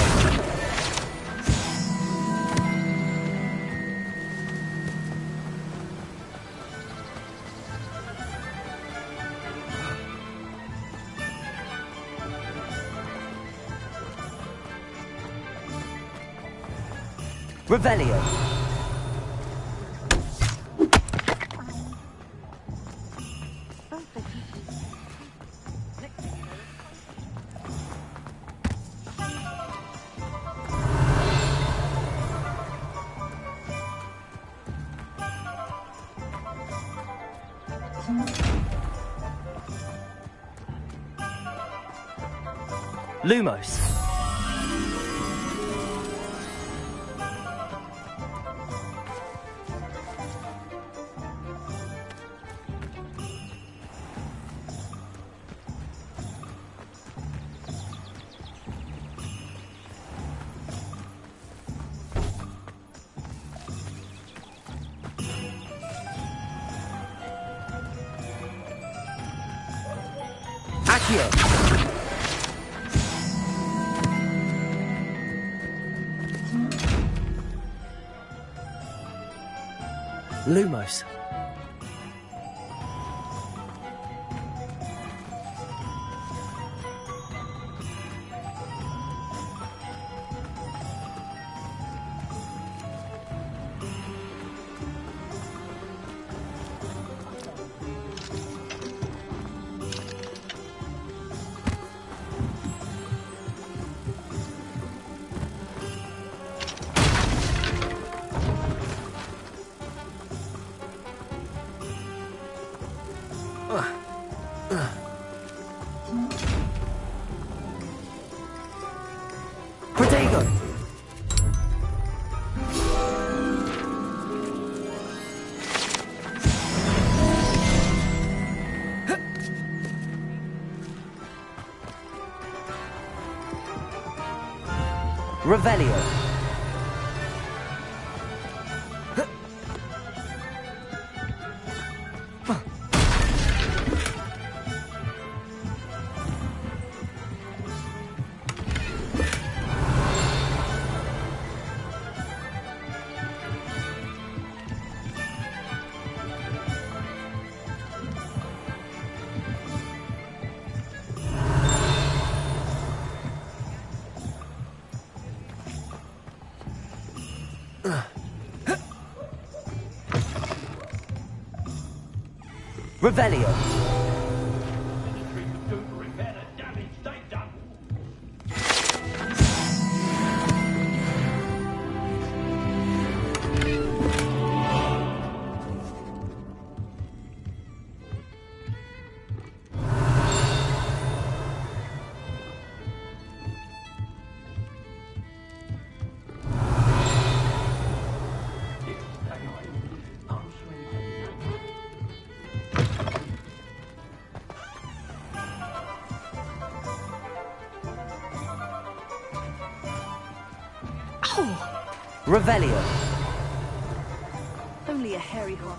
Revelio. Lumos. Accio. Lumos. Protego. Revelio. Revelio. Revelio. Only a hairy hop.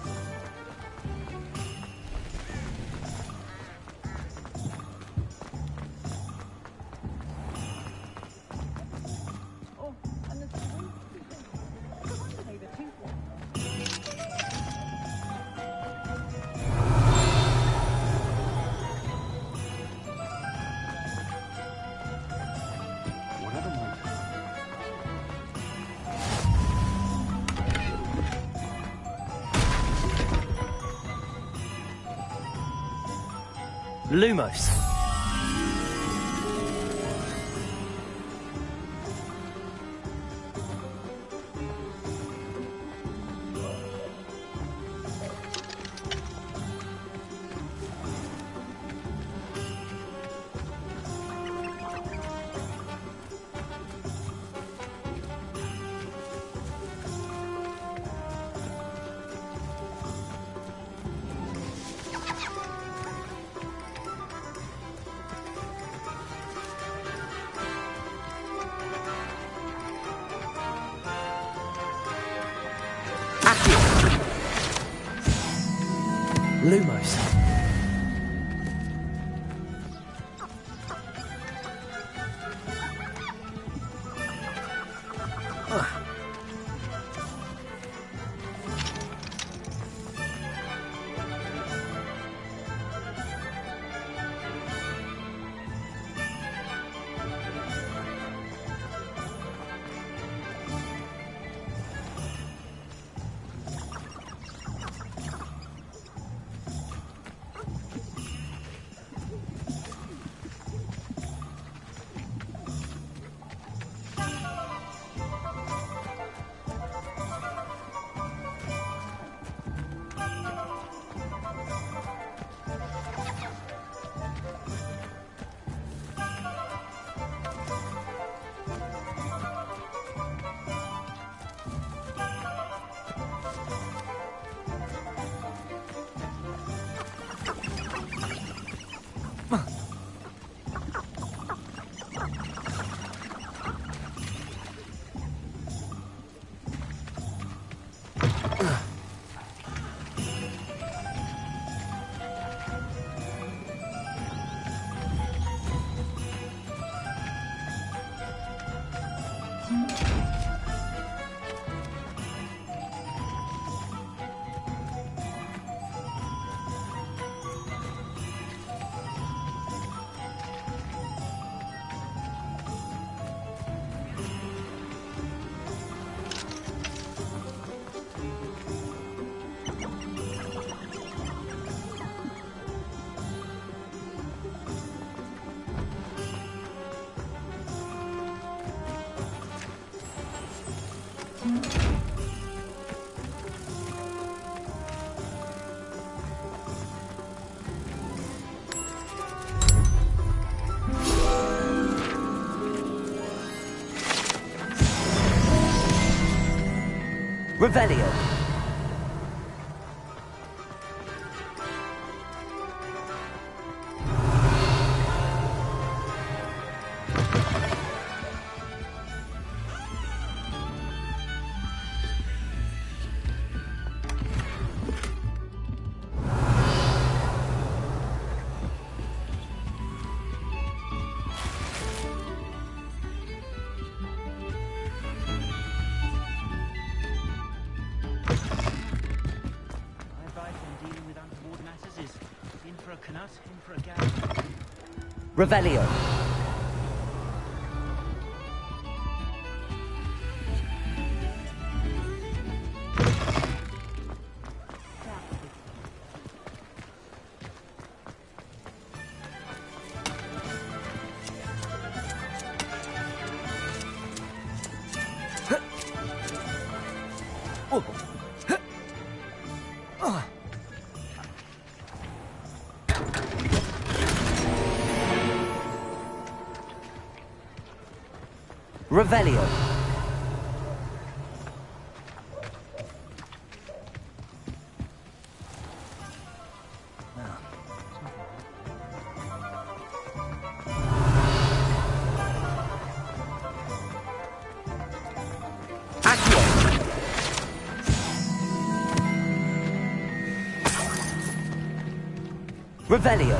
Lumos. Lumos. Revelio. Revelio. Revelio. Revelio.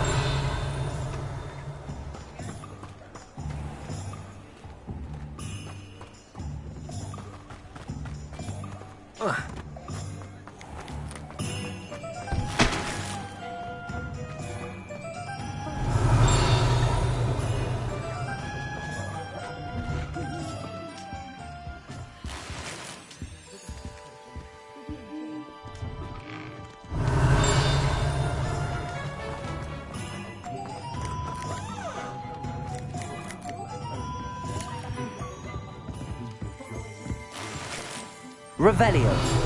Revelio.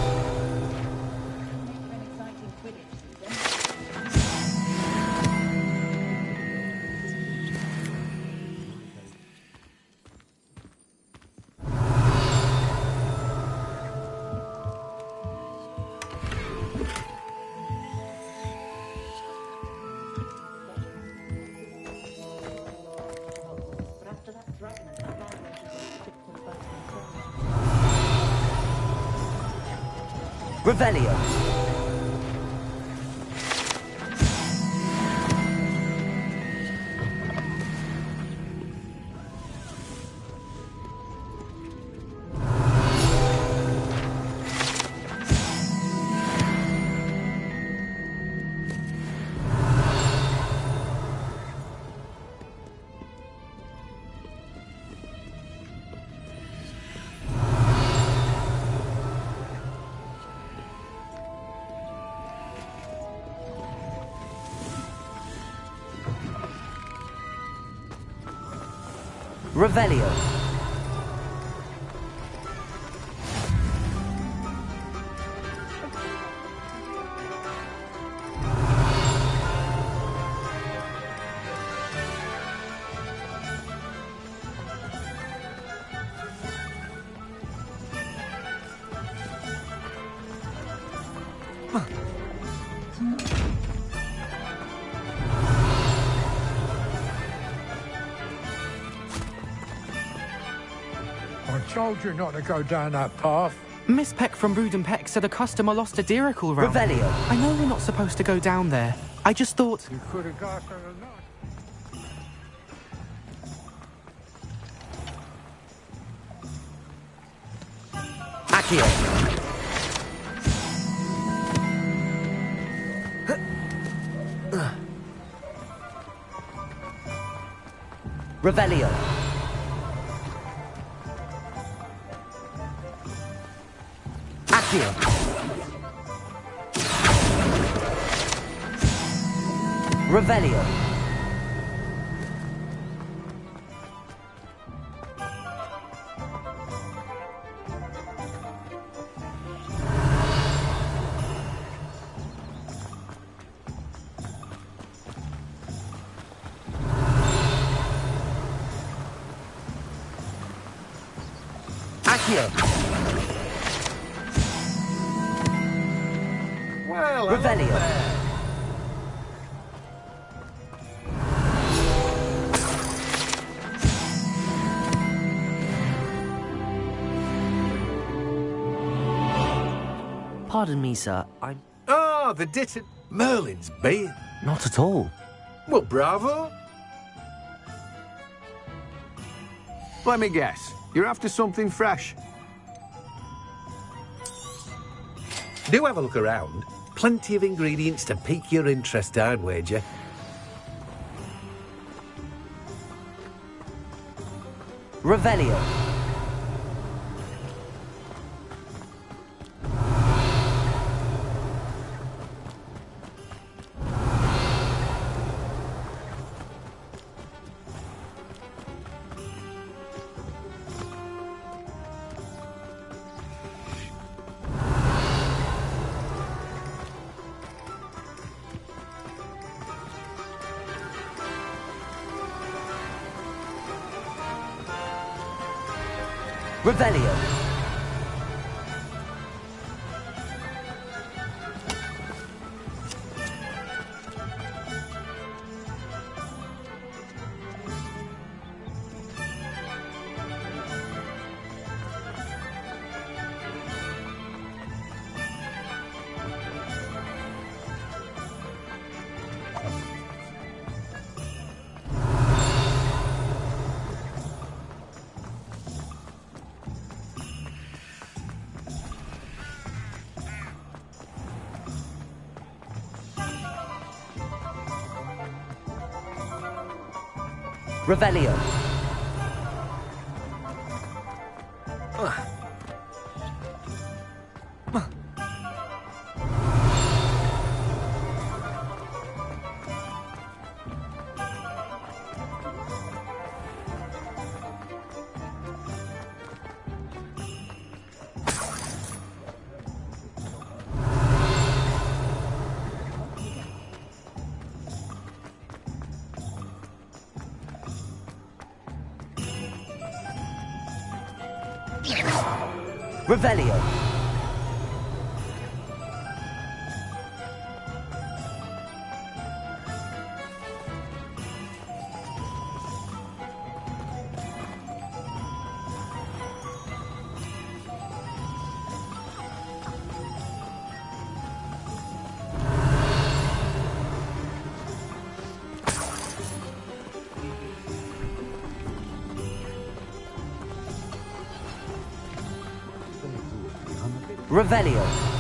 Revelio. Revelio. I told you not to go down that path. Miss Peck from Brood and Peck said a customer lost a diricle round. Revelio. I know we're not supposed to go down there. I just thought... You could have got her a lot. Accio. Revelio. Accio. Revelio. Accio. Well, Revelio. Pardon me, sir. I'm... Ah, the Ditton... Merlin's being... Not at all. Well, bravo. Let me guess. You're after something fresh. Do have a look around. Plenty of ingredients to pique your interest, I'd wager. Revelio. Revelio. Revelio. Revelio. Revelio.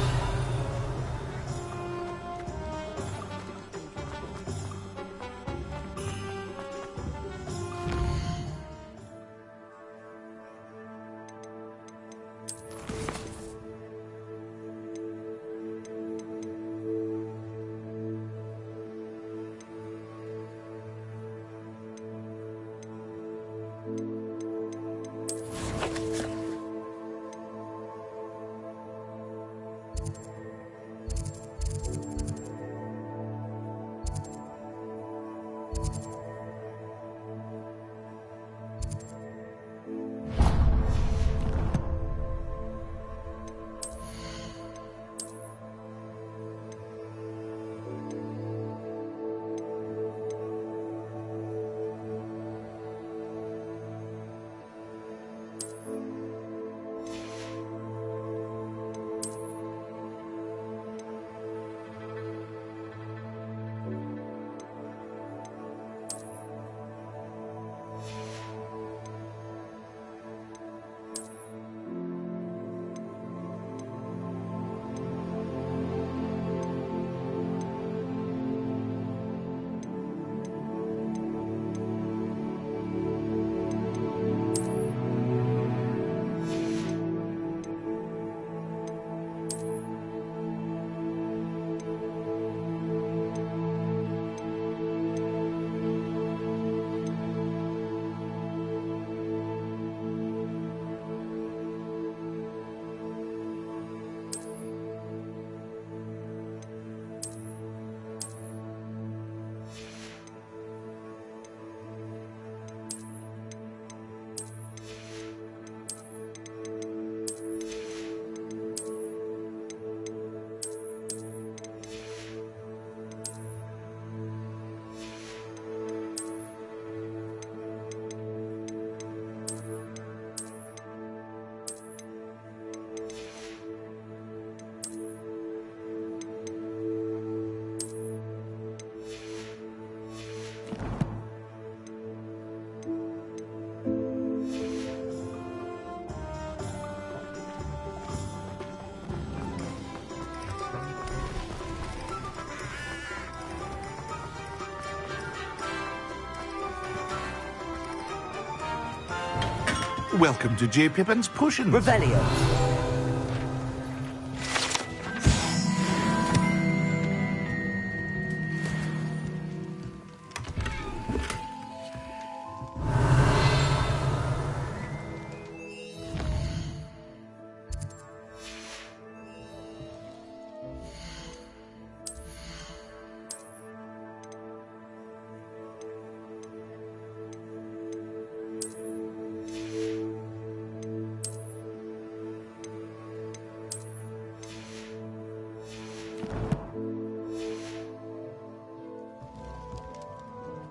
Welcome to J. Pippin's Potions. Revelio.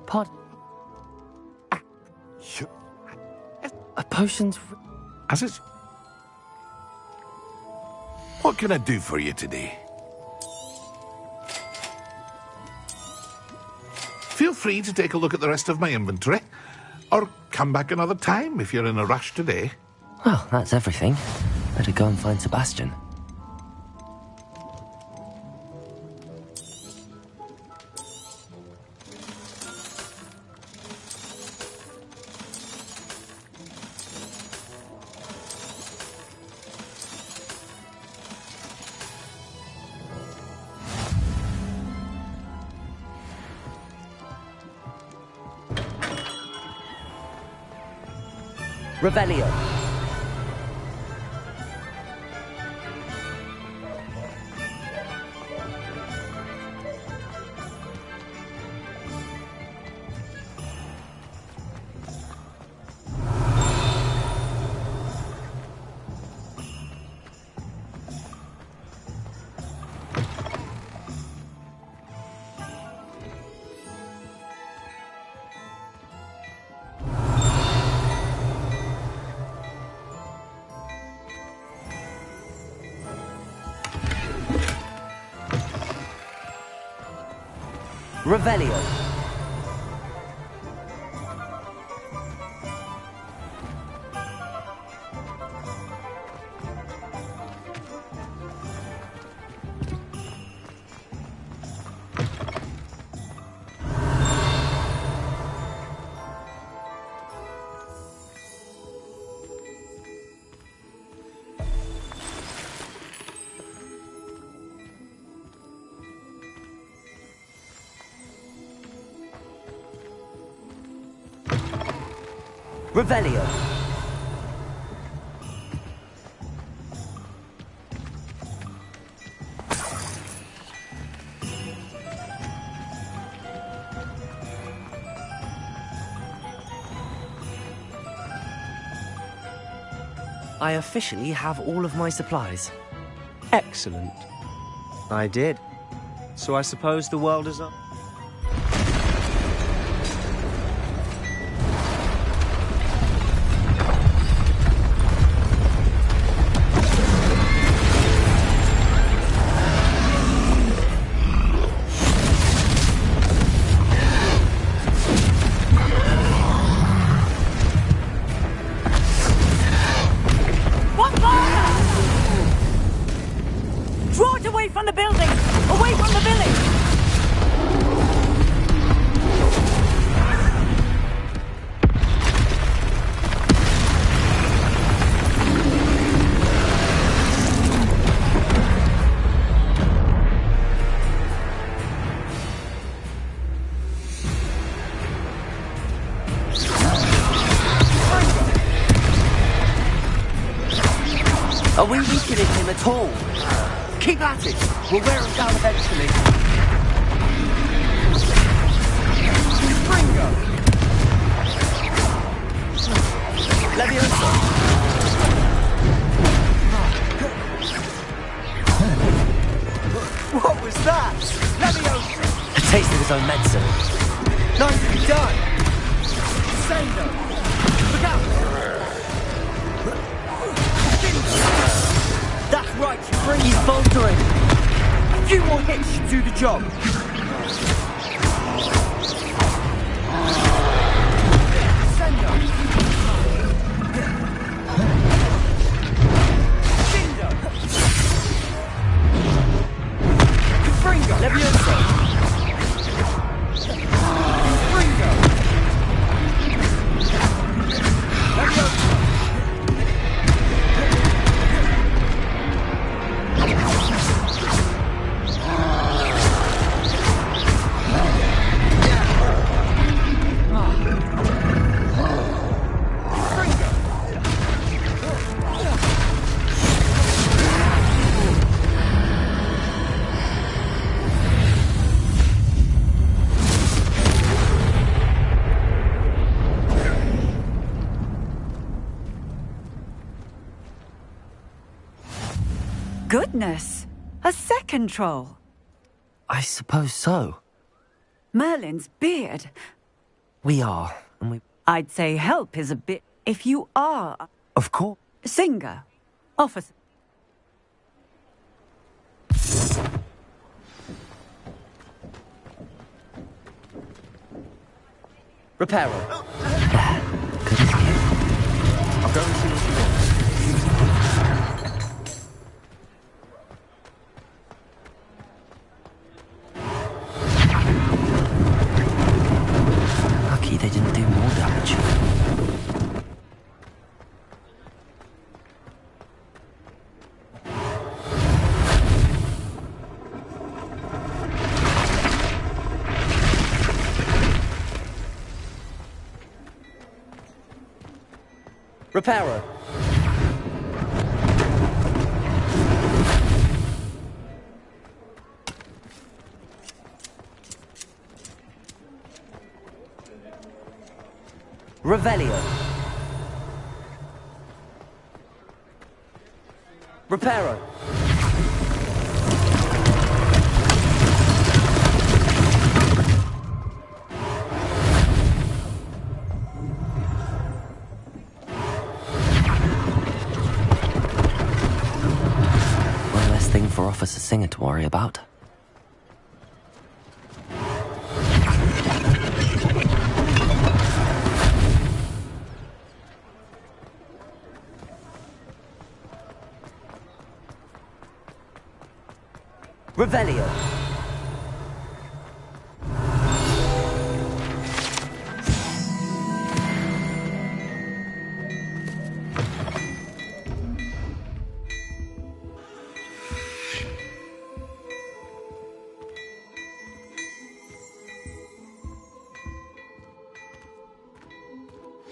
Pod. Potions. As it's. What can I do for you today? Feel free to take a look at the rest of my inventory, or come back another time if you're in a rush today. Well, that's everything. Better go and find Sebastian. Revelio. Revelio. Revelio. I officially have all of my supplies. Excellent. I did. So I suppose the world is up. Are we weakening him at all? Keep at it. We'll wear him down eventually. Ringo! Leviosa! What was that? Leviosa! A taste of his own medicine. Nicely done! Sando! Look out! That's right, you bring. He's faltering. A few more hits should do the job. Sando! Shindo! Confringo! Leviosa! Confringo! Leviosa! Goodness! A second troll. I suppose so. Merlin's beard. We are, and we... I'd say help is a bit... If you are... Of course. Singer. Officer. Reparo. Good as new. I'll go and see what she wants. Lucky they didn't do more damage. Reparo. Revelio. Reparo. One less thing for Officer Singer to worry about. Revelio.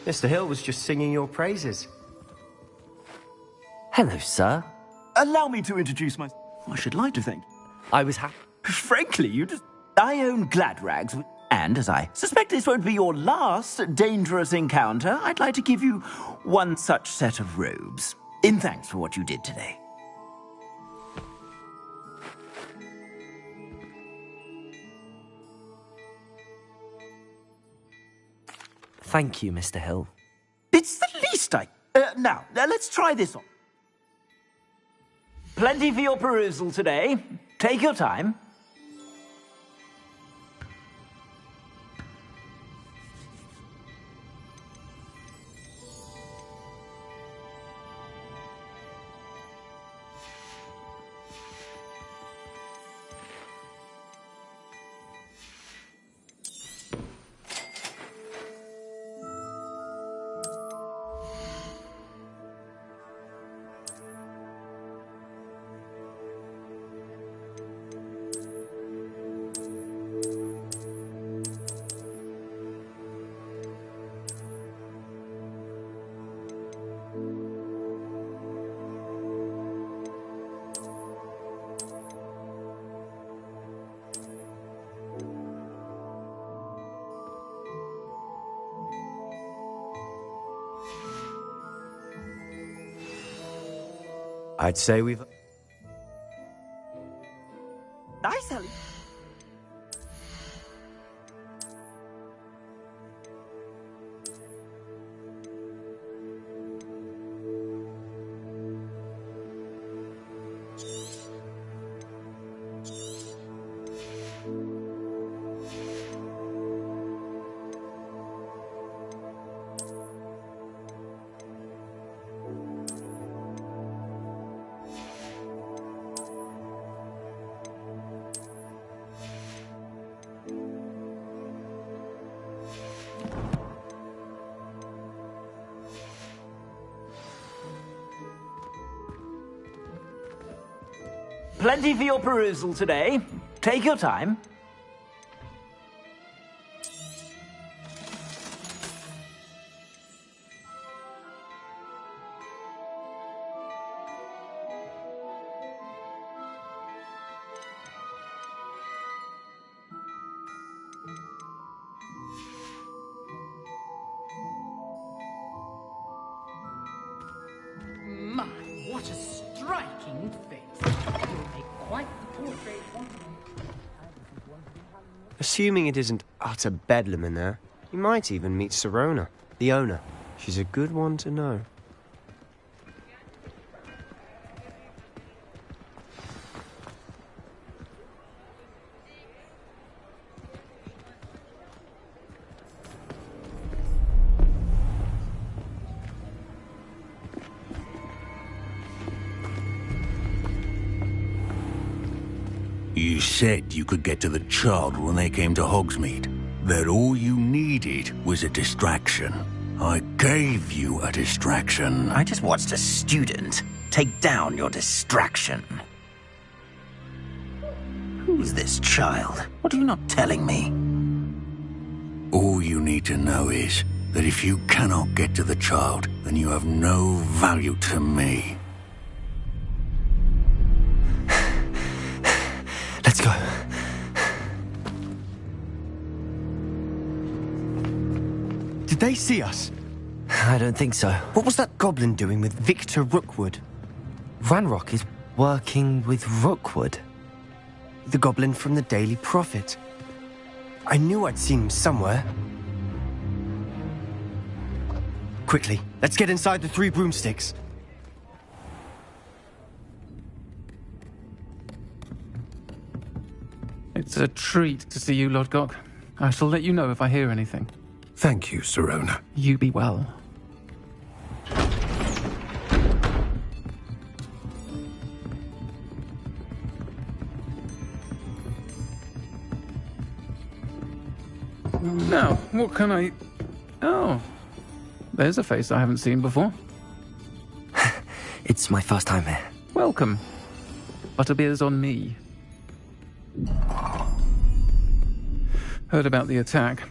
Mr. Hill was just singing your praises. Hello, sir. Allow me to introduce myself. I should like to thank. I was happy. Frankly, you just... I own Gladrags, and as I suspect this won't be your last dangerous encounter, I'd like to give you one such set of robes, in thanks for what you did today. Thank you, Mr. Hill. It's the least I... now, let's try this on. Plenty for your perusal today. Take your time. I'd say we've... Nice, Ellie. Plenty for your perusal today. Take your time. My, what a striking face. Quite the portrait, wasn't it? Assuming it isn't utter bedlam in there, you might even meet Sirona, the owner. She's a good one to know. You said you could get to the child when they came to Hogsmeade. That all you needed was a distraction. I gave you a distraction. I just watched a student take down your distraction. Who's this child? What are you not telling me? All you need to know is that if you cannot get to the child, then you have no value to me. Let's go. Did they see us? I don't think so. What was that goblin doing with Victor Rookwood? Ranrock is working with Rookwood. The goblin from the Daily Prophet. I knew I'd seen him somewhere. Quickly, let's get inside the 3 broomsticks. It's a treat to see you, Lodgok. I shall let you know if I hear anything. Thank you, Sirona. You be well. Now, what can I... Oh, there's a face I haven't seen before. It's my first time here. Welcome. Butterbeer's on me. Heard about the attack.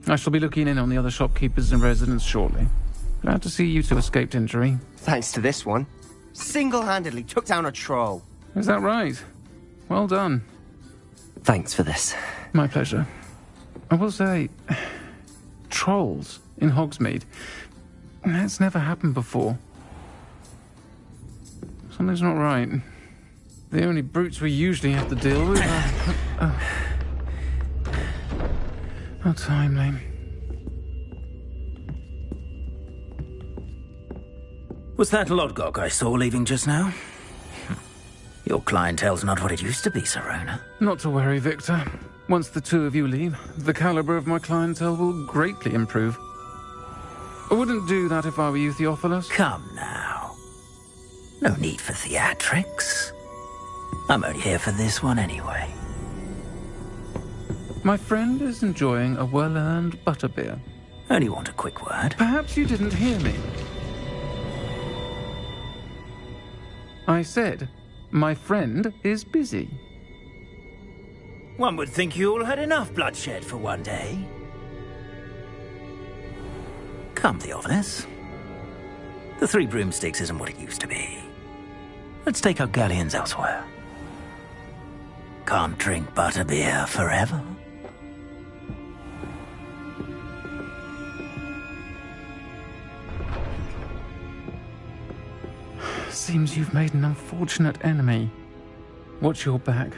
I shall be looking in on the other shopkeepers and residents shortly. Glad to see you two escaped injury. Thanks to this one. Single-handedly took down a troll. Is that right? Well done. Thanks for this. My pleasure. I will say, trolls in Hogsmeade. That's never happened before. Something's not right. The only brutes we usually have to deal with are... How timely. Was that Lodgok I saw leaving just now? Your clientele's not what it used to be, Sirona. Not to worry, Victor. Once the two of you leave, the caliber of my clientele will greatly improve. I wouldn't do that if I were you, Theophilus. Come now. No need for theatrics. I'm only here for this one anyway. My friend is enjoying a well-earned butterbeer. Only want a quick word. Perhaps you didn't hear me. I said, my friend is busy. One would think you all had enough bloodshed for one day. Come, Theophilus. The 3 broomsticks isn't what it used to be. Let's take our galleons elsewhere. Can't drink butterbeer forever. Seems you've made an unfortunate enemy. Watch your back.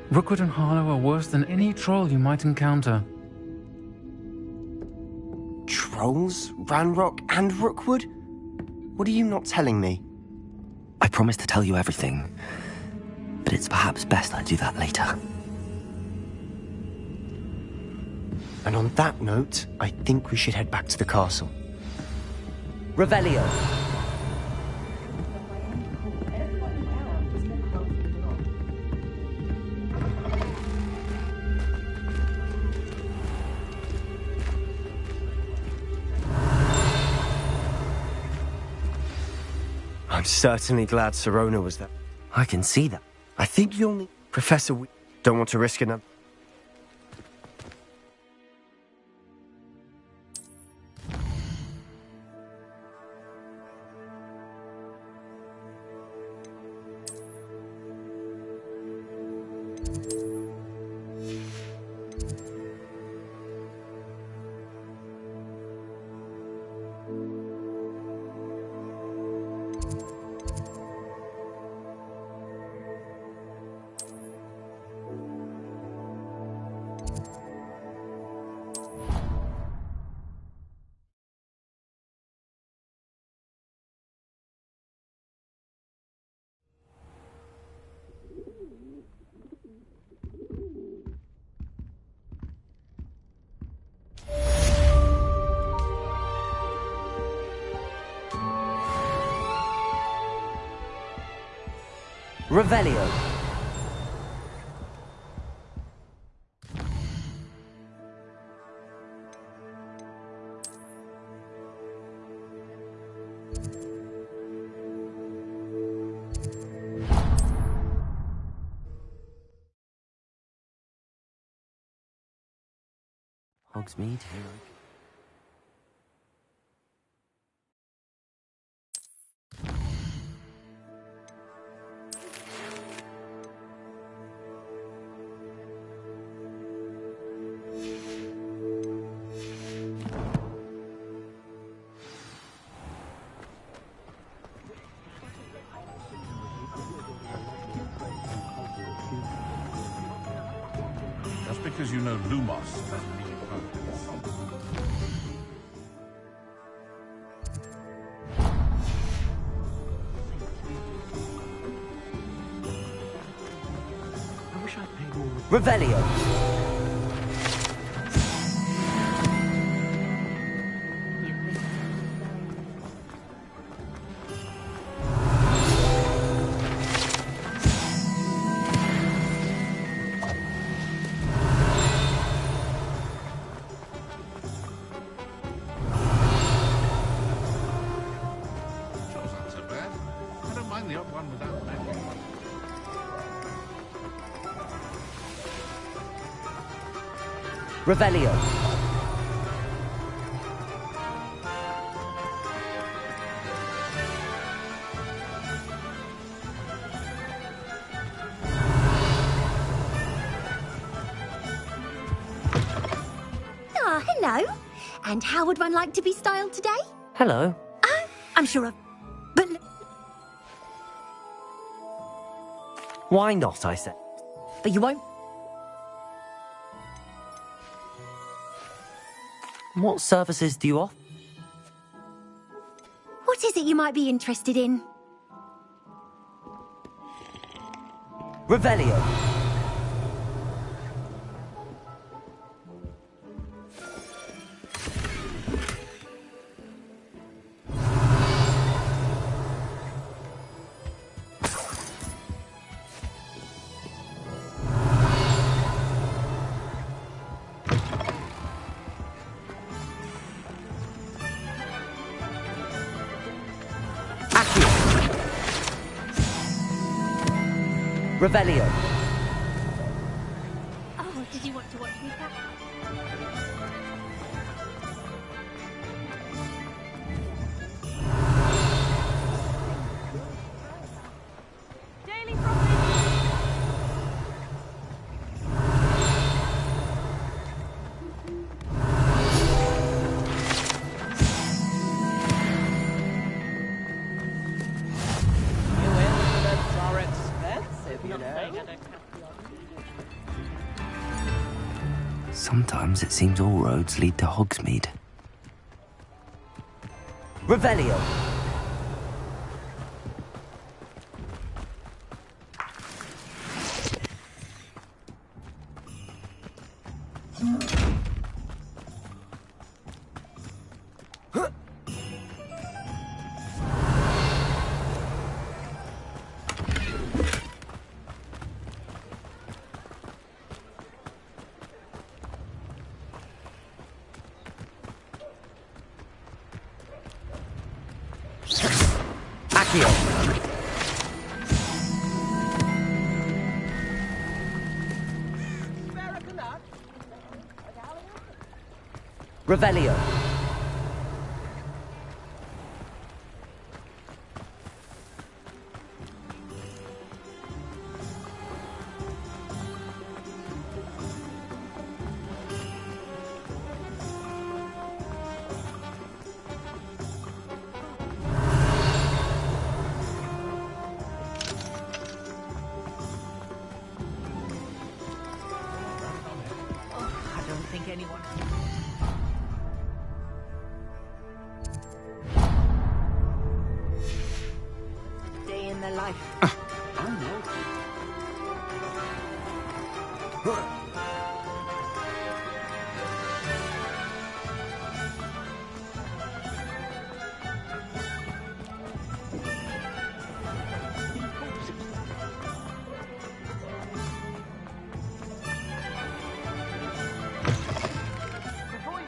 Rookwood and Harlow are worse than any troll you might encounter. Trolls? Ranrock and Rookwood? What are you not telling me? I promised to tell you everything, but it's perhaps best I do that later. And on that note, I think we should head back to the castle. Revelio. I'm certainly glad Sirona was there. I can see that. I think you'll need... Professor, we don't want to risk another... Revelio. Hogsmeade. Just because you know Lumos doesn't mean you can't do this. I wish I'd paid more. Revelio. Cho's not so bad. I don't mind the odd one without magic. Revelio. Ah, hello. And how would one like to be styled today? Hello. Oh, I'm sure of... But... Why not, I said. But you won't... What services do you offer? What is it you might be interested in? Revelio. Revelio. Oh, did you want to watch me pack? Sometimes it seems all roads lead to Hogsmeade. Revelio. Revelio. I don't think anyone... Day in the life. I know.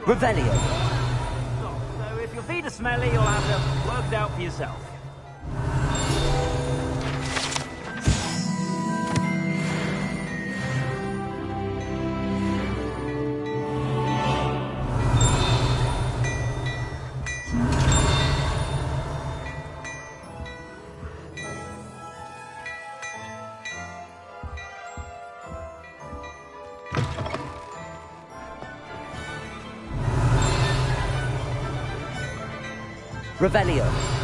Revelio. So if your feet are smelly, you'll have to work it out for yourself. Revelio.